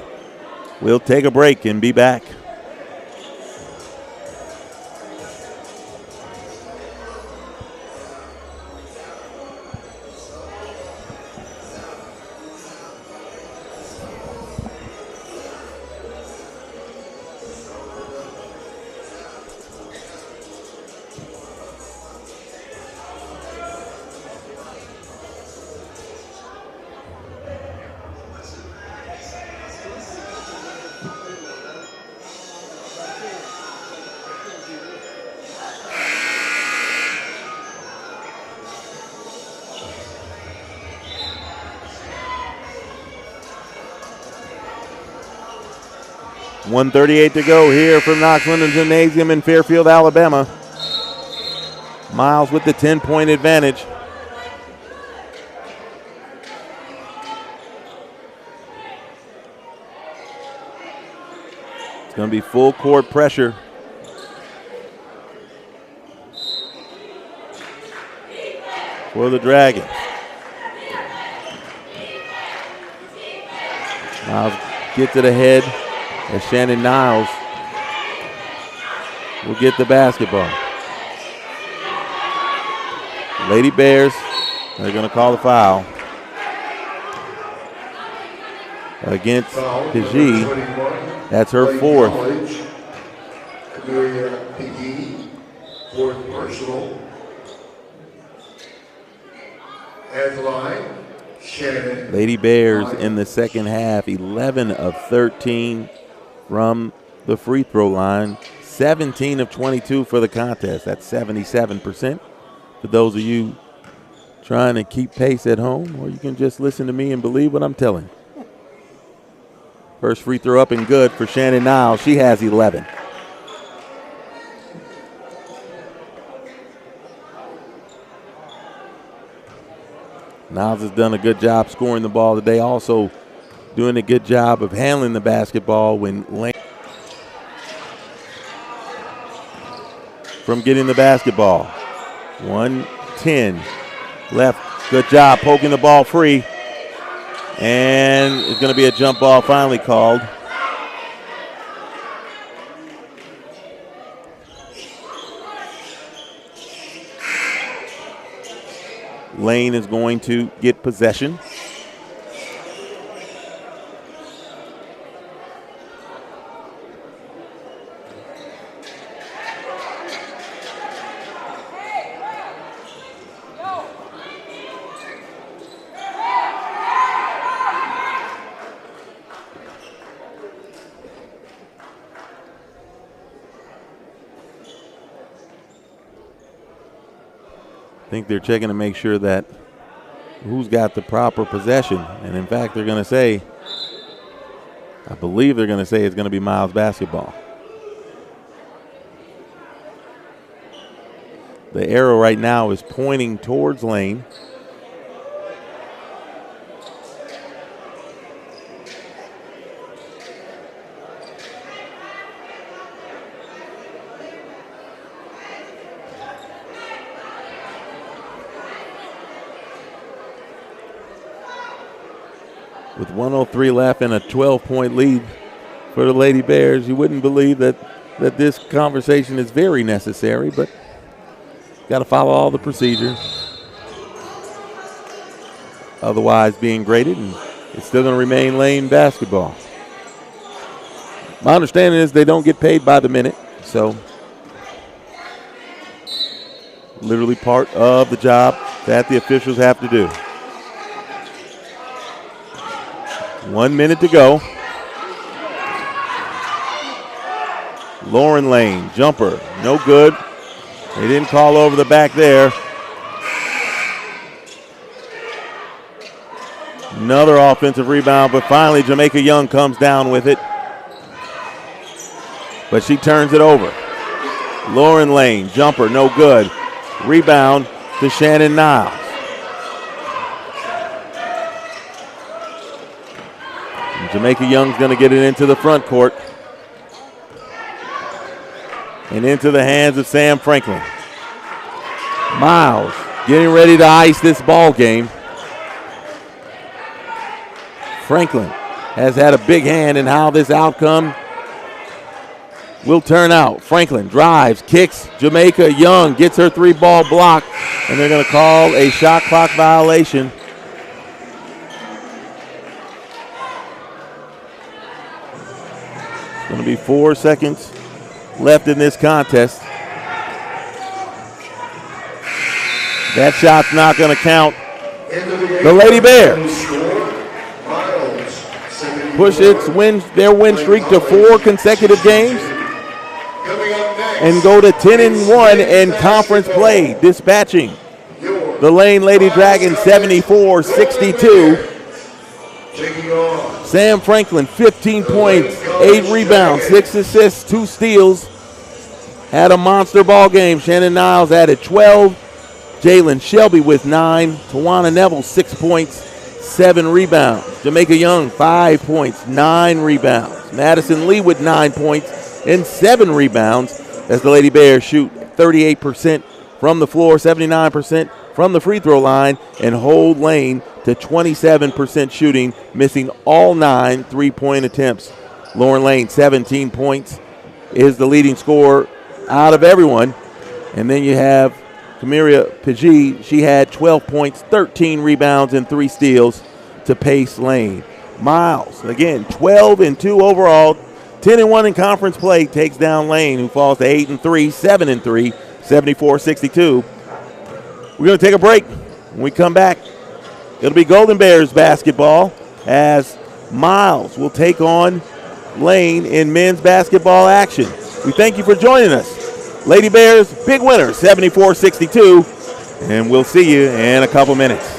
We'll take a break and be back. .138 to go here from Knox Lyndon Gymnasium in Fairfield, Alabama. Miles with the 10-point advantage. It's going to be full court pressure. For the Dragons. Miles gets it ahead. As Shannon Niles will get the basketball. Lady Bears, they're going to call the foul against Kajee. That's her fourth. Fourth personal. At the line, Shannon. Lady Bears in the second half, 11 of 13. From the free throw line, 17 of 22 for the contest. That's 77%. For those of you trying to keep pace at home, or you can just listen to me and believe what I'm telling. First free throw up and good for Shannon Niles. She has 11. Niles has done a good job scoring the ball today. Also doing a good job of handling the basketball when Lane from getting the basketball. 1:10 left. Good job poking the ball free. And it's going to be a jump ball finally called. Lane is going to get possession. I think they're checking to make sure that who's got the proper possession. And in fact, they're going to say I believe they're going to say it's going to be Miles basketball. The arrow right now is pointing towards Lane. With 1:03 left and a 12-point lead for the Lady Bears, you wouldn't believe that this conversation is very necessary, but got to follow all the procedures. Otherwise being graded, and it's still going to remain Lane basketball. My understanding is they don't get paid by the minute, so literally part of the job that the officials have to do. 1 minute to go. Lauren Lane, jumper, no good. They didn't call over the back there. Another offensive rebound, but finally Jamaica Young comes down with it. But she turns it over. Lauren Lane, jumper, no good. Rebound to Shannon Niles. Jamaica Young's going to get it into the front court and into the hands of Sam Franklin. Miles getting ready to ice this ball game. Franklin has had a big hand in how this outcome will turn out. Franklin drives, kicks. Jamaica Young gets her three-ball block, and they're going to call a shot clock violation. Going to be 4 seconds left in this contest. That shot's not going to count. The Lady Bears push their win streak to 4 consecutive games and go to 10-1 in conference play, dispatching the Lane Lady Dragons 74-62. Sam Franklin, 15 points, 8 rebounds, 6 assists, 2 steals. Had a monster ball game. Shannon Niles added 12. Jalen Shelby with 9. Tawana Neville, 6 points, 7 rebounds. Jamaica Young, 5 points, 9 rebounds. Madison Lee with 9 points and 7 rebounds as the Lady Bears shoot 38% from the floor, 79% from the free throw line, and hold Lane to 27% shooting, missing all 9 3-point attempts. Lauren Lane, 17 points, is the leading scorer out of everyone. And then you have Kamiria Pagee. She had 12 points, 13 rebounds, and 3 steals to pace Lane. Miles, again, 12-2 overall, 10-1 in conference play, takes down Lane, who falls to 8-3, 7-3, 74-62. We're going to take a break. When we come back, it'll be Golden Bears basketball as Miles will take on Lane in men's basketball action. We thank you for joining us. Lady Bears, big winner, 74-62, and we'll see you in a couple minutes.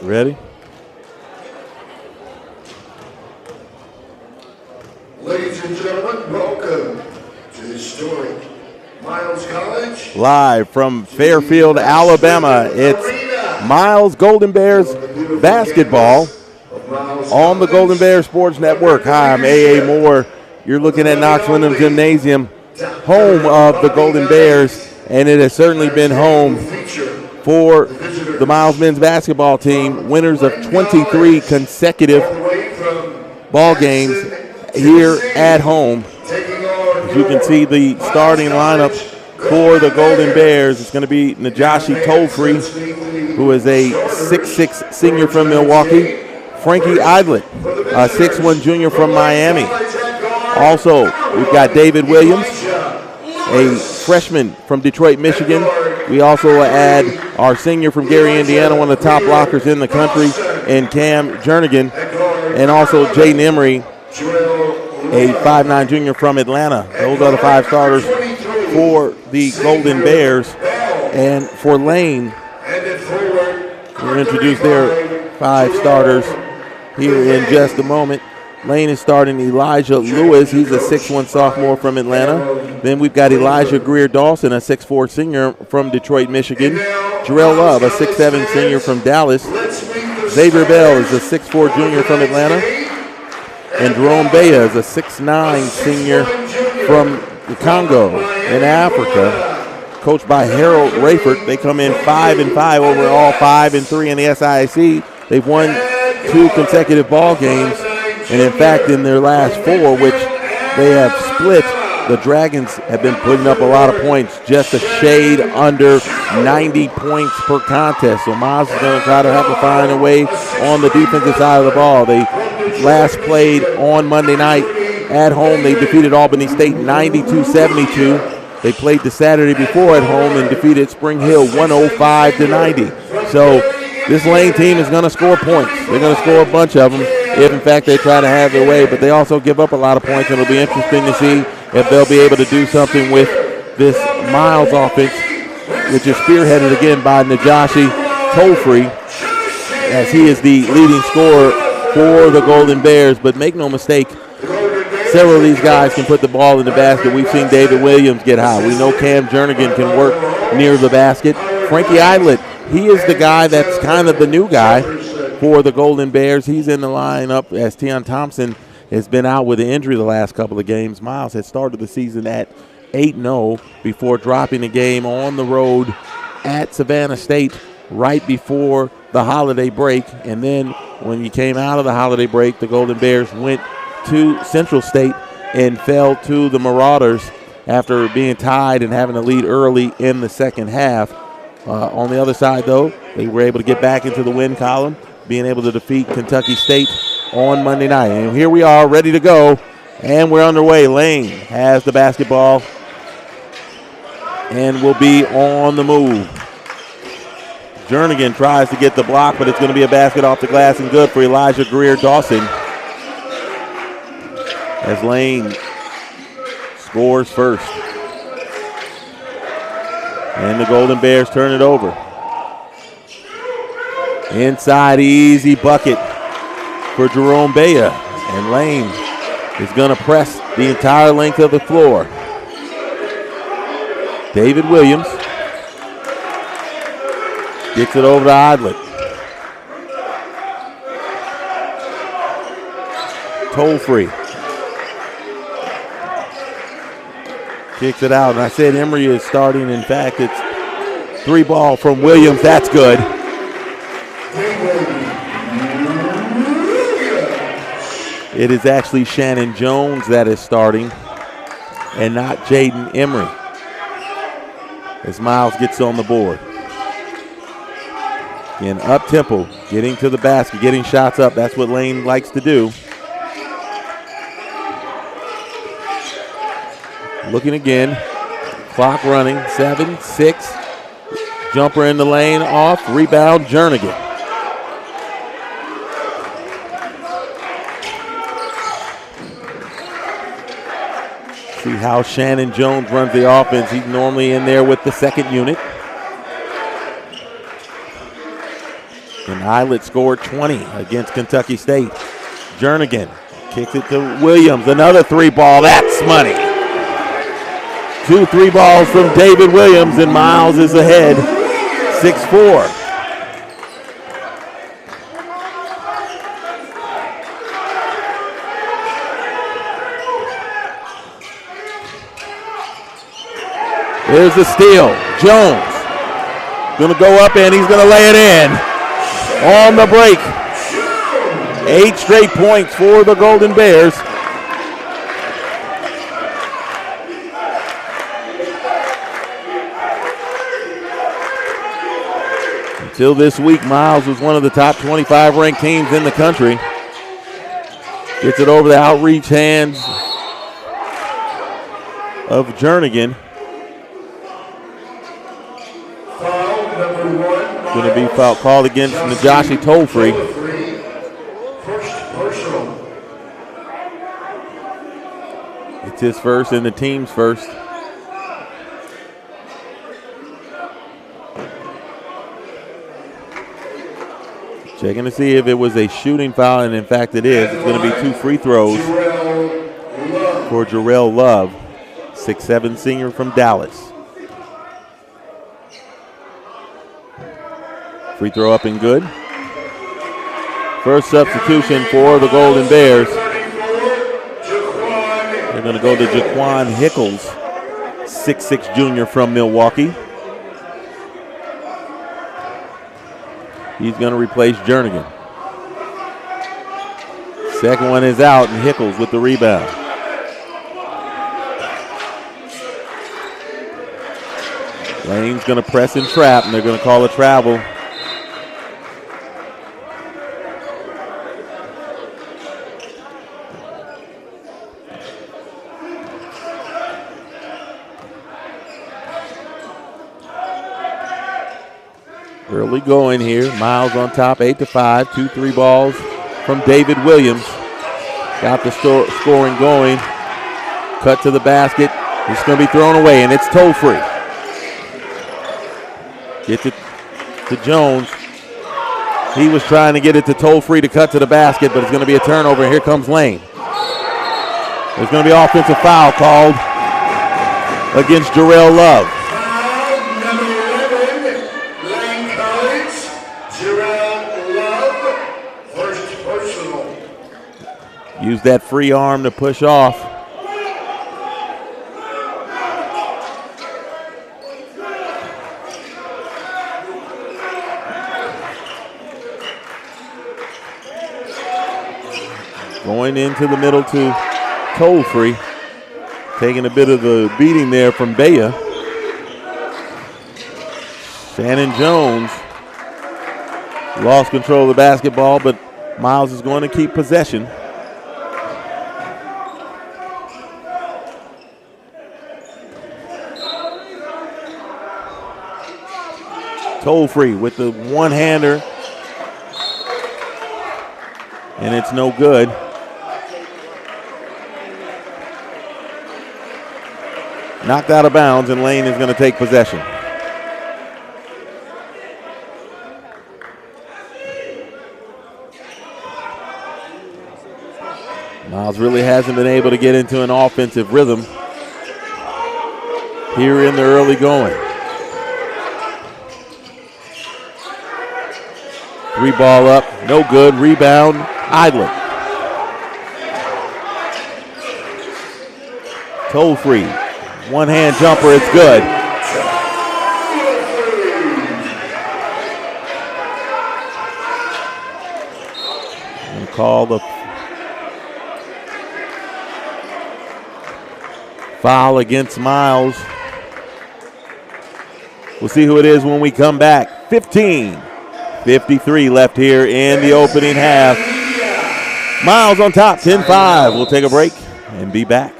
Ready? Ladies and gentlemen, welcome to historic Miles College. Live from Fairfield, Alabama, it's Miles Golden Bears basketball on the Golden Bears Sports Network. Hi, I'm A.A. Moore. You're looking at Knox Windham Gymnasium, home of the Golden Bears, and it has certainly been home for the Miles men's basketball team, winners of 23 consecutive ball games here at home. As you can see, the starting lineup for the Golden Bears is going to be Najashi Tolfree, who is a 6'6" senior from Milwaukee. Frankie Idlet, a 6'1" junior from Miami. Also, we've got David Williams, a freshman from Detroit, Michigan. We also add our senior from Gary, Indiana, one of the top blockers in the country, and Cam Jernigan, and also Jaden Emery, a 5'9" junior from Atlanta. Those are the 5 starters for the Golden Bears. And for Lane, we'll introduce their 5 starters here in just a moment. Lane is starting Elijah Lewis. He's a 6'1" sophomore from Atlanta. Then we've got Elijah Greer Dawson, a 6'4" senior from Detroit, Michigan. Jarrell Love, a 6'7" senior from Dallas. Xavier Bell is a 6'4" junior from Atlanta. And Jerome Bea is a 6'9" senior from the Congo in Africa, coached by Harold Rayford. They come in 5-5 overall, 5-3 in the SIAC. They've won 2 consecutive ball games. And in fact, in their last 4, which they have split, the Dragons have been putting up a lot of points, just a shade under 90 points per contest. So Miles is going to try to have to find a way on the defensive side of the ball. They last played on Monday night at home. They defeated Albany State 92-72. They played the Saturday before at home and defeated Spring Hill 105-90. So this Lane team is going to score points. They're going to score a bunch of them if, in fact, they try to have their way. But they also give up a lot of points, and it'll be interesting to see if they'll be able to do something with this Miles offense, which is spearheaded again by Najashi Tolfree, as he is the leading scorer for the Golden Bears. But make no mistake, several of these guys can put the ball in the basket. We've seen David Williams get high. We know Cam Jernigan can work near the basket. Frankie Idlet, he is the guy that's kind of the new guy for the Golden Bears. He's in the lineup as Tion Thompson has been out with an injury the last couple of games. Miles had started the season at 8-0 before dropping a game on the road at Savannah State right before the holiday break. And then when you came out of the holiday break, the Golden Bears went to Central State and fell to the Marauders after being tied and having a lead early in the second half. On the other side, though, they were able to get back into the win column, being able to defeat Kentucky State on Monday night. And here we are, ready to go, and we're underway. Lane has the basketball and will be on the move. Jernigan tries to get the block, but it's going to be a basket off the glass and good for Elijah Greer Dawson, as Lane scores first. And the Golden Bears turn it over. Inside, easy bucket for Jerome Bea. And Lane is going to press the entire length of the floor. David Williams gets it over to Idlet. Tolfree kicks it out. And I said Emery is starting. In fact, it's 3 ball from Williams. That's good. It is actually Shannon Jones that is starting and not Jaden Emery, as Miles gets on the board. Again, up-tempo, getting to the basket, getting shots up. That's what Lane likes to do. Looking again, clock running, 7-6. Jumper in the lane, off, rebound, Jernigan. See how Shannon Jones runs the offense. He's normally in there with the second unit. And Eilert scored 20 against Kentucky State. Jernigan kicks it to Williams. Another 3-ball. That's money. 2 3-balls from David Williams, and Miles is ahead 6-4. There's the steal. Jones going to go up and he's going to lay it in on the break. 8 straight points for the Golden Bears. Until this week, Miles was one of the top 25 ranked teams in the country. Gets it over the outreach hands of Jernigan. Going to be foul called against Najashi Tolfree. It's his first and the team's first. Checking to see if it was a shooting foul, and in fact it is. It's going to be 2 free throws for Jarrell Love, 6'7" senior from Dallas. Free throw up and good. First substitution for the Golden Bears. They're going to go to Jaquan Hickles, 6'6" junior from Milwaukee. He's going to replace Jernigan. Second one is out, and Hickles with the rebound. Lane's going to press and trap, and they're going to call a travel. Early going here. Miles on top, 8-5. 2 3-balls from David Williams. Got the scoring going. Cut to the basket. It's going to be thrown away, and it's Tolfree. Gets it to Jones. He was trying to get it to Tolfree to cut to the basket, but it's going to be a turnover. And here comes Lane. There's going to be an offensive foul called against Jarrell Love. Use that free arm to push off. Going into the middle to Tolfree. Taking a bit of the beating there from Baya. Shannon Jones lost control of the basketball, but Miles is going to keep possession. Tolfree with the one-hander, and it's no good. Knocked out of bounds, and Lane is going to take possession. Miles really hasn't been able to get into an offensive rhythm here in the early going. 3-ball up, no good. Rebound, Eidler. Tolfree, one-hand jumper, it's good. And call the foul against Miles. We'll see who it is when we come back. 15:53 left here in the opening half. Miles on top, 10-5. We'll take a break and be back.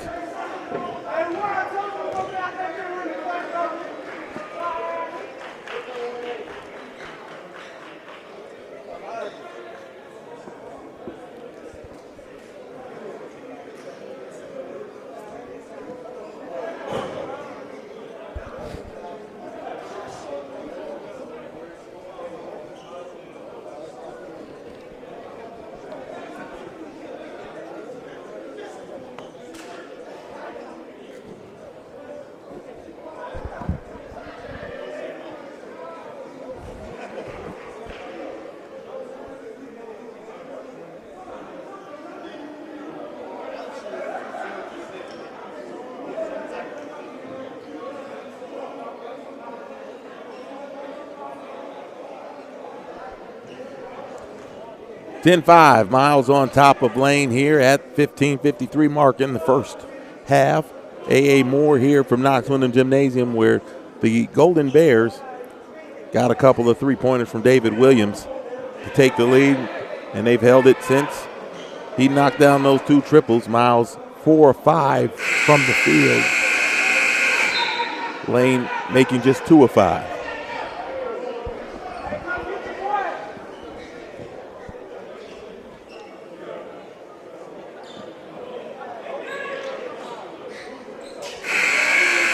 10-5, Miles on top of Lane here at 15:53 mark in the first half. A.A. Moore here from Knox Windham Gymnasium, where the Golden Bears got a couple of three-pointers from David Williams to take the lead, and they've held it since he knocked down those two triples. Miles 4 of 5 from the field. Lane making just 2 of 5.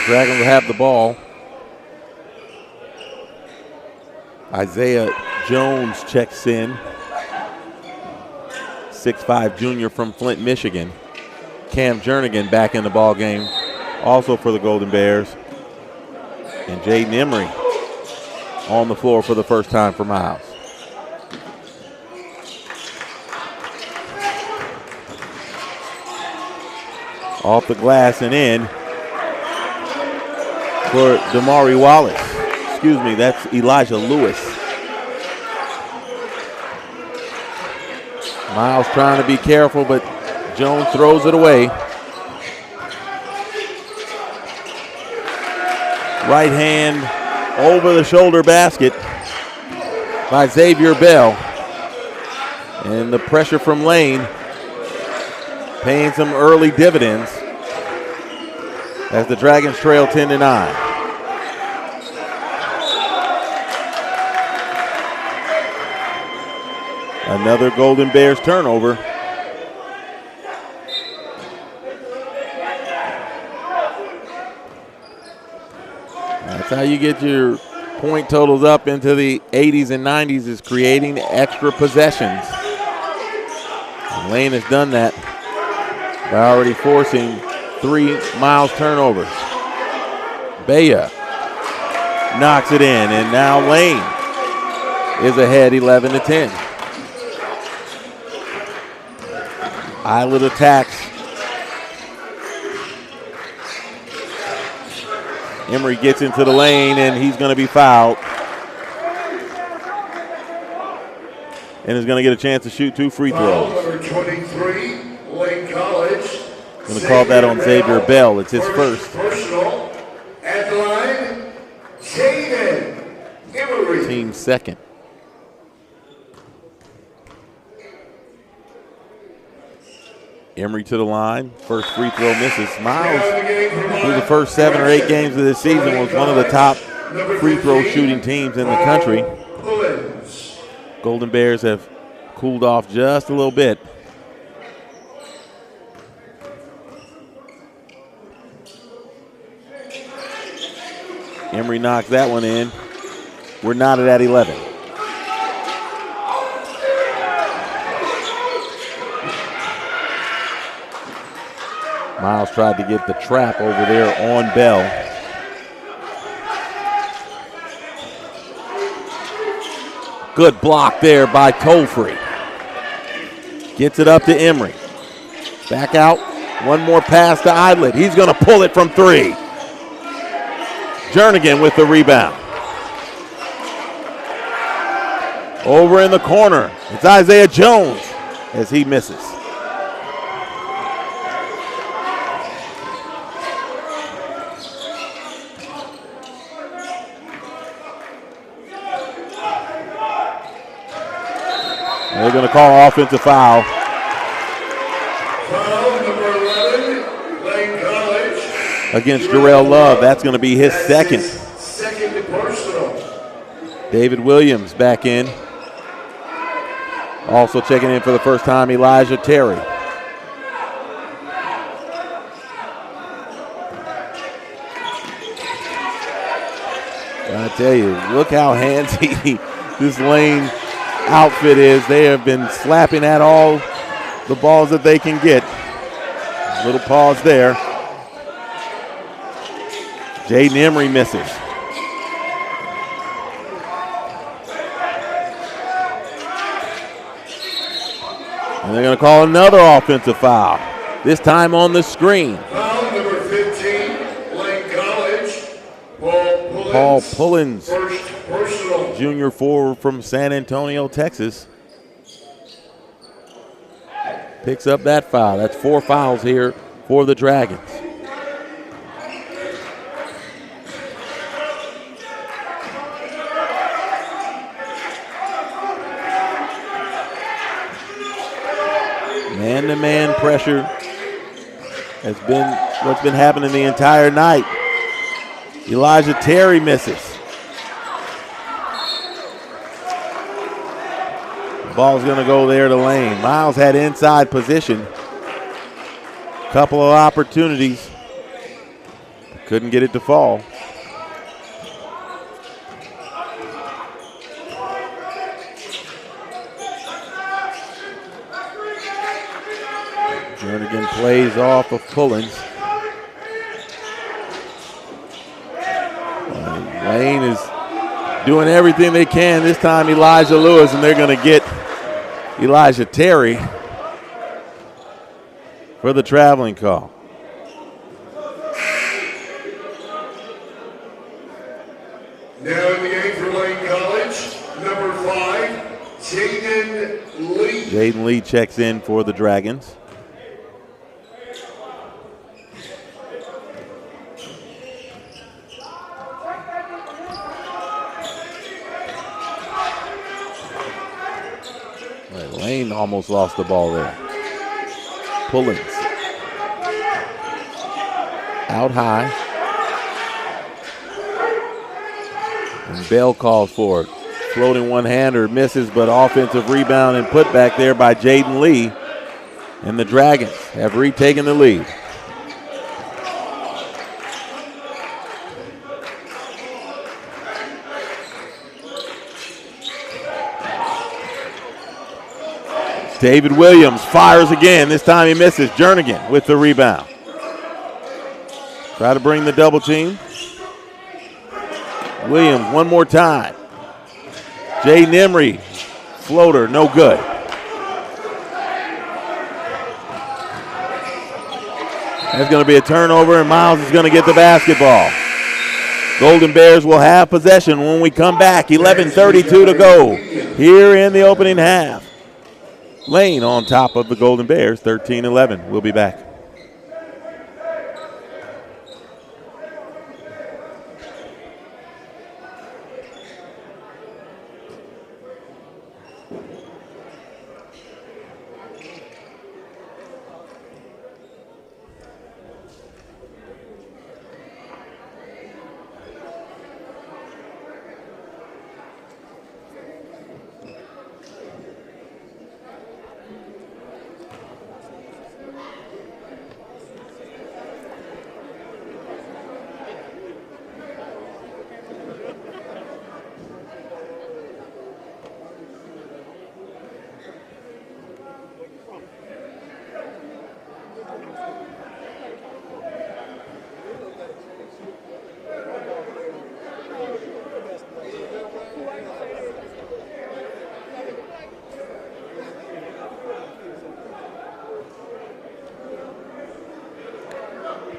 Dragons will have the ball. Isaiah Jones checks in. 6'5" junior from Flint, Michigan. Cam Jernigan back in the ball game, also for the Golden Bears. And Jaden Emery on the floor for the first time for Miles. Off the glass and in for Damari Wallace. Excuse me, that's Elijah Lewis. Miles trying to be careful, but Jones throws it away. Right hand over the shoulder basket by Xavier Bell. And the pressure from Lane paying some early dividends as the Dragons trail 10-9. Another Golden Bears turnover. That's how you get your point totals up into the 80s and 90s, is creating extra possessions. And Lane has done that by already forcing 3 Miles turnovers. Baya knocks it in, and now Lane is ahead 11-10. Islet attacks. Emery gets into the lane, and he's going to be fouled. And is going to get a chance to shoot 2 free throws. Number 23, Lane College. Going to call that on Xavier Bell. It's his first. Personal. At the line, Jaden Emery. Team second. Emery to the line. First free throw misses. Miles, through the first 7 or 8 games of this season, was one of the top free throw shooting teams in the country. Golden Bears have cooled off just a little bit. Emery knocks that one in. We're knotted at 11. Miles tried to get the trap over there on Bell. Good block there by Tolfree. Gets it up to Emery. Back out. One more pass to Idlet. He's going to pull it from 3. Jernigan with the rebound. Over in the corner, it's Isaiah Jones as he misses. They're going to call offensive foul. Foul number 11, Lane College. Against Jarrell Love. That's going to be his second. Second personal. David Williams back in. Also checking in for the first time, Elijah Terry. I tell you, look how handsy this Lane outfit is. They have been slapping at all the balls that they can get. Little pause there. Jaden Emery misses. And they're going to call another offensive foul. This time on the screen. Foul number 15, Lane College. Paul Pullins, First personal. junior forward from San Antonio, Texas. picks up that foul. That's 4 fouls here for the Dragons. Man-to-man pressure has been what's been happening the entire night. Elijah Terry misses. The ball's going to go there to Lane. Miles had inside position. Couple of opportunities. Couldn't get it to fall. Jernigan plays off of Pullins. Lane is doing everything they can. This time Elijah Lewis, and they're going to get Elijah Terry for the traveling call. Now in the game for Lane College, number 5, Jaden Lee. Jaden Lee checks in for the Dragons. Lane almost lost the ball there. Pullins. Out high. And Bell calls for it. Floating one-hander misses, but offensive rebound and put back there by Jaden Lee. And the Dragons have retaken the lead. David Williams fires again. This time he misses. Jernigan with the rebound. Try to bring the double team. Williams one more time. Jaden Emery, floater, no good. That's going to be a turnover, and Miles is going to get the basketball. Golden Bears will have possession when we come back. 11:32 to go here in the opening half. Lane on top of the Golden Bears, 13-11. We'll be back.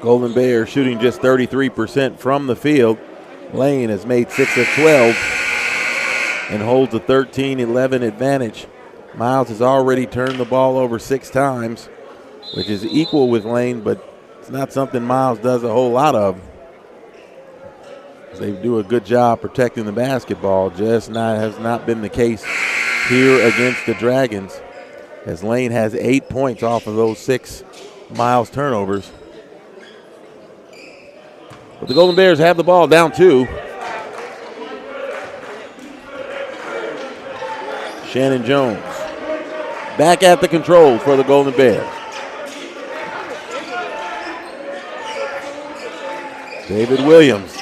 Golden Bears shooting just 33% from the field. Lane has made 6 of 12 and holds a 13-11 advantage. Miles has already turned the ball over 6 times, which is equal with Lane, but it's not something Miles does a whole lot of. They do a good job protecting the basketball, has not been the case here against the Dragons, as Lane has 8 points off of those 6 Miles turnovers. But the Golden Bears have the ball down 2. Shannon Jones back at the controls for the Golden Bears. David Williams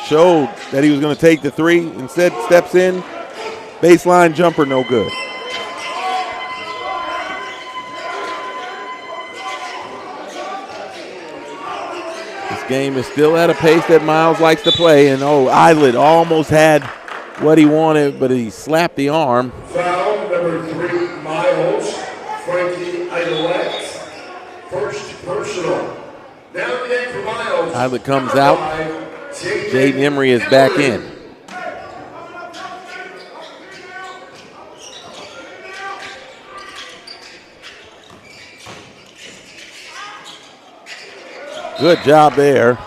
showed that he was going to take the 3. Instead, steps in. Baseline jumper, no good. Game is still at a pace that Miles likes to play, and Idlet almost had what he wanted, but he slapped the arm. Foul number 3, Miles, Frankie Idlet, first personal. Now the game for Miles. Idlet comes out. Jaden Emery is back in. Good job there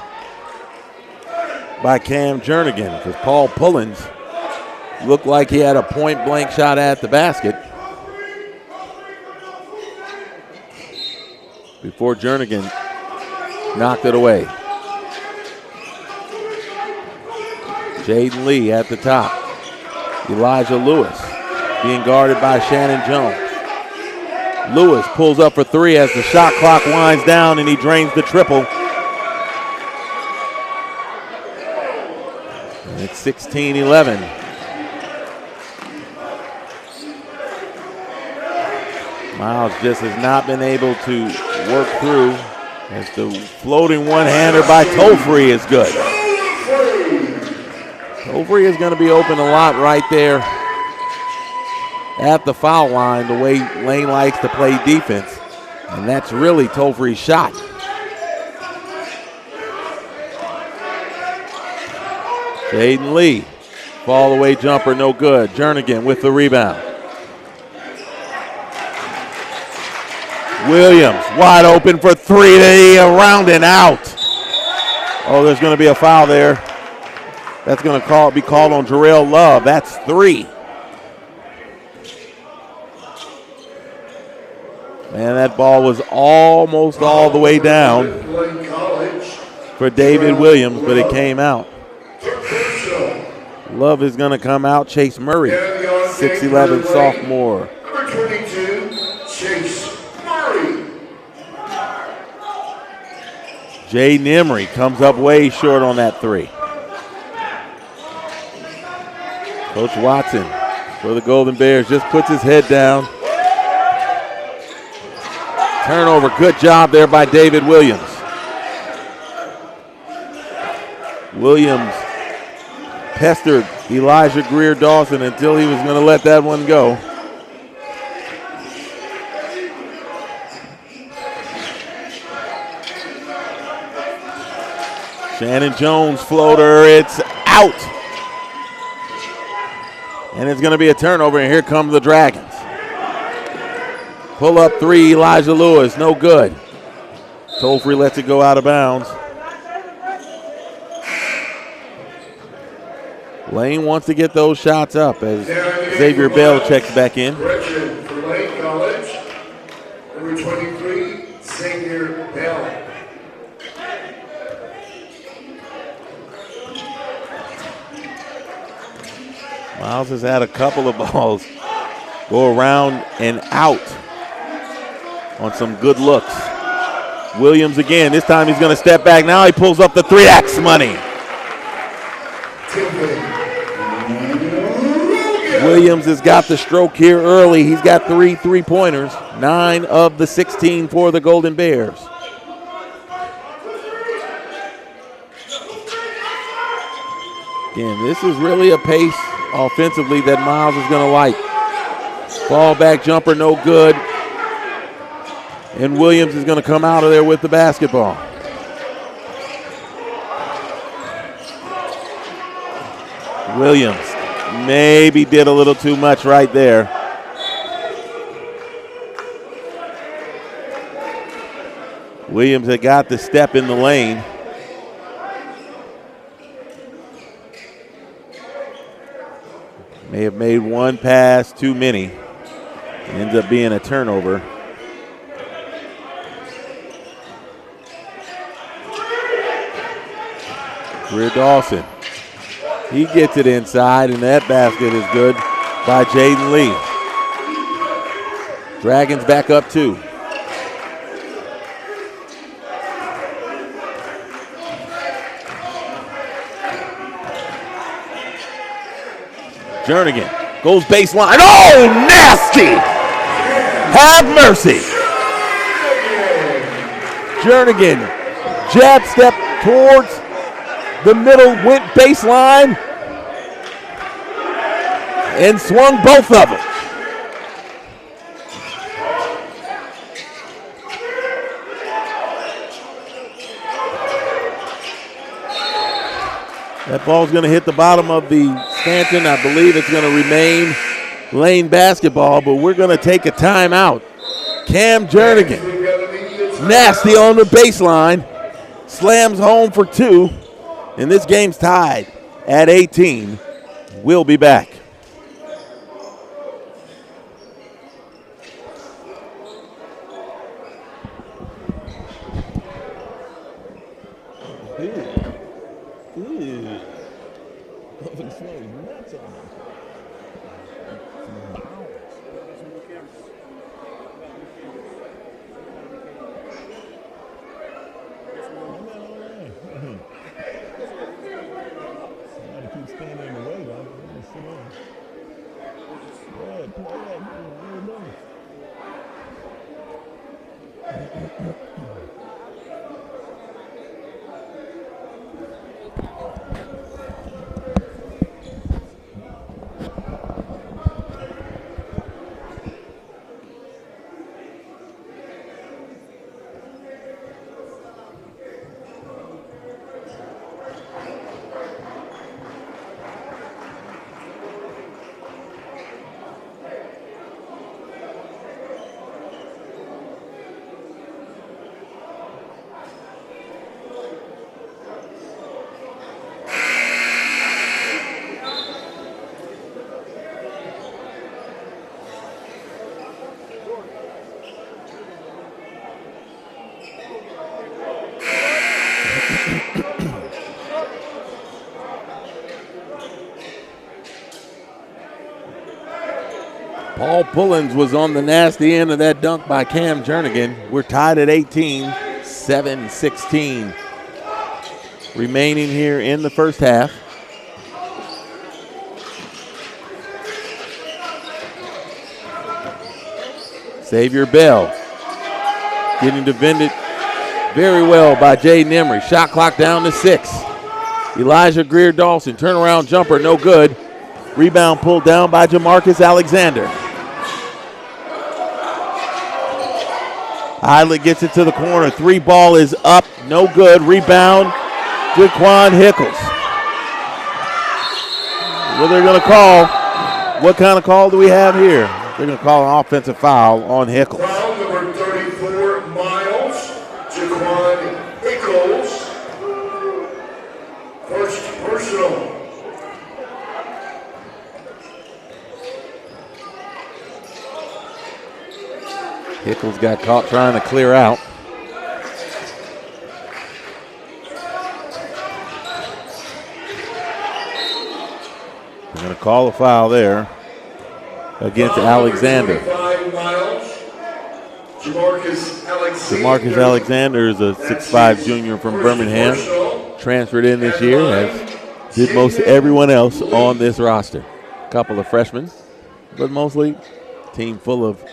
by Cam Jernigan, because Paul Pullins looked like he had a point-blank shot at the basket before Jernigan knocked it away. Jaden Lee at the top. Elijah Lewis being guarded by Shannon Jones. Lewis pulls up for three as the shot clock winds down and he drains the triple. And it's 16-11. Miles just has not been able to work through, as the floating one-hander by Tolfree is good. Tolfree is going to be open a lot right there at the foul line, the way Lane likes to play defense. And that's really Tolfree's shot. Jaden Lee, fall away jumper, no good. Jernigan with the rebound. Williams wide open for three, around and out. Oh, there's going to be a foul there. That's going to be called on Jarrell Love. That's three. Man, that ball was almost all the way down for David Williams, but it came out. Love is going to come out. Chase Murray, 6'11" sophomore. Number 22, Chase Murray. Jaden Emery comes up way short on that three. Coach Watson for the Golden Bears just puts his head down. Turnover, good job there by David Williams. Williams pestered Elijah Greer Dawson until he was going to let that one go. Shannon Jones floater, it's out. And it's going to be a turnover, and here come the Dragons. Pull up three, Elijah Lewis, no good. Tolfree lets it go out of bounds. Lane wants to get those shots up as Xavier Bell checks back in. Correction for Lane College, number 23, Xavier Bell. Miles has had a couple of balls go around and out on some good looks. Williams again. This time he's going to step back. Now he pulls up the 3X money. Williams has got the stroke here early. He's got 3 3-pointers, 9 of the 16 for the Golden Bears. Again, this is really a pace offensively that Miles is going to like. Ball back jumper, no good. And Williams is going to come out of there with the basketball. Williams maybe did a little too much right there. Williams had got the step in the lane. May have made one pass too many. It ends up being a turnover. Greer Dawson. He gets it inside, and that basket is good by Jaden Lee. Dragons back up 2. Jernigan goes baseline. Oh, nasty! Have mercy. Jernigan, jab step towards the middle, went baseline, and swung both of them. That ball's going to hit the bottom of the Stanton. I believe it's going to remain Lane basketball, but we're going to take a timeout. Cam Jernigan, nasty on the baseline. slams home for 2, and this game's tied at 18. We'll be back. Paul Pullins was on the nasty end of that dunk by Cam Jernigan. We're tied at 18, 7-16 remaining here in the first half. Xavier Bell getting defended very well by Jaden Emery. Shot clock down to 6. Elijah Greer Dawson, turnaround jumper, no good. Rebound pulled down by Jamarcus Alexander. Eilert gets it to the corner. 3 ball is up, no good. Rebound, Jaquan Hickles. What they're going to call? What kind of call do we have here? They're going to call an offensive foul on Hickles. Foul number 34, Miles, Jaquan Hickles. First personal. Hickles got caught trying to clear out. They're going to call a foul there against Alexander. Jamarcus Alexander is a 6'5 junior from Birmingham. Transferred in this year, as did most everyone else on this roster. A couple of freshmen, but mostly a team full of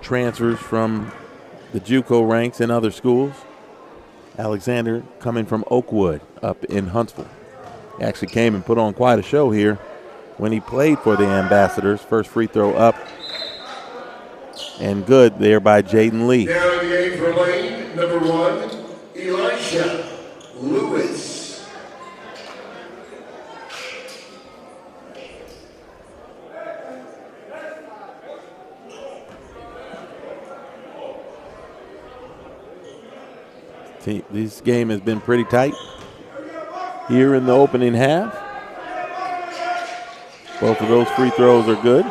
transfers from the JUCO ranks and other schools. Alexander coming from Oakwood up in Huntsville. He actually came and put on quite a show here when he played for the Ambassadors. First free throw up and good there by Jaden Lee. Down in the 8th lane, number 1, Elisha Lewis. This game has been pretty tight here in the opening half. Both of those free throws are good.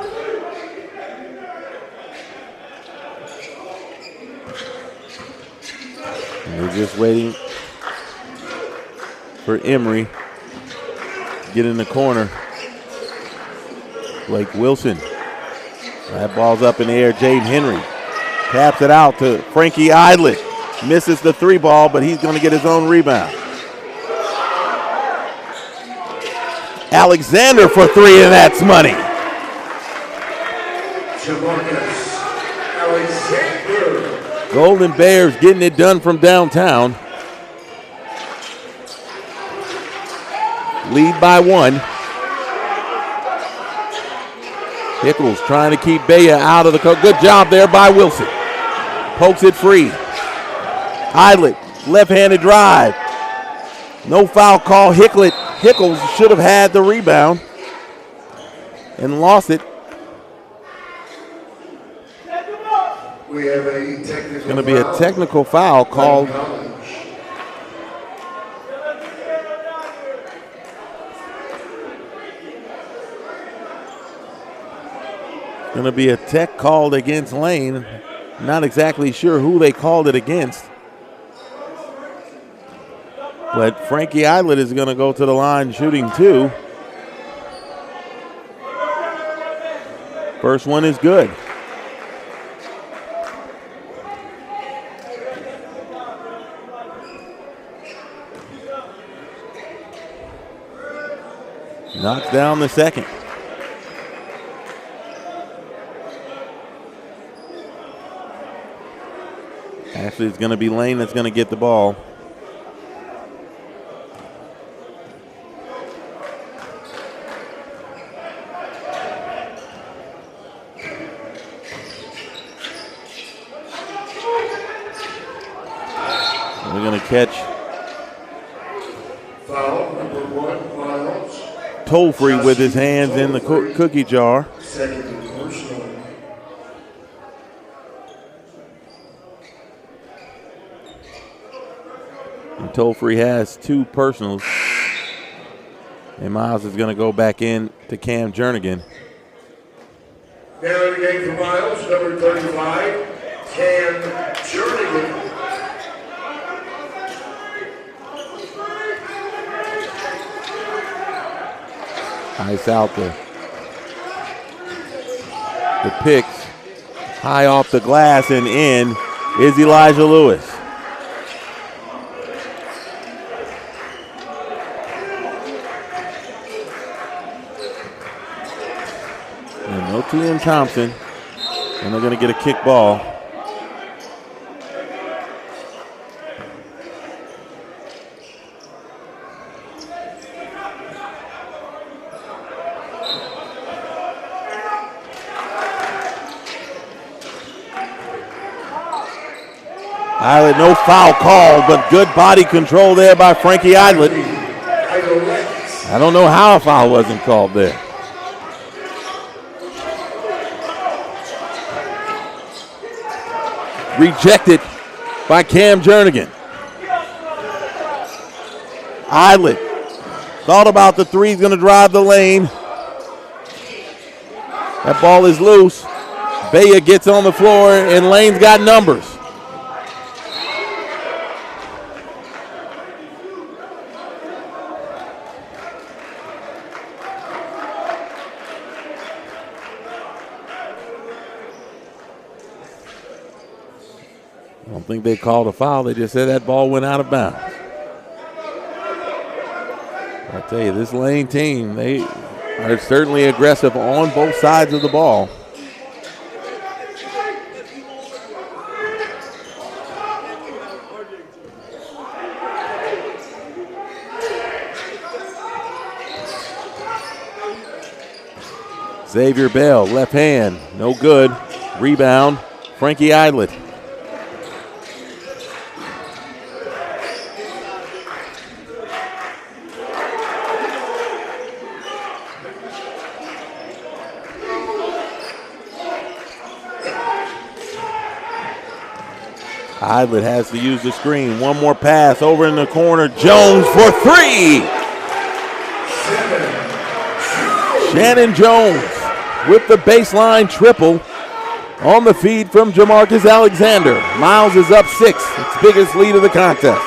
And we're just waiting for Emery to get in the corner. Blake Wilson. That ball's up in the air. Jaden Henry taps it out to Frankie Eilert. Misses the 3 ball, but he's going to get his own rebound. Alexander for 3, and that's money. Jamarcus Alexander. Golden Bears getting it done from downtown. Lead by 1. Hickles trying to keep Bea out of the court. Good job there by Wilson. Pokes it free. Eilert, left-handed drive. No foul call. Hickles should have had the rebound and lost it. We have a technical It's going to be a technical foul called Going to be a tech called against Lane. Not exactly sure who they called it against. But Frankie Eidlet is going to go to the line shooting 2. First one is good. Knocks down the second. Actually, it's going to be Lane that's going to get the ball. We're going to catch Foul number 1, Miles. Tolfree with his hands in the cookie jar. Second personal. And Tolfree has 2 personals. And Miles is going to go back in to Cam Jernigan. Now in the game for Miles, number 35, Cam Jernigan. Ice out the picks. High off the glass and in is Elijah Lewis. And no T.M. Thompson. And they're going to get a kick ball. Eidlet, no foul called, but good body control there by Frankie Eidlet. I don't know how a foul wasn't called there. Rejected by Cam Jernigan. Eidlet thought about the three, he's going to drive the lane. That ball is loose. Baya gets on the floor, and Lane's got numbers. I don't think they called a foul. They just said that ball went out of bounds. I tell you, this Lane team, they are certainly aggressive on both sides of the ball. Xavier Bell, left hand, no good. Rebound, Frankie Eidlet. Eidlet has to use the screen. One more pass over in the corner. Jones for three. Shannon Jones with the baseline triple on the feed from Jamarcus Alexander. Miles is up 6. Its biggest lead of the contest.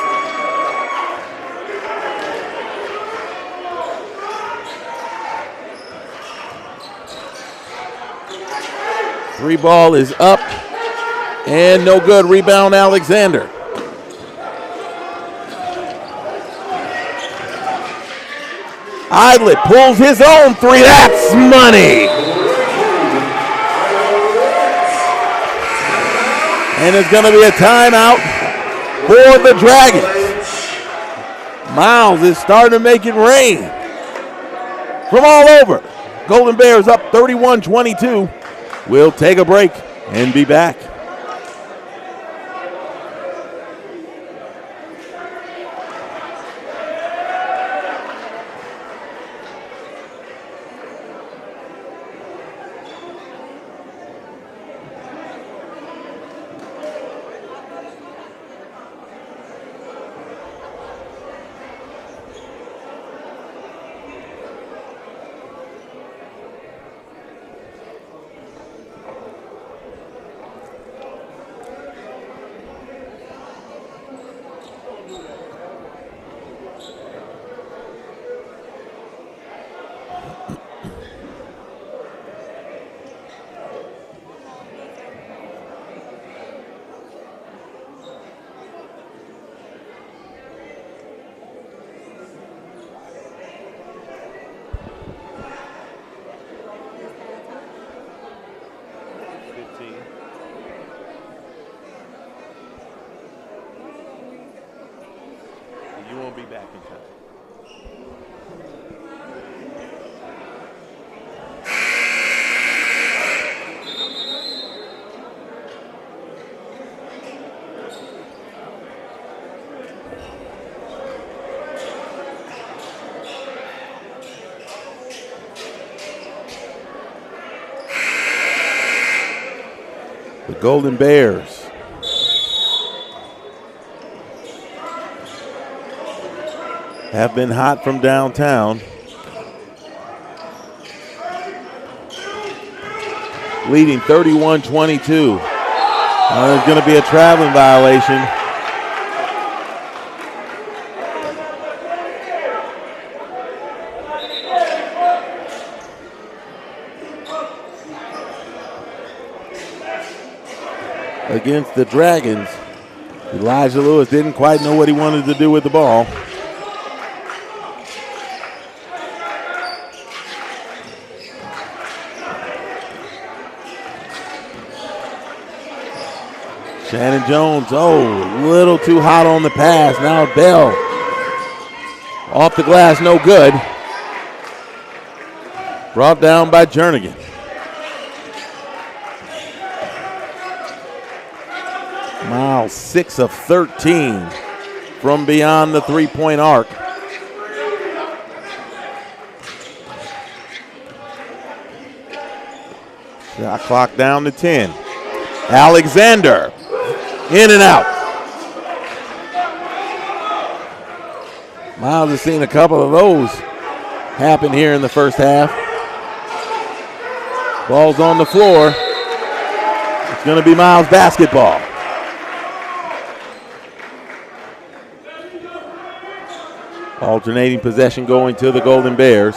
Three ball is up. And no good. Rebound, Alexander. Eidlet pulls his own three. That's money. And it's going to be a timeout for the Dragons. Miles is starting to make it rain from all over. Golden Bears up 31-22. We'll take a break and be back. The Golden Bears have been hot from downtown. Leading 31-22. There's going to be a traveling violation. Against the Dragons. Elijah Lewis didn't quite know what he wanted to do with the ball. Shannon Jones, a little too hot on the pass. Now Bell off the glass, no good. Brought down by Jernigan. Miles 6 of 13 from beyond the three-point arc. Shot clock down to 10. Alexander, in and out. Miles has seen a couple of those happen here in the first half. Ball's on the floor. It's going to be Miles basketball. Alternating possession going to the Golden Bears.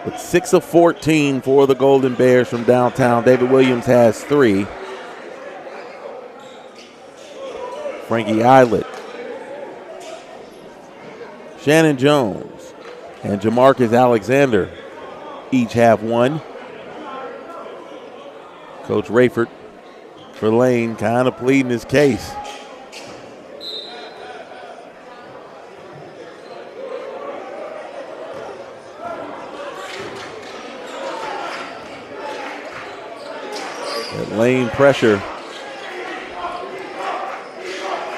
With 6 of 14 for the Golden Bears from downtown. David Williams has 3. Frankie Eilert, Shannon Jones, and Jamarcus Alexander each have 1. Coach Rayford for Lane kind of pleading his case. That lane pressure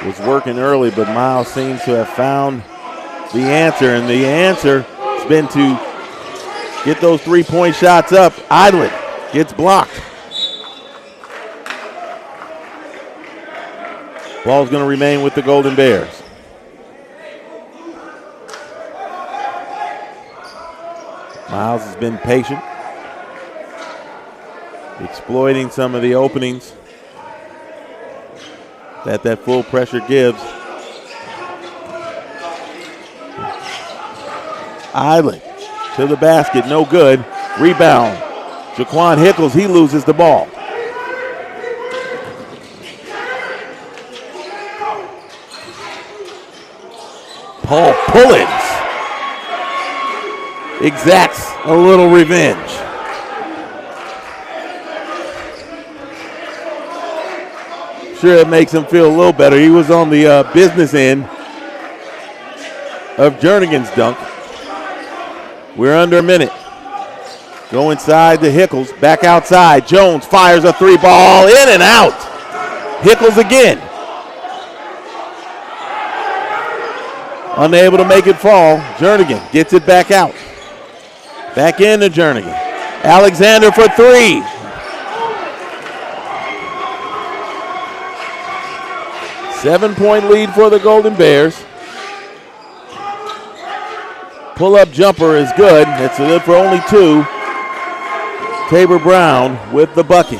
was working early, but Miles seems to have found the answer, and the answer has been to get those three-point shots up. Idlet gets blocked. Ball's going to remain with the Golden Bears. Miles has been patient, exploiting some of the openings that full pressure gives. Idlet to the basket, no good. Rebound. Jaquan Hickles, he loses the ball. Paul Pullins exacts a little revenge. Sure, it makes him feel a little better. He was on the business end of Jernigan's dunk. We're under a minute. Go inside to Hickles, back outside. Jones fires a 3 ball, in and out. Hickles again. Unable to make it fall. Jernigan gets it back out. Back into Jernigan. Alexander for 3. Seven-point lead for the Golden Bears. Pull-up jumper is good. It's good for only 2. Tabor Brown with the bucket.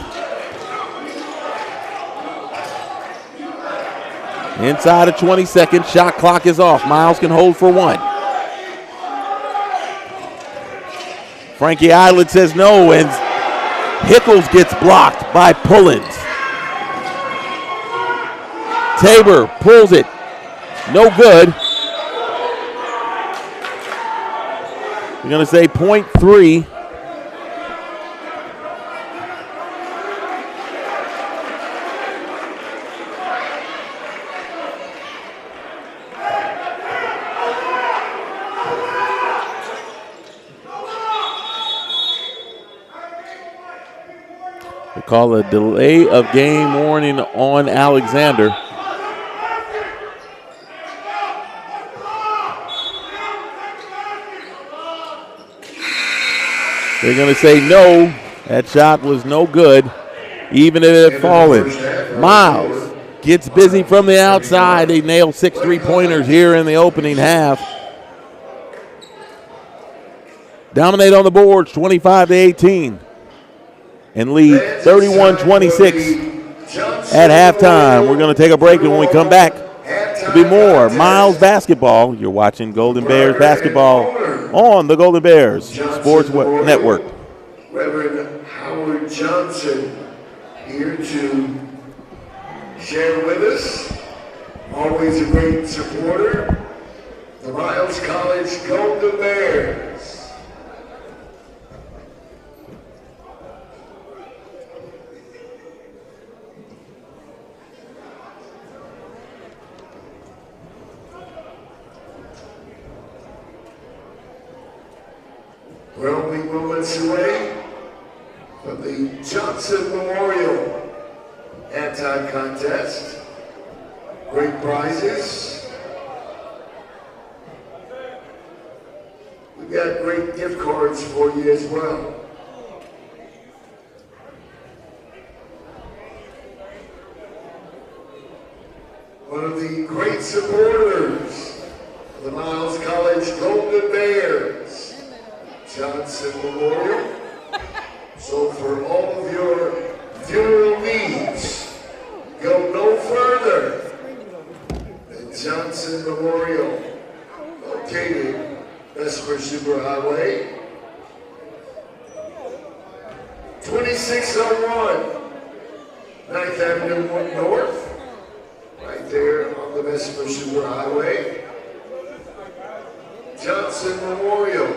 Inside of 20 seconds, shot clock is off. Miles can hold for 1. Frankie Eilert says no, and Hickles gets blocked by Pullins. Tabor pulls it. No good. We're going to say .3. We call a delay of game warning on Alexander. They're going to say no That shot was no good, even if it had fallen. Miles gets busy from the outside. They nailed 6 3-pointers here in the opening half. Dominate on the boards, 25-18. And lead 31-26 at halftime. We're going to take a break, and when we come back, to be more Miles basketball. You're watching Golden Bears basketball on the Golden Bears Sports Network. Reverend Howard Johnson here to share with us. Always a great supporter. The Miles College Golden Bears. We're only moments away from the Johnson Memorial Anti-Contest. Great prizes. We've got great gift cards for you as well. One of the great supporters of the Miles College Golden Bears, Johnson Memorial. So for all of your funeral needs, go no further than Johnson Memorial, located Vesper Superhighway, 2601 9th Avenue North, right there on the Vesper Superhighway. Johnson Memorial.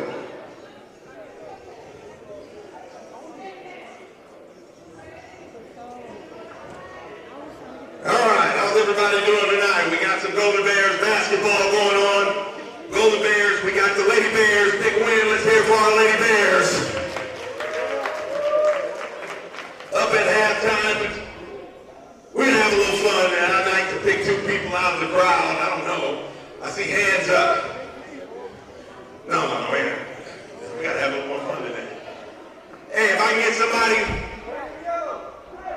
Everybody doing tonight? We got some Golden Bears basketball going on. Golden Bears, we got the Lady Bears. Big win. Let's hear for our Lady Bears. Up at halftime, we're gonna have a little fun, man. I'd like to pick 2 people out of the crowd. I don't know. I see hands up. No, wait. We gotta have a little more fun today. Hey, if I can get somebody,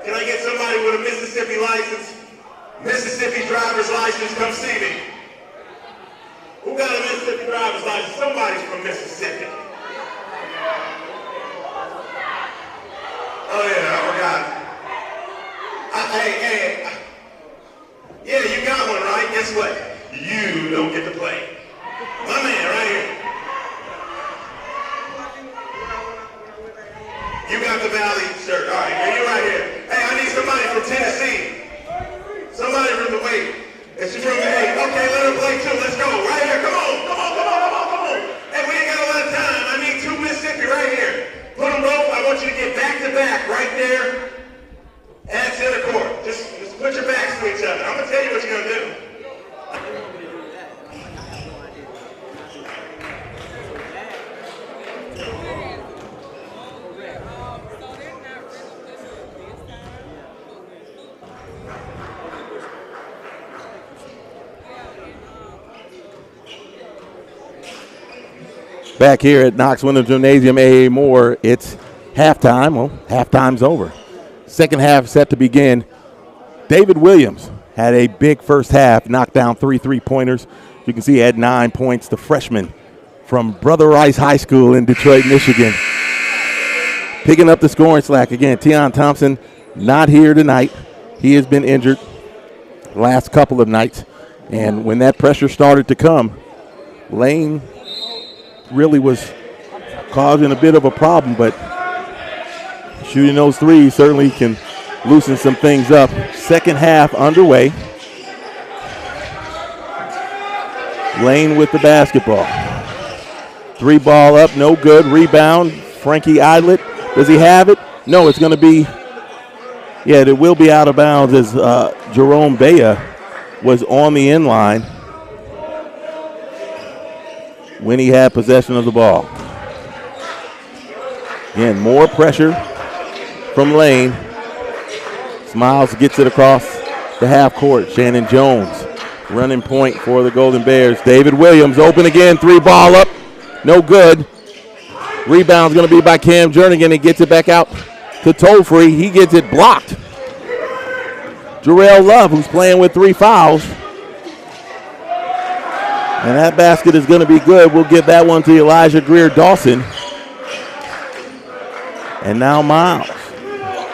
can I get somebody with a Mississippi license? Mississippi driver's license, come see me. Who got a Mississippi driver's license? Somebody's from Mississippi. Oh yeah, I forgot. Hey, yeah, you got one, right? Guess what? You don't get to play. My man, right here. You got the Valley shirt. All right, you right here. Hey, I need somebody from Tennessee. Somebody from the way. It's from the hey, okay, let her play too. Let's go. Right here. Come on. Hey, we ain't got a lot of time. I need 2 Mississippi right here. Put them both. I want you to get back to back right there at center court. Just put your backs to each other. I'm gonna tell you what you're gonna do. Back here at Knox Windham Gymnasium, A.A. Moore, it's halftime. Well, halftime's over. Second half set to begin. David Williams had a big first half, knocked down 3 3-pointers. You can see he had 9 points. The freshman from Brother Rice High School in Detroit, Michigan. Picking up the scoring slack again. Tion Thompson not here tonight. He has been injured the last couple of nights. And when that pressure started to come, Lane really was causing a bit of a problem, but shooting those threes certainly can loosen some things up. Second half underway. Lane with the basketball. 3 ball up, no good. Rebound, Frankie Idlet. Does he have it? No, it's going to be, yeah, it will be out of bounds as Jerome Bea was on the end line when he had possession of the ball. Again, more pressure from Lane. Smiles gets it across the half court. Shannon Jones running point for the Golden Bears. David Williams open again, 3 ball up, no good. Rebound's going to be by Cam Jernigan. He gets it back out to Tolfree. He gets it blocked. Jarrell Love, who's playing with 3 fouls. And that basket is going to be good. We'll give that one to Elijah Greer Dawson. And now Miles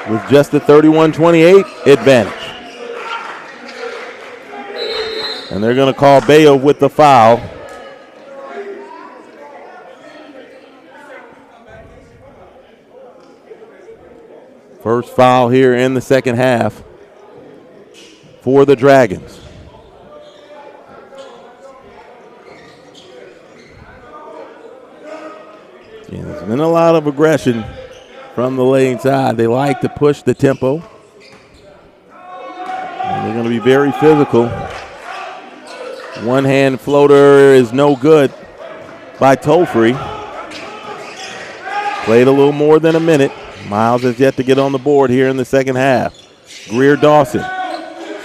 with just a 31-28 advantage. And they're going to call Bayo with the foul. First foul here in the second half for the Dragons. Yeah, there's been a lot of aggression from the lane side. They like to push the tempo. And they're going to be very physical. One-hand floater is no good by Tolfree. Played a little more than a minute. Miles has yet to get on the board here in the second half. Greer Dawson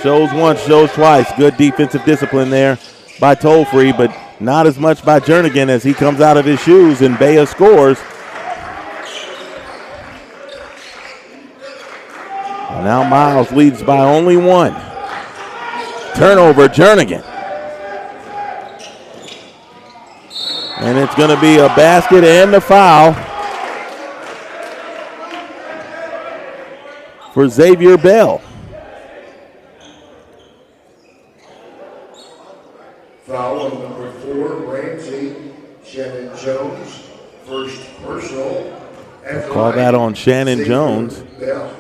shows once, shows twice. Good defensive discipline there by Tolfree, but not as much by Jernigan as he comes out of his shoes and Baya scores. And now Miles leads by only 1. Turnover, Jernigan. And it's going to be a basket and a foul for Xavier Bell. Foul on number 4, Ramsey Shannon Jones. First personal. Call that on Shannon Jones. Bell.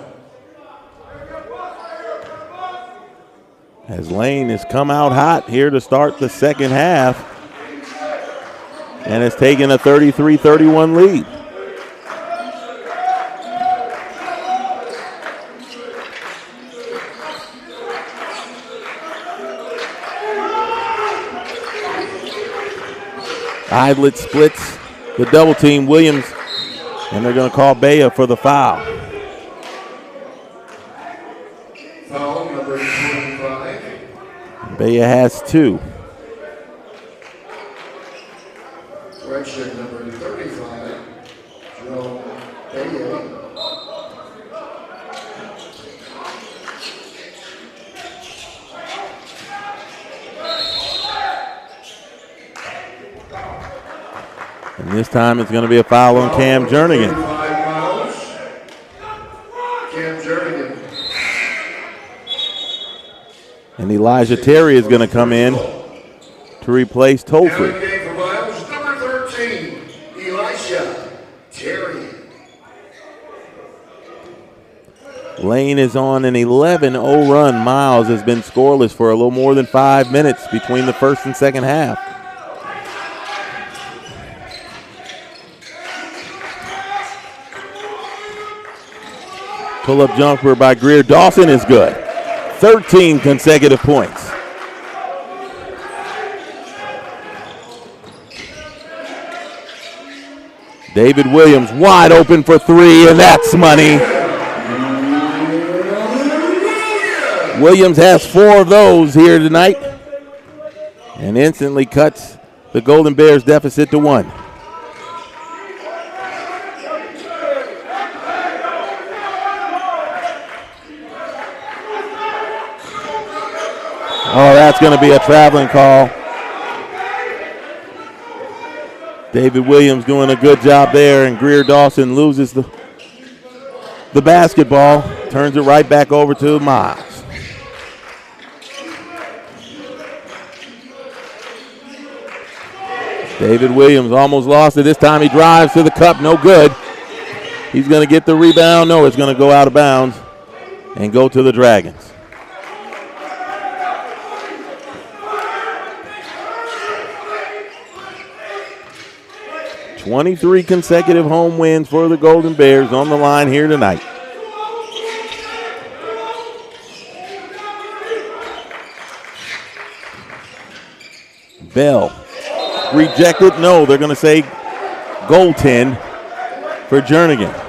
As Lane has come out hot here to start the second half and has taken a 33-31 lead. Idlet splits the double team Williams, and they're going to call Baya for the foul. Foul number 25. Baya has 2. Red shirt number 35, Jerome Baye. And this time it's going to be a foul on Cam Jernigan. Cam Jernigan. And Elijah Terry is going to come in to replace Tolfree. Game for Miles, number 13, Elisha Terry. Lane is on an 11-0 run. Miles has been scoreless for a little more than 5 minutes between the first and second half. Pull-up jumper by Greer Dawson is good. 13 consecutive points. David Williams wide open for 3, and that's money. Williams has 4 of those here tonight and instantly cuts the Golden Bears deficit to 1. Oh, that's going to be a traveling call. David Williams doing a good job there, and Greer Dawson loses the basketball, turns it right back over to Miles. David Williams almost lost it. This time he drives to the cup, no good. He's going to get the rebound. No, it's going to go out of bounds and go to the Dragons. 23 consecutive home wins for the Golden Bears on the line here tonight. Bell rejected. No, they're going to say goaltend for Jernigan.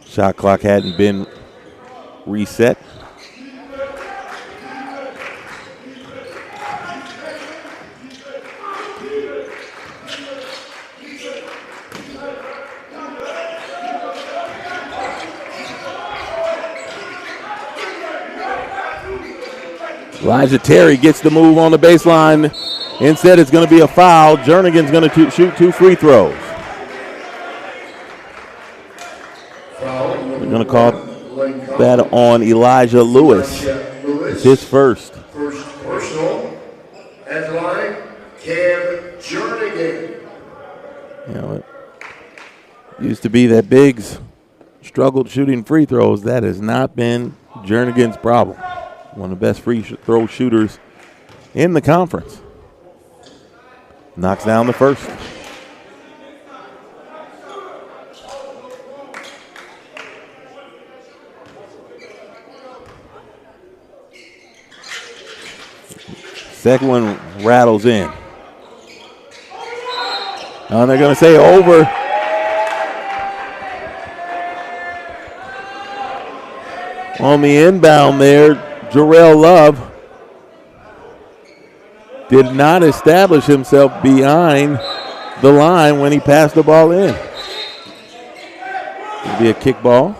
Shot clock hadn't been reset. Elijah Terry gets the move on the baseline. Instead, it's going to be a foul. Jernigan's going to shoot 2 free throws. We're going to call that on Elijah Lewis. It's his first. First personal. At the line, Cam Jernigan. You know, it used to be that Biggs struggled shooting free throws. That has not been Jernigan's problem. One of the best free throw shooters in the conference. Knocks down the first. Second one rattles in. And they're going to say over. On the inbound there, Jarrell Love did not establish himself behind the line when he passed the ball in. It'll be a kick ball.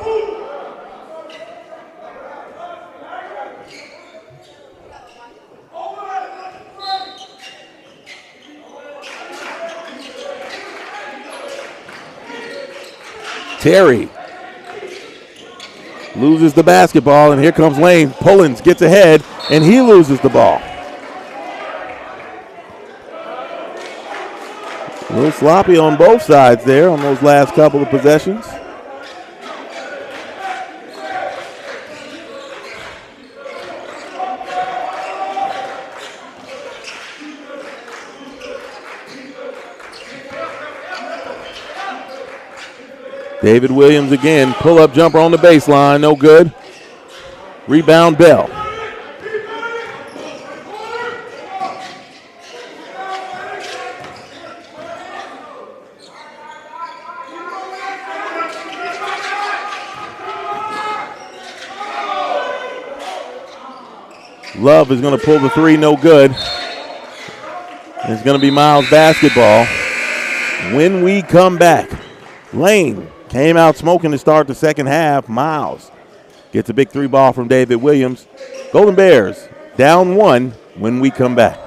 Terry loses the basketball, and here comes Lane. Pullins gets ahead, and he loses the ball. A little sloppy on both sides there on those last couple of possessions. David Williams again, pull-up jumper on the baseline, no good. Rebound, Bell. Love is going to pull the three, no good. It's going to be Miles basketball. When we come back, Lane came out smoking to start the second half. Miles gets a big 3 ball from David Williams. Golden Bears down 1 when we come back.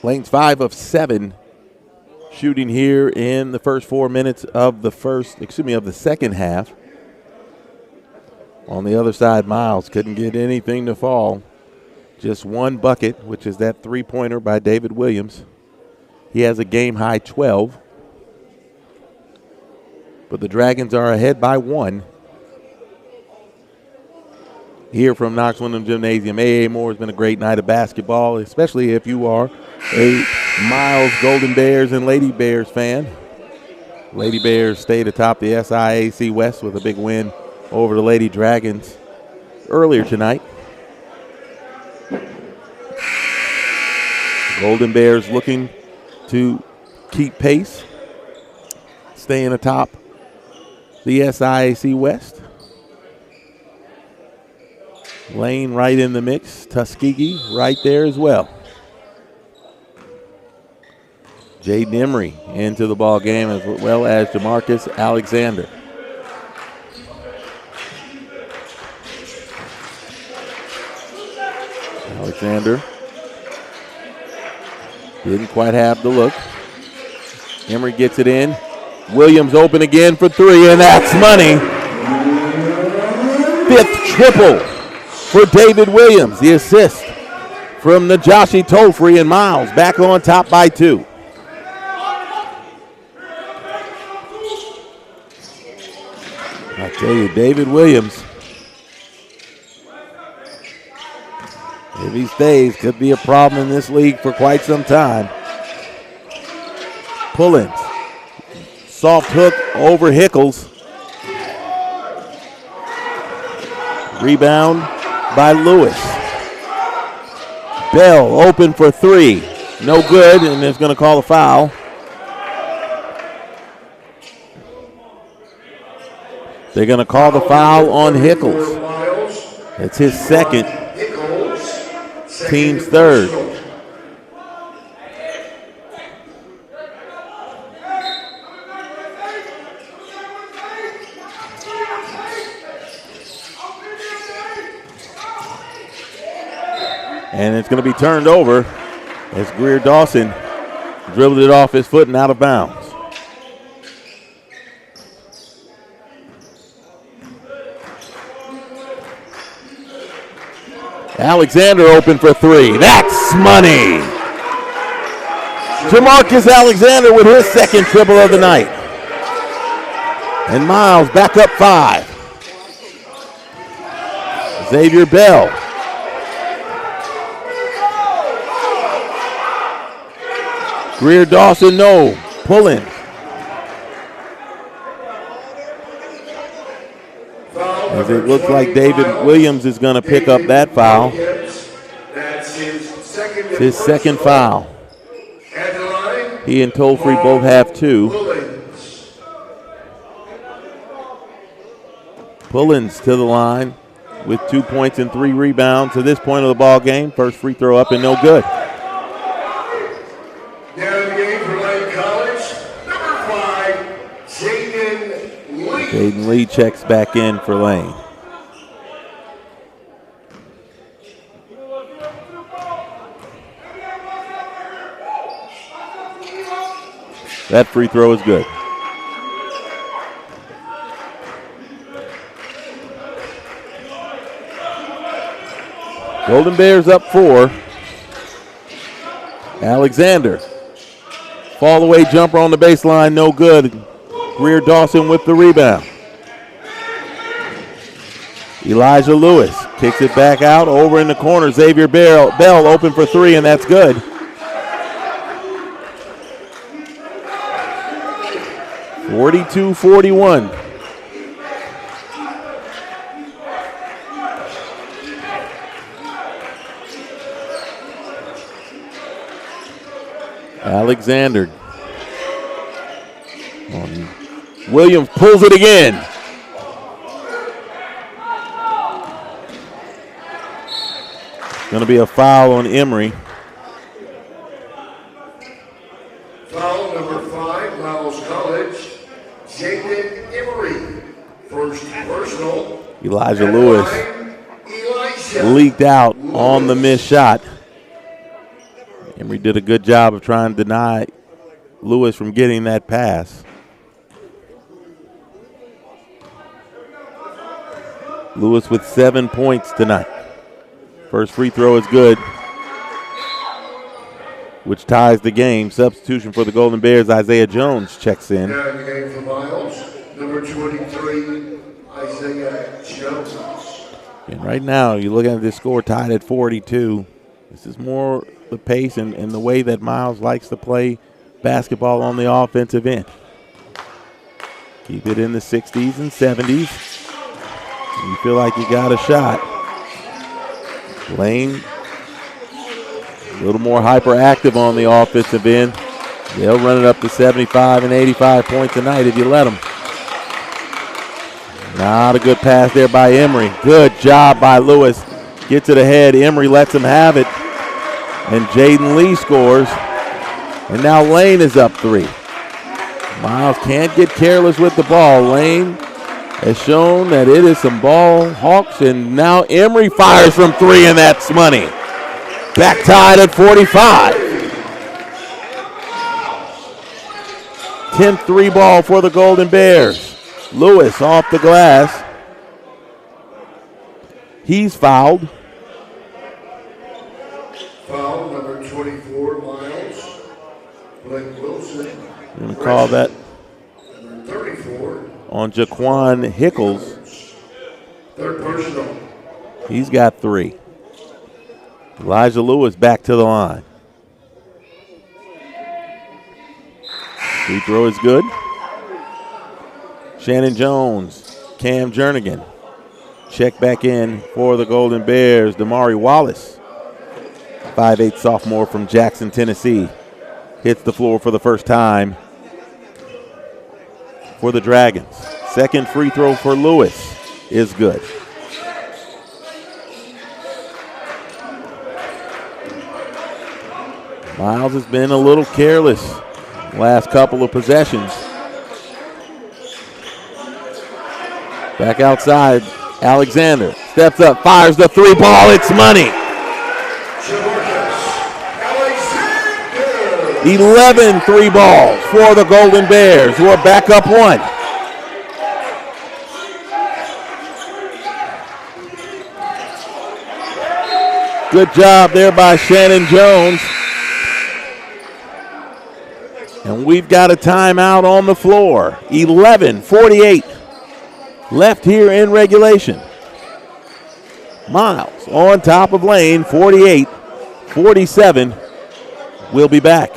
Lane's 5 of 7 shooting here in the first 4 minutes of the second half. On the other side, Miles couldn't get anything to fall. Just 1 bucket, which is that 3-pointer by David Williams. He has a game-high 12. But the Dragons are ahead by 1. Here from Knox Windham Gymnasium, A.A. Moore has been a great night of basketball, especially if you are a Miles Golden Bears and Lady Bears fan. Lady Bears stayed atop the SIAC West with a big win over the Lady Dragons earlier tonight. Golden Bears looking to keep pace, staying atop the SIAC West. Lane right in the mix. Tuskegee right there as well. Jaden Emery into the ball game as well as Jamarcus Alexander. Alexander didn't quite have the look. Emery gets it in. Williams open again for 3, and that's money. 5th triple for David Williams, the assist from Najashi Tolfree, and Miles back on top by 2. I tell you, David Williams, if he stays, could be a problem in this league for quite some time. Pullins, soft hook over Hickles. Rebound by Lewis. Bell open for 3. No good, and they're going to call a foul. They're going to call the foul on Hickles. It's his second, team's third. And it's going to be turned over as Greer Dawson dribbled it off his foot and out of bounds. Alexander open for 3. That's money. Jamarcus Alexander with his second triple of the night. And Miles back up 5. Xavier Bell. Greer Dawson, no. Pullins. As it looks like David Williams is going to pick up that foul. That's His second foul. He and Tolfree both have 2. Pullins to the line with 2 points and 3 rebounds to this point of the ball game. First free throw up and no good. Now in the game for Lane College, number 5, Jaden Lee. Jaden Lee checks back in for Lane. That free throw is good. Golden Bears up 4. Alexander. Fall away jumper on the baseline, no good. Greer Dawson with the rebound. Elijah Lewis kicks it back out over in the corner. Xavier Bell open for 3, and that's good. (42-41). Alexander. Williams pulls it again. Going to be a foul on Emory. Foul number 5, Miles College, Jaden Emory. First personal. Elijah Lewis leaked out on the missed shot. Emory did a good job of trying to deny Lewis from getting that pass. Lewis with 7 points tonight. First free throw is good, which ties the game. Substitution for the Golden Bears, Isaiah Jones checks in. Now in the game for Miles, number 23, Isaiah Jones. And right now, you look at this score tied at 42. This is more the pace and the way that Miles likes to play basketball on the offensive end. Keep it in the 60s and 70s. And you feel like you got a shot. Lane, a little more hyperactive on the offensive end. They'll run it up to 75 and 85 points a night if you let them. Not a good pass there by Emory. Good job by Lewis. Gets it ahead. Emory lets him have it. And Jaden Lee scores. And now Lane is up 3. Miles can't get careless with the ball. Lane has shown that it is some ball hawks, and now Emory fires from 3, and that's money. Back tied at 45. 10th 3 ball for the Golden Bears. Lewis off the glass. He's fouled. Foul number 24, Miles. Blake Wilson. I'm going to call that Number 34. on Jaquan Hickles. Third personal. He's got 3. Elijah Lewis back to the line. Free throw is good. Shannon Jones, Cam Jernigan. Check back in for the Golden Bears, Damari Wallace. 5'8" sophomore from Jackson, Tennessee. Hits the floor for the first time for the Dragons. Second free throw for Lewis is good. Miles has been a little careless last couple of possessions. Back outside, Alexander steps up, fires the 3 ball, it's money. 11 3 balls for the Golden Bears, who are back up 1. Good job there by Shannon Jones. And we've got a timeout on the floor. 11:48 left here in regulation. Miles on top of lane, 48-47. We'll be back.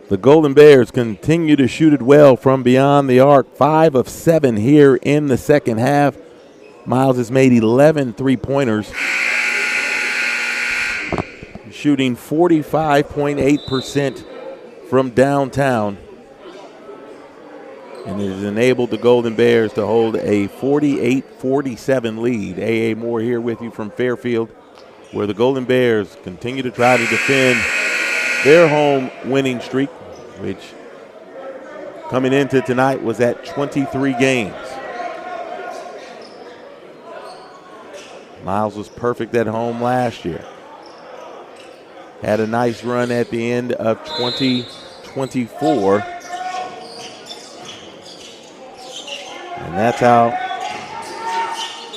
The Golden Bears continue to shoot it well from beyond the arc. 5 of 7 here in the second half. Miles has made 11 three-pointers, shooting 45.8% from downtown. And it has enabled the Golden Bears to hold a 48-47 lead. A.A. Moore here with you from Fairfield, where the Golden Bears continue to try to defend their home winning streak, which coming into tonight was at 23 games. Miles was perfect at home last year. Had a nice run at the end of 2024. And that's how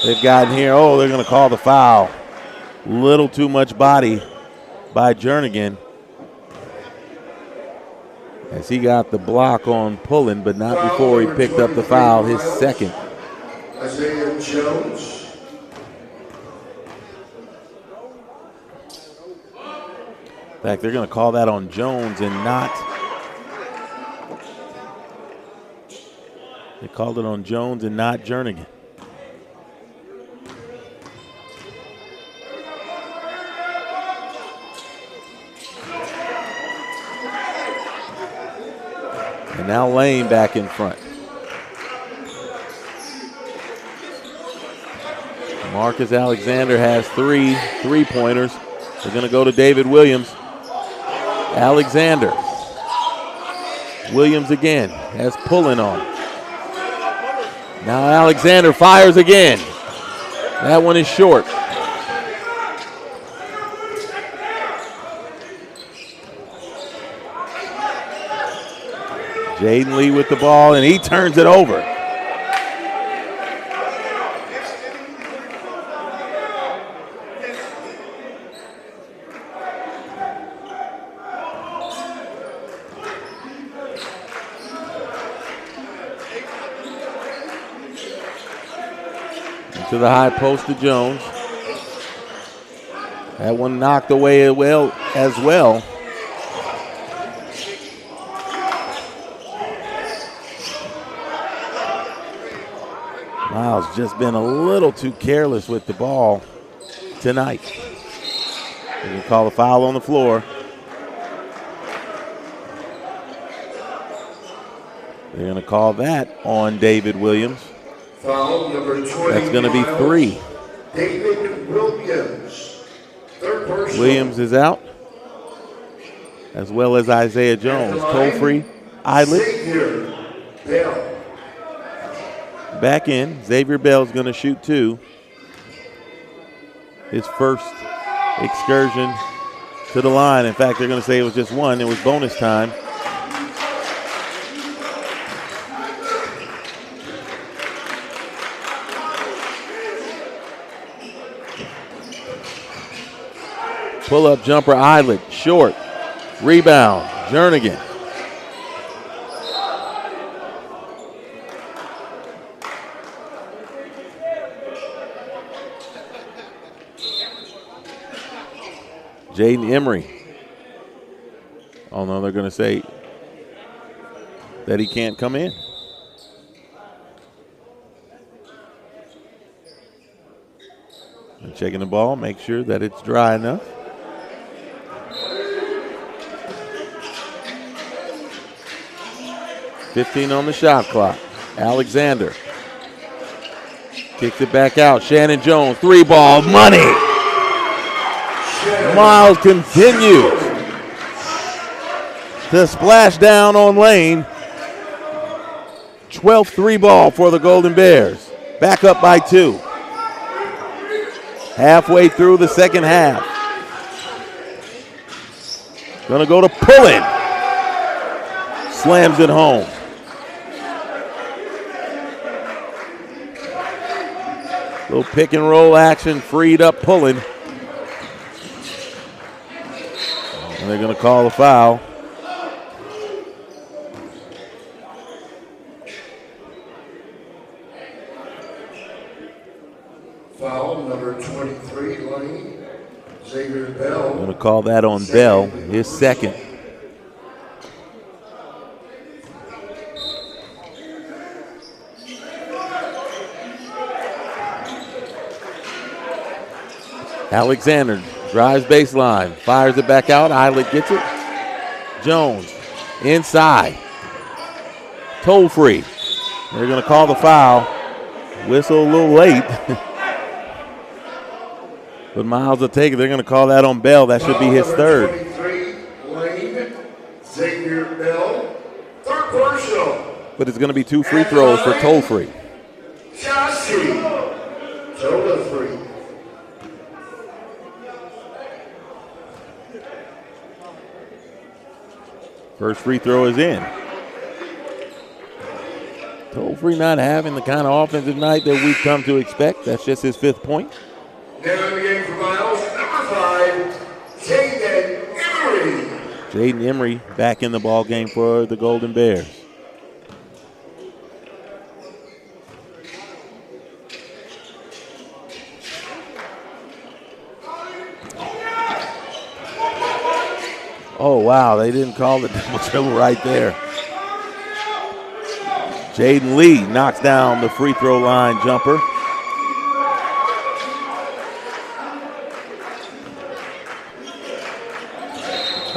they've gotten here. Oh, they're going to call the foul. Little too much body by Jernigan, as he got the block on Pullen, but not before he picked up the foul, his second. Isaiah Jones. In fact, they're going to call that on Jones and not. They called it on Jones and not Jernigan. And now Lane back in front. Marcus Alexander has 3 three-pointers. They're going to go to David Williams. Alexander. Williams again has Pullen on. Now Alexander fires again. That one is short. Jaden Lee with the ball, and he turns it over. To the high post to Jones. That one knocked away as well. Miles just been a little too careless with the ball tonight. They can call a foul on the floor. They're going to call that on David Williams. Foul number 20. That's going to be 3. David Williams. Third personal. Williams is out, as well as Isaiah Jones. Toll-free, Eilert. Xavier Bell. Back in. Xavier Bell's going to shoot 2. His first excursion to the line. In fact, they're going to say it was just 1. It was bonus time. Pull-up jumper, Eilert, short. Rebound, Jernigan. Jaden Emery. Oh, no, they're going to say that he can't come in. And checking the ball, make sure that it's dry enough. $15 on the shot clock. Alexander kicks it back out. Shannon Jones, 3-ball, money. Miles continues to splash down on Lane. 12th 3-ball for the Golden Bears. Back up by 2. Halfway through the second half. Gonna go to Pullen. Slams it home. Little pick and roll action, freed up Pullen. And they're going to call a foul. Foul number 23, Lane. Xavier Bell. Going to call that on Bell, his second. Alexander drives baseline, fires it back out. Eilert gets it. Jones inside. Toll-free. They're going to call the foul. Whistle a little late. But Miles will take it. They're going to call that on Bell. That should be his third. 23, Lane. Xavier Bell. Third personal. But it's going to be 2 free throws for Toll-free. Joshi. Toll-free. First free throw is in. Toll-free not having the kind of offensive night that we've come to expect. That's just his 5th point. Now in the game for Miles, number 5, Jaden Emery. Jaden Emery back in the ball game for the Golden Bears. Oh, wow, they didn't call the double dribble right there. Jaden Lee knocks down the free throw line jumper.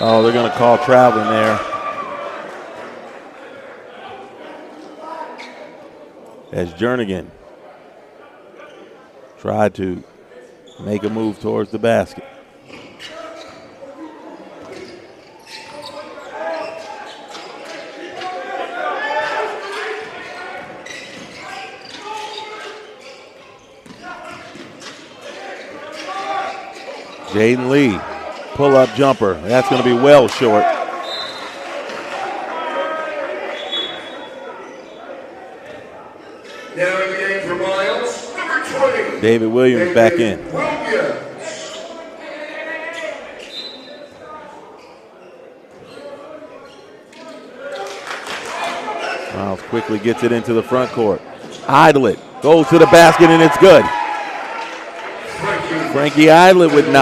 Oh, they're going to call traveling there. As Jernigan tried to make a move towards the basket. Jaden Lee, pull-up jumper. That's going to be well short. Now in the game for Miles, number 20. David Williams back in. Williams. Miles quickly gets it into the front court. Eilert goes to the basket and it's good. Frankie Idlet with 9.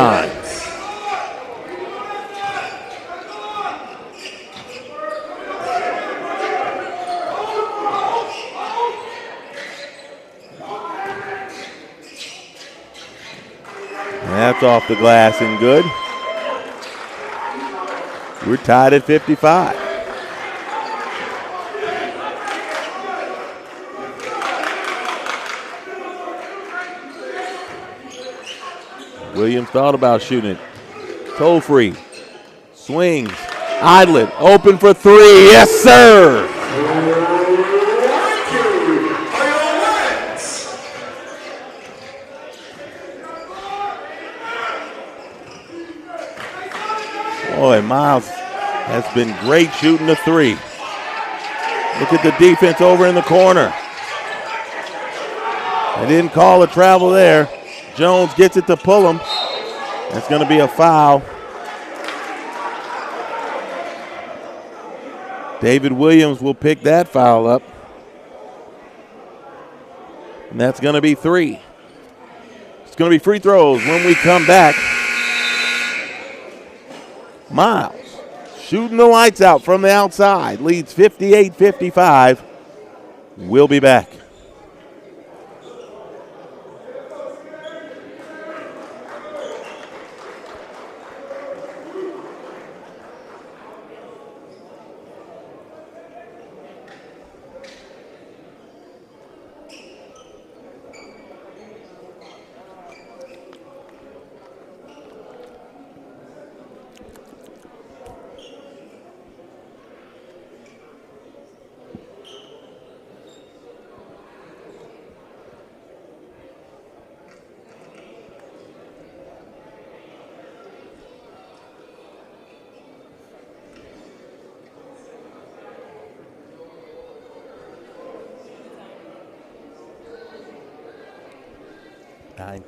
That's off the glass and good. We're tied at 55. Williams thought about shooting it. Toll-free. Swings. Idlet open for 3. Yes, sir. Boy, Miles has been great shooting the 3. Look at the defense over in the corner. They didn't call a travel there. Jones gets it to pull him. That's going to be a foul. David Williams will pick that foul up. And that's going to be 3. It's going to be free throws when we come back. Miles shooting the lights out from the outside. Leads 58-55. We'll be back.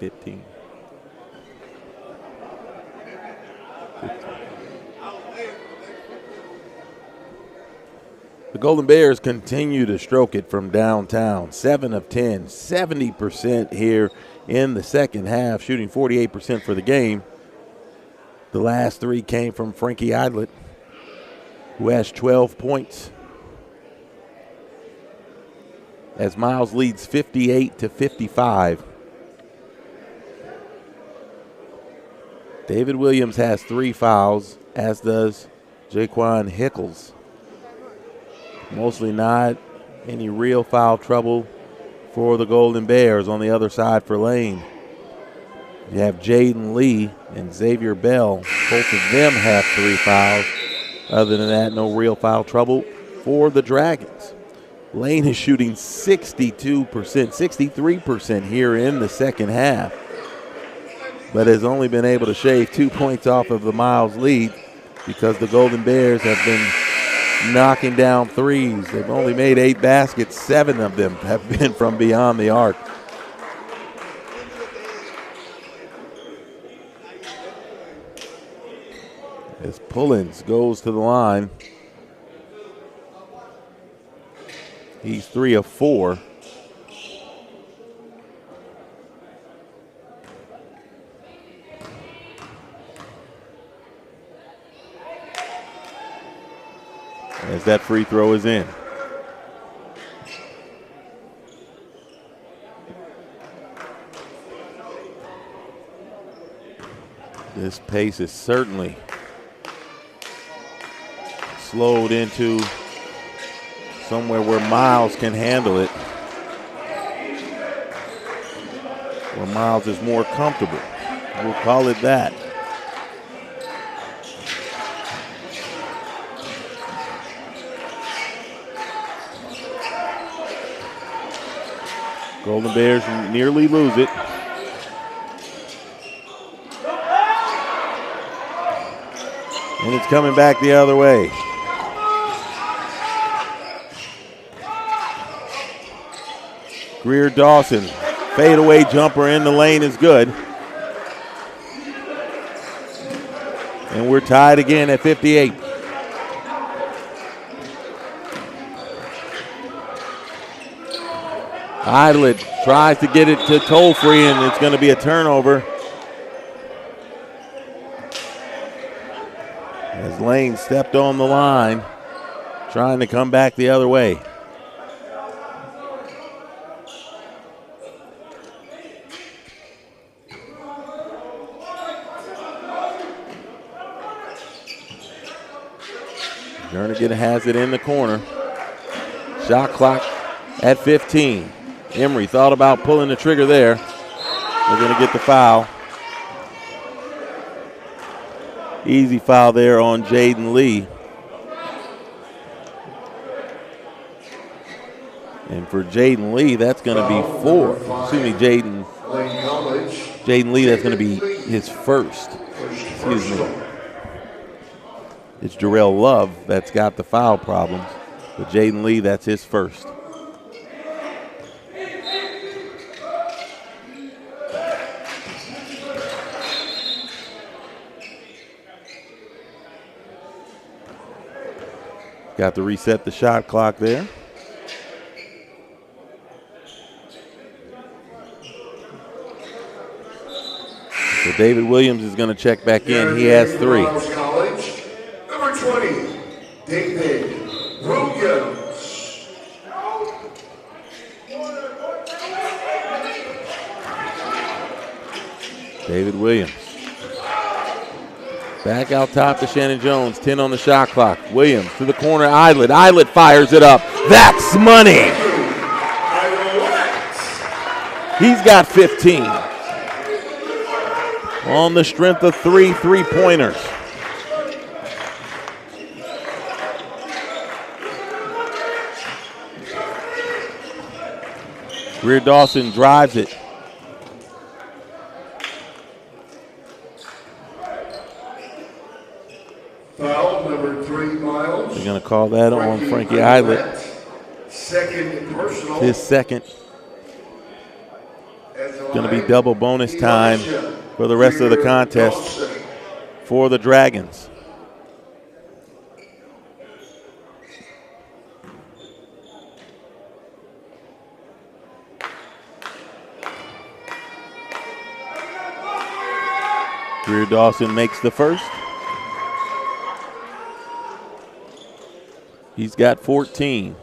.15. The Golden Bears continue to stroke it from downtown. 7 of 10, 70% here in the second half, shooting 48% for the game. The last 3 came from Frankie Idlet, who has 12 points. As Miles leads 58-55. David Williams has 3 fouls, as does Jaquan Hickles. Mostly not any real foul trouble for the Golden Bears on the other side for Lane. You have Jaden Lee and Xavier Bell. Both of them have 3 fouls. Other than that, no real foul trouble for the Dragons. Lane is shooting 62%, 63% here in the second half, but has only been able to shave 2 points off of the Miles lead because the Golden Bears have been knocking down threes. They've only made 8 baskets. 7 of them have been from beyond the arc. As Pullins goes to the line, he's 3 of 4. As that free throw is in. This pace is certainly slowed into somewhere where Miles can handle it, where Miles is more comfortable. We'll call it that. Golden Bears nearly lose it. And it's coming back the other way. Greer Dawson, fadeaway jumper in the lane is good. And we're tied again at 58. Idlet tries to get it to Toll-Free, and it's going to be a turnover. As Lane stepped on the line, trying to come back the other way. Jernigan has it in the corner. Shot clock at 15. Emery thought about pulling the trigger there. They're going to get the foul. Easy foul there on Jaden Lee. And for Jaden Lee, that's going to be 4. Excuse me, Jaden Lee, that's going to be his first. Excuse me. It's Jarrell Love that's got the foul problems. But Jaden Lee, that's his first. Got to reset the shot clock there. So David Williams is going to check back in. He has 3. College, number 20, David Williams. David Williams. Back out top to Shannon Jones. 10 on the shot clock. Williams to the corner. Idlet. Idlet fires it up. That's money. He's got 15. On the strength of 3 3-pointers. Greer Dawson drives it. Foul number 3, Miles. They're going to call that on Frankie Idlet. Second personal. His second. Going to be double bonus time for the rest of the contest for the Dragons. Greer Dawson makes the first. He's got 14.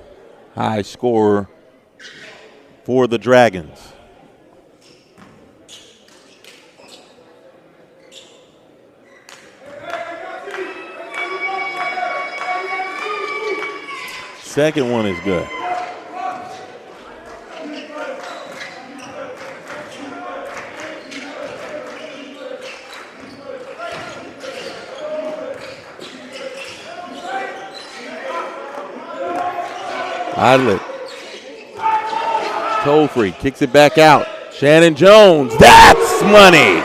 High scorer for the Dragons. Second one is good. Idlet. Tolfree kicks it back out. Shannon Jones. That's money.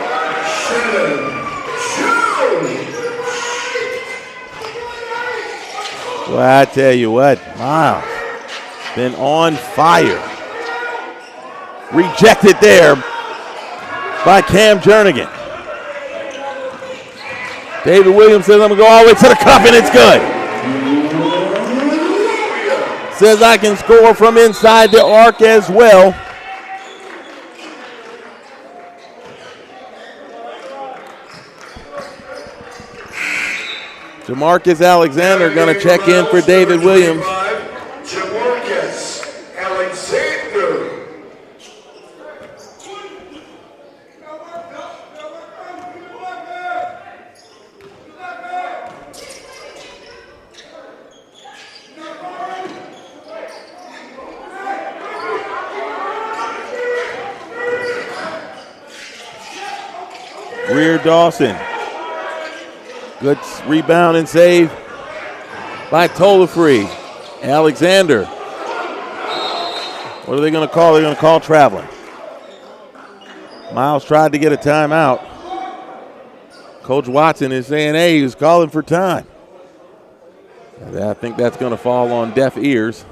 Well, I tell you what, Miles been on fire. Rejected there by Cam Jernigan. David Williams says, I'm going to go all the way to the cup, and it's good. Says I can score from inside the arc as well. Jamarcus Alexander going to check in for David Williams. Jamarcus Alexander. Greer Dawson. Good rebound and save by Tolafree. Alexander. What are they going to call? They're going to call traveling. Miles tried to get a timeout. Coach Watson is saying, hey, he was calling for time. I think that's going to fall on deaf ears.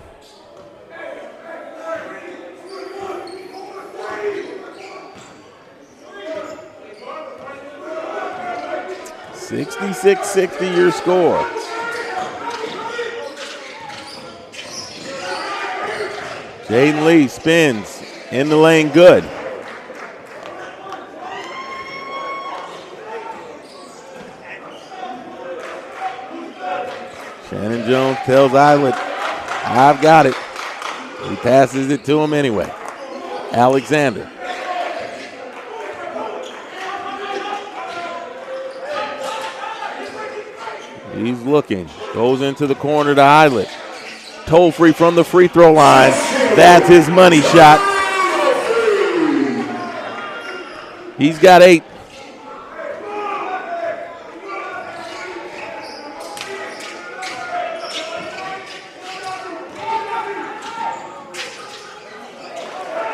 (66-60) your score. Jaden Lee spins in the lane, good. Shannon Jones tells Islet, I've got it. He passes it to him anyway. Alexander. He's looking. Goes into the corner to Islet. Tolfree from the free throw line. That's his money shot. He's got 8.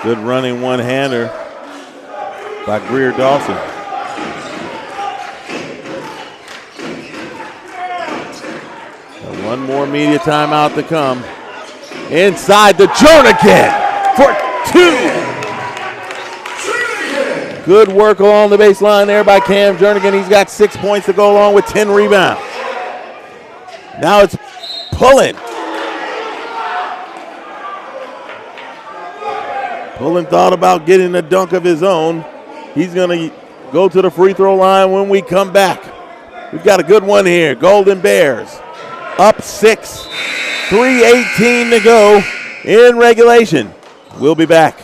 Good running one-hander by Greer Dawson. And one more media timeout to come. Inside the Jernigan for 2. Good work along the baseline there by Cam Jernigan. He's got 6 points to go along with 10 rebounds. Now it's Pullen. Pullen thought about getting a dunk of his own. He's going to go to the free throw line when we come back. We've got a good one here. Golden Bears up 6. 3:18 to go in regulation. We'll be back.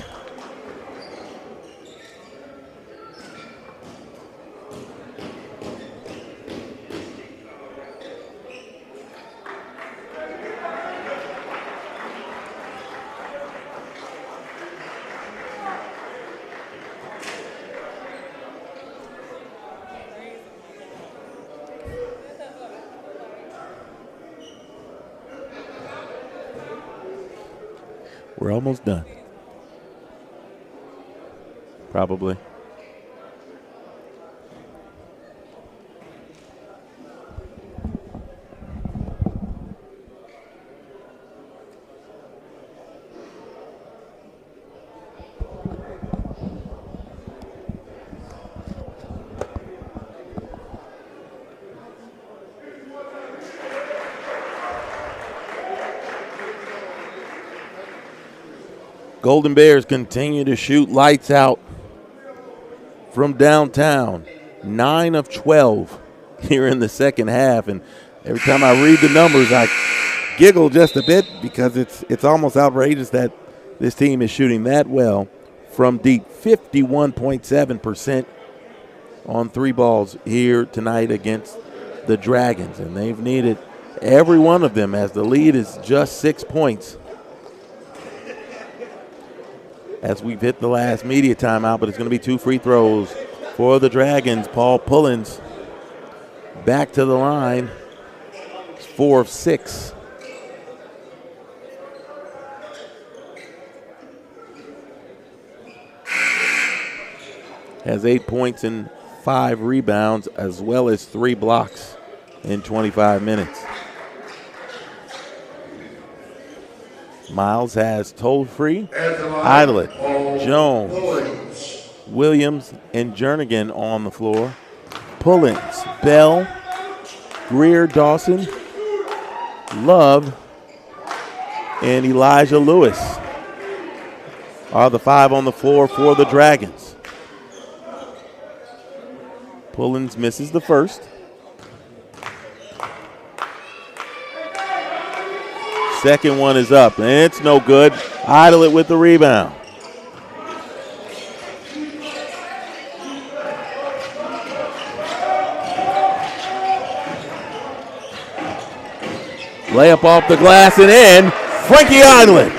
We're almost done. Probably. Golden Bears continue to shoot lights out from downtown. 9 of 12 here in the second half. And every time I read the numbers, I giggle just a bit because it's almost outrageous that this team is shooting that well from deep. 51.7% on 3 balls here tonight against the Dragons. And they've needed every one of them as the lead is just 6 points. As we've hit the last media timeout, but it's going to be 2 free throws for the Dragons. Paul Pullens back to the line. It's 4 of 6. Has 8 points and 5 rebounds, as well as 3 blocks in 25 minutes. Miles has Tolfree, Idlet, Jones, Williams, and Jernigan on the floor. Pullens, Bell, Greer Dawson, Love, and Elijah Lewis are the 5 on the floor for the Dragons. Pullens misses the first. Second one is up, and it's no good. Idlet with the rebound. Layup off the glass and in. Frankie Idlet.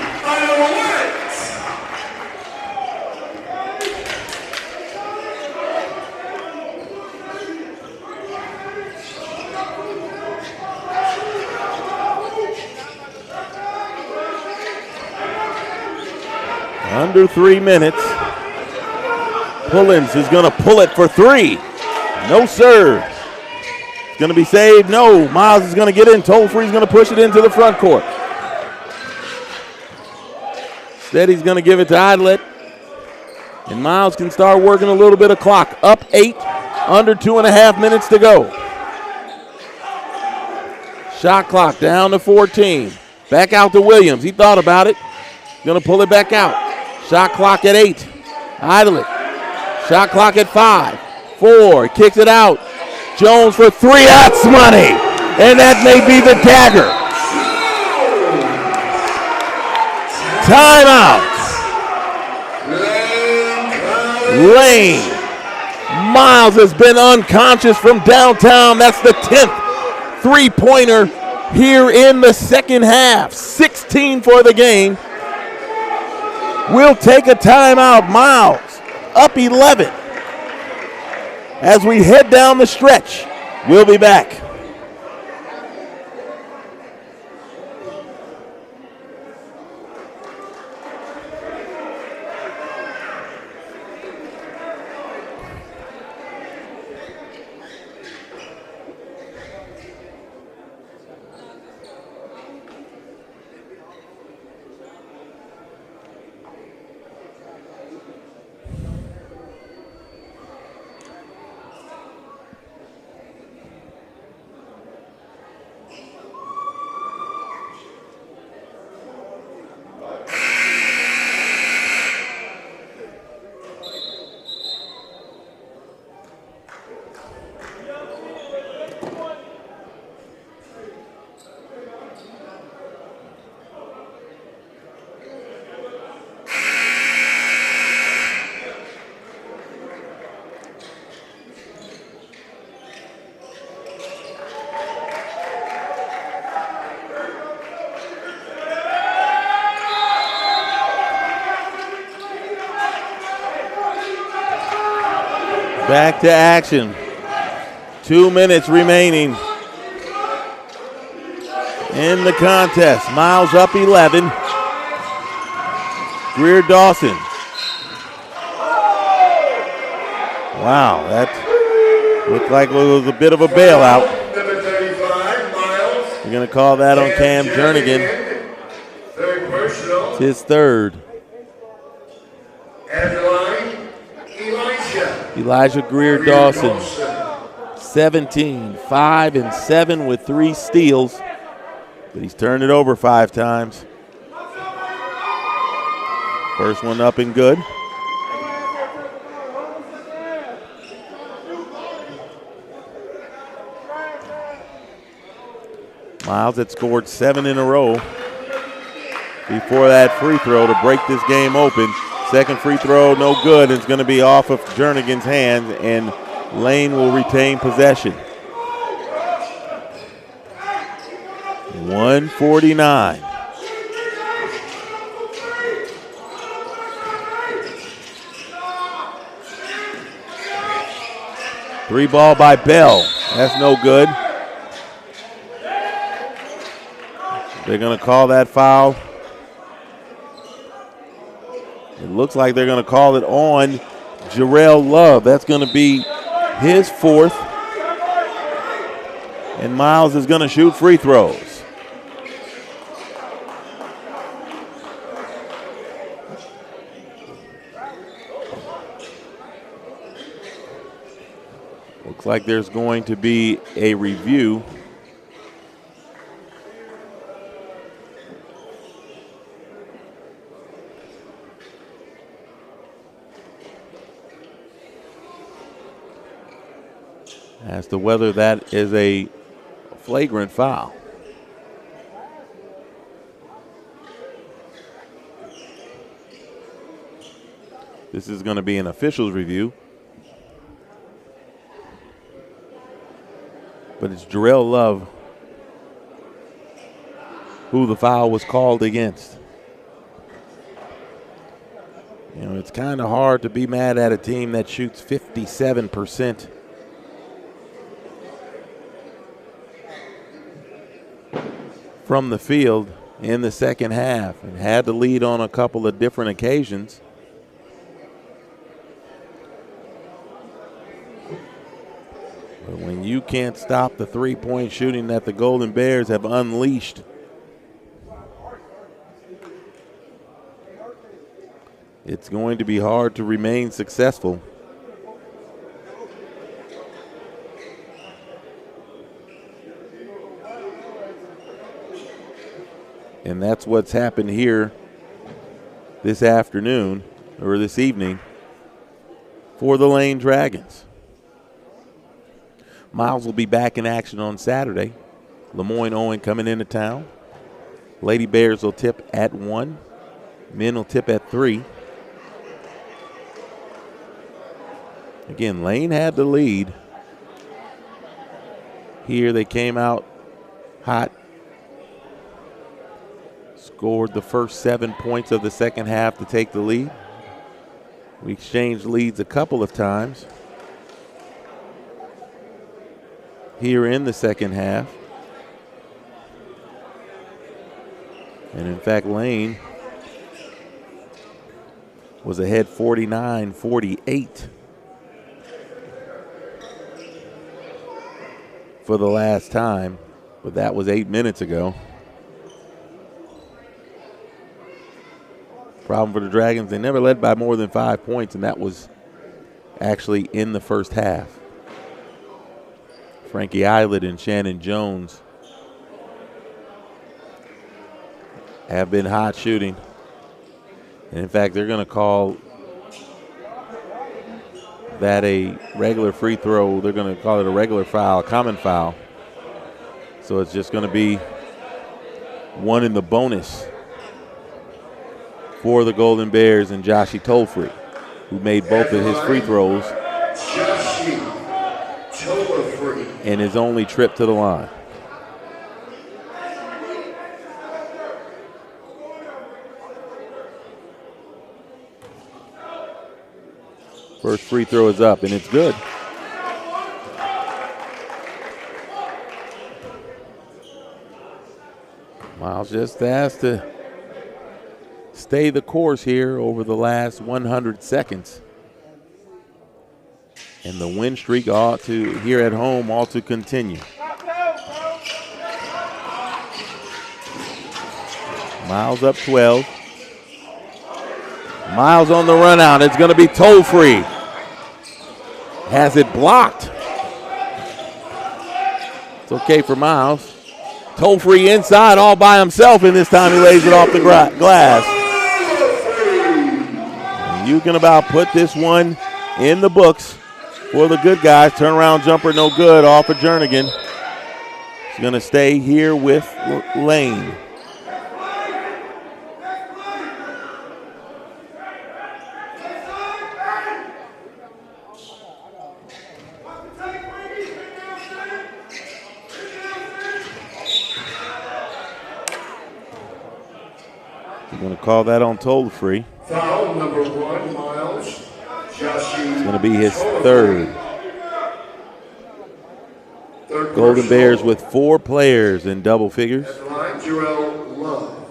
Under 3 minutes. Pullens is going to pull it for 3. No, sir. It's going to be saved. No. Miles is going to get in. Tolfree is going to push it into the front court. Instead, he's going to give it to Idlet. And Miles can start working a little bit of clock. Up 8. Under 2.5 minutes to go. Shot clock down to 14. Back out to Williams. He thought about it. Going to pull it back out. Shot clock at 8. Idlet. Shot clock at 5. 4. Kicks it out. Jones for 3. That's money. And that may be the dagger. Timeout. Lane. Miles has been unconscious from downtown. That's the 10th three-pointer here in the second half. 16 for the game. We'll take a timeout. Miles up 11. As we head down the stretch, we'll be back. Back to action. 2 minutes remaining in the contest. Miles up 11. Greer Dawson. Wow, that looked like it was a bit of a bailout. Number 35, Miles. We're going to call that on Cam Jernigan. Third personal. It's his third. At the line, Elijah Greer Dawson. 17, 5 and 7 with 3 steals, but he's turned it over 5 times. First one up and good. Miles had scored 7 in a row before that free throw to break this game open. Second free throw, no good. It's going to be off of Jernigan's hands, and Lane will retain possession. 149. Three ball by Bell. That's no good. They're going to call that foul. It looks like they're going to call it on Jarrell Love. That's going to be his 4th. And Miles is going to shoot free throws. Looks like there's going to be a review. As to whether that is a flagrant foul. This is going to be an official's review. But it's Jarrell Love who the foul was called against. You know, it's kind of hard to be mad at a team that shoots 57% from the field in the second half and had to lead on a couple of different occasions. But when you can't stop the three-point shooting that the Golden Bears have unleashed, it's going to be hard to remain successful. And that's what's happened here this afternoon, or this evening, for the Lane Dragons. Miles will be back in action on Saturday Lemoyne Owen coming into town. Lady Bears will tip at 1. Men will tip at 3. Again, Lane had the lead. Here they came out hot. Scored the first 7 points of the second half to take the lead. We exchanged leads a couple of times here in the second half. And in fact, Lane was ahead 49-48 for the last time, but that was 8 minutes ago. Problem for the Dragons, they never led by more than 5 points, and that was actually in the first half. Frankie Eilert and Shannon Jones have been hot shooting. And in fact, they're going to call that a regular free throw. They're going to call it a regular foul, a common foul. So it's just going to be one in the bonus for the Golden Bears and Joshie Tolfree, who made both of his free throws in his only trip to the line. First free throw is up, and it's good. Miles just has to stay the course here over the last 100 seconds. And the win streak here at home ought to continue. Miles up 12. Miles on the run out. It's going to be Tolfree. Has it blocked. It's okay for Miles. Tolfree inside all by himself, and this time he lays it off the glass. And you can about put this one in the books for the good guys. Turnaround jumper no good off of Jernigan. He's going to stay here with Lane. Going to call that on Tolfree. Foul number 1, Miles. Joshie. It's going to be his third. Golden Bears with 4 players in double figures. Line, Jarrell Love.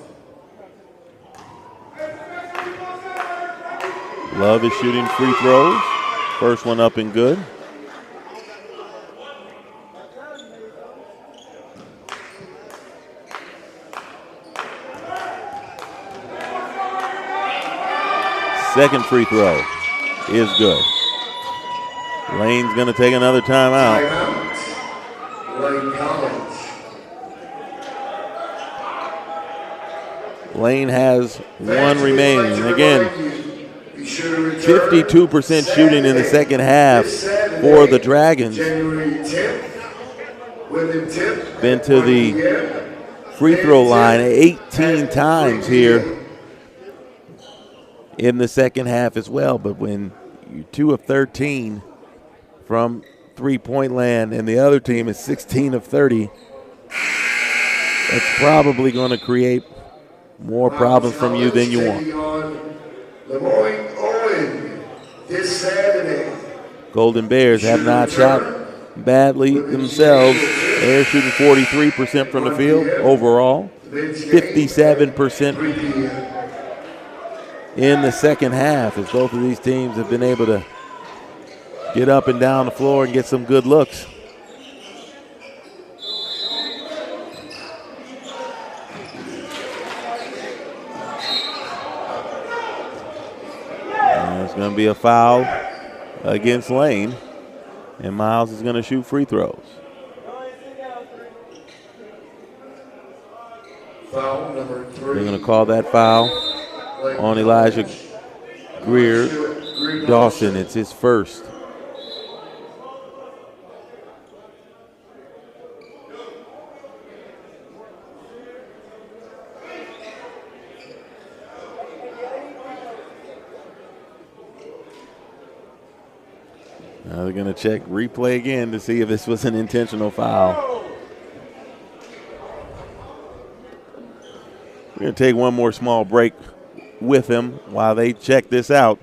Love is shooting free throws. First one up and good. Second free throw is good. Lane's going to take another timeout. Lane Collins. Lane has one remaining. Again, 52% shooting in the second half for the Dragons. Been to the free throw line 18 times here in the second half as well, but when you're 2 of 13 from three-point land and the other team is 16 of 30, that's probably going to create more problems from you than you want. Lemoyne Owen this Saturday. Golden Bears have not shot badly themselves. They're shooting 43% from the field overall, 57% in the second half, as both of these teams have been able to get up and down the floor and get some good looks. And there's going to be a foul against Lane, and Miles is going to shoot free throws. Foul number 3. They're going to call that foul on Elijah Greer Dawson. It's his first. Now they're going to check replay again to see if this was an intentional foul. We're going to take one more small break with them while they check this out.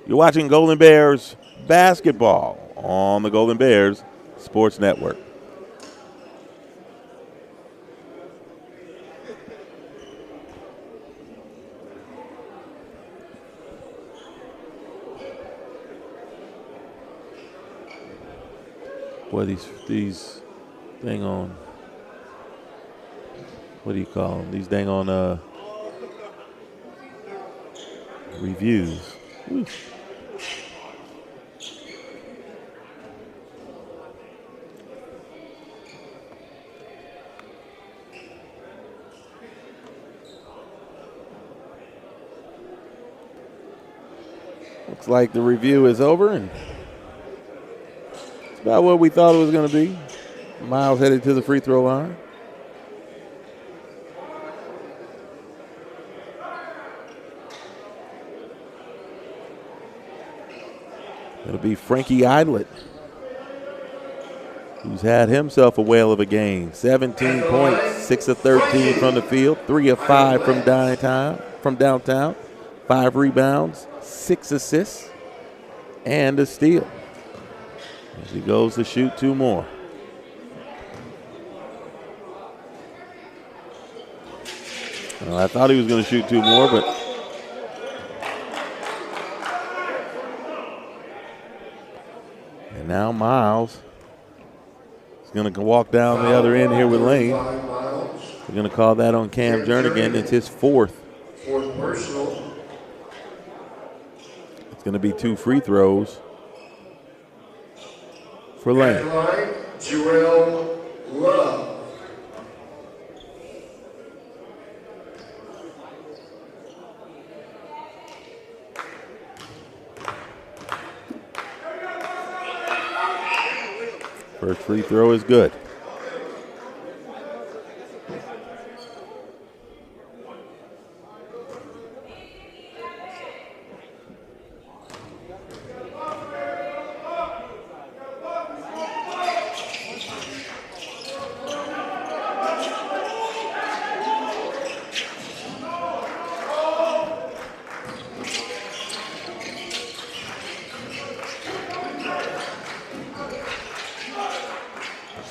You're watching Golden Bears basketball on the Golden Bears Sports Network. Boy, these dang on, what do you call them? These dang on reviews. Woo. Looks like the review is over, and it's about what we thought it was going to be. Miles headed to the free throw line. It'll be Frankie Idlet, who's had himself a whale of a game. 17 points, 6 of 13 from the field, 3 of 5 from downtown, 5 rebounds, 6 assists, and a steal. As he goes to shoot 2 more. Well, I thought he was going to shoot 2 more, but and now Miles is going to walk down the other end here with Lane. We're going to call that on Cam Jernigan. It's his fourth. Fourth personal. It's going to be 2 free throws for Lane. At the line, Jarrell Love. First free throw is good.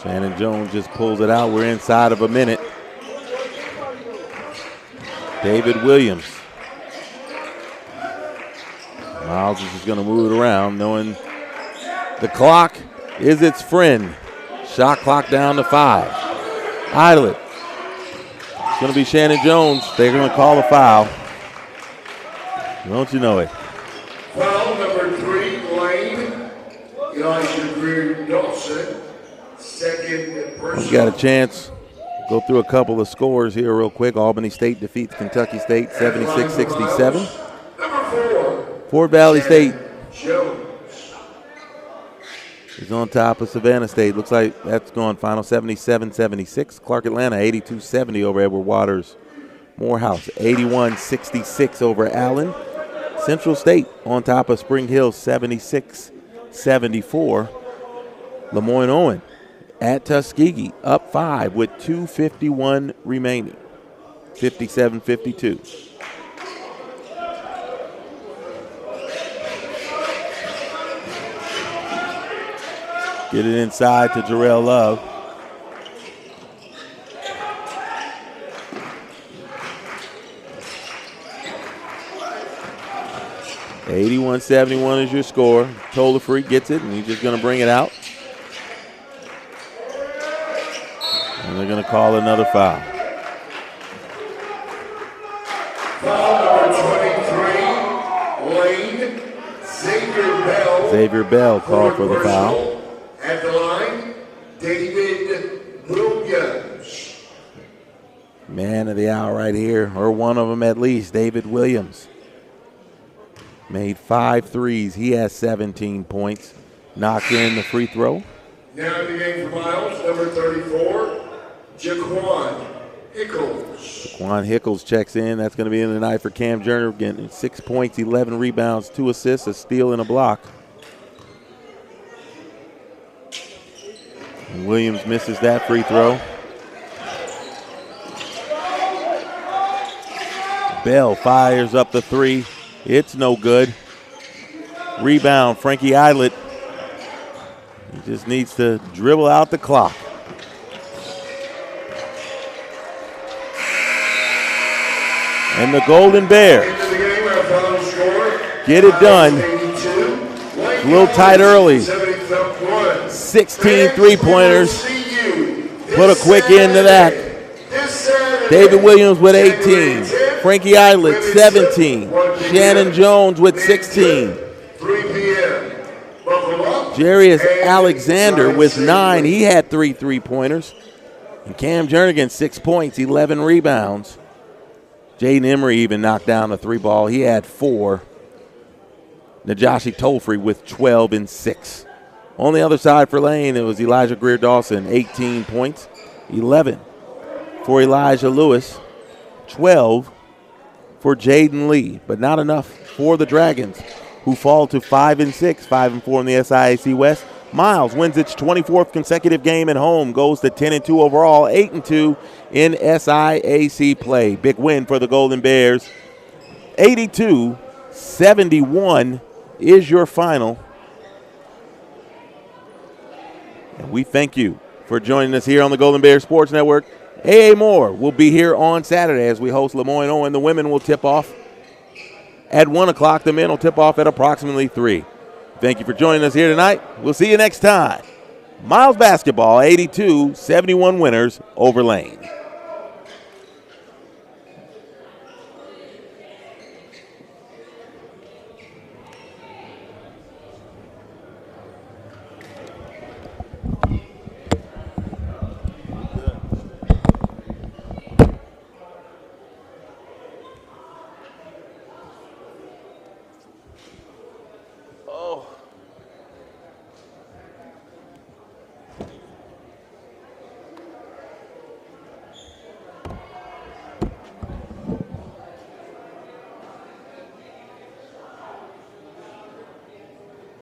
Shannon Jones just pulls it out. We're inside of a minute. David Williams. Miles is just going to move it around, knowing the clock is its friend. Shot clock down to 5. Idlet. It's going to be Shannon Jones. They're going to call a foul. Don't you know it? Foul number 3, Lane. Elijah Greer Dawson. Second personal. We got a chance. Go through a couple of scores here real quick. Albany State defeats Kentucky State 76-67. Number 4. Fort Valley State Jones. is on top of Savannah State. Looks like that's going final 77-76. Clark Atlanta 82-70 over Edward Waters. Morehouse 81-66 over Allen. Central State on top of Spring Hill 76-74. Lemoyne Owen at Tuskegee up 5 with 2:51 remaining. 57-52. Get it inside to Jarrell Love. $81-71 is your score. Tolafree gets it, and he's just going to bring it out. And they're going to call another foul. Foul number 23, Lane. Xavier Bell called for the foul. At the line, David Williams. Man of the hour right here, or one of them at least, David Williams. Made 5 threes. He has 17 points. Knocked in the free throw. Now in the game for Miles, number 34, Jaquan Hickles. Jaquan Hickles checks in. That's going to be in the night for Cam Jernigan. 6 points, 11 rebounds, 2 assists, a steal, and a block. Williams misses that free throw. Bell fires up the three. It's no good. Rebound, Frankie Eilert. He just needs to dribble out the clock. And the Golden Bears get it done. A little tight early. 16 three-pointers. Put a quick end to that. David Williams with 18. Frankie Eilert, 17. Shannon Jones with 16. Jarius Alexander with 9. He had 3 three-pointers. And Cam Jernigan, 6 points, 11 rebounds. Jaden Emery even knocked down a 3-ball. He had 4. Najashi Tolfree with 12 and 6. On the other side for Lane, it was Elijah Greer-Dawson, 18 points, 11 for Elijah Lewis, 12 for Jaden Lee, but not enough for the Dragons, who fall to 5 and 6, 5 and 4 in the SIAC West. Miles wins its 24th consecutive game at home, goes to 10 and 2 overall, 8 and 2 in SIAC play. Big win for the Golden Bears. 82-71 is your final. And we thank you for joining us here on the Golden Bears Sports Network. A.A. Moore will be here on Saturday as we host Lemoyne Owen. The women will tip off at 1 o'clock. The men will tip off at approximately 3. Thank you for joining us here tonight. We'll see you next time. Miles basketball, 82-71 winners over Lane.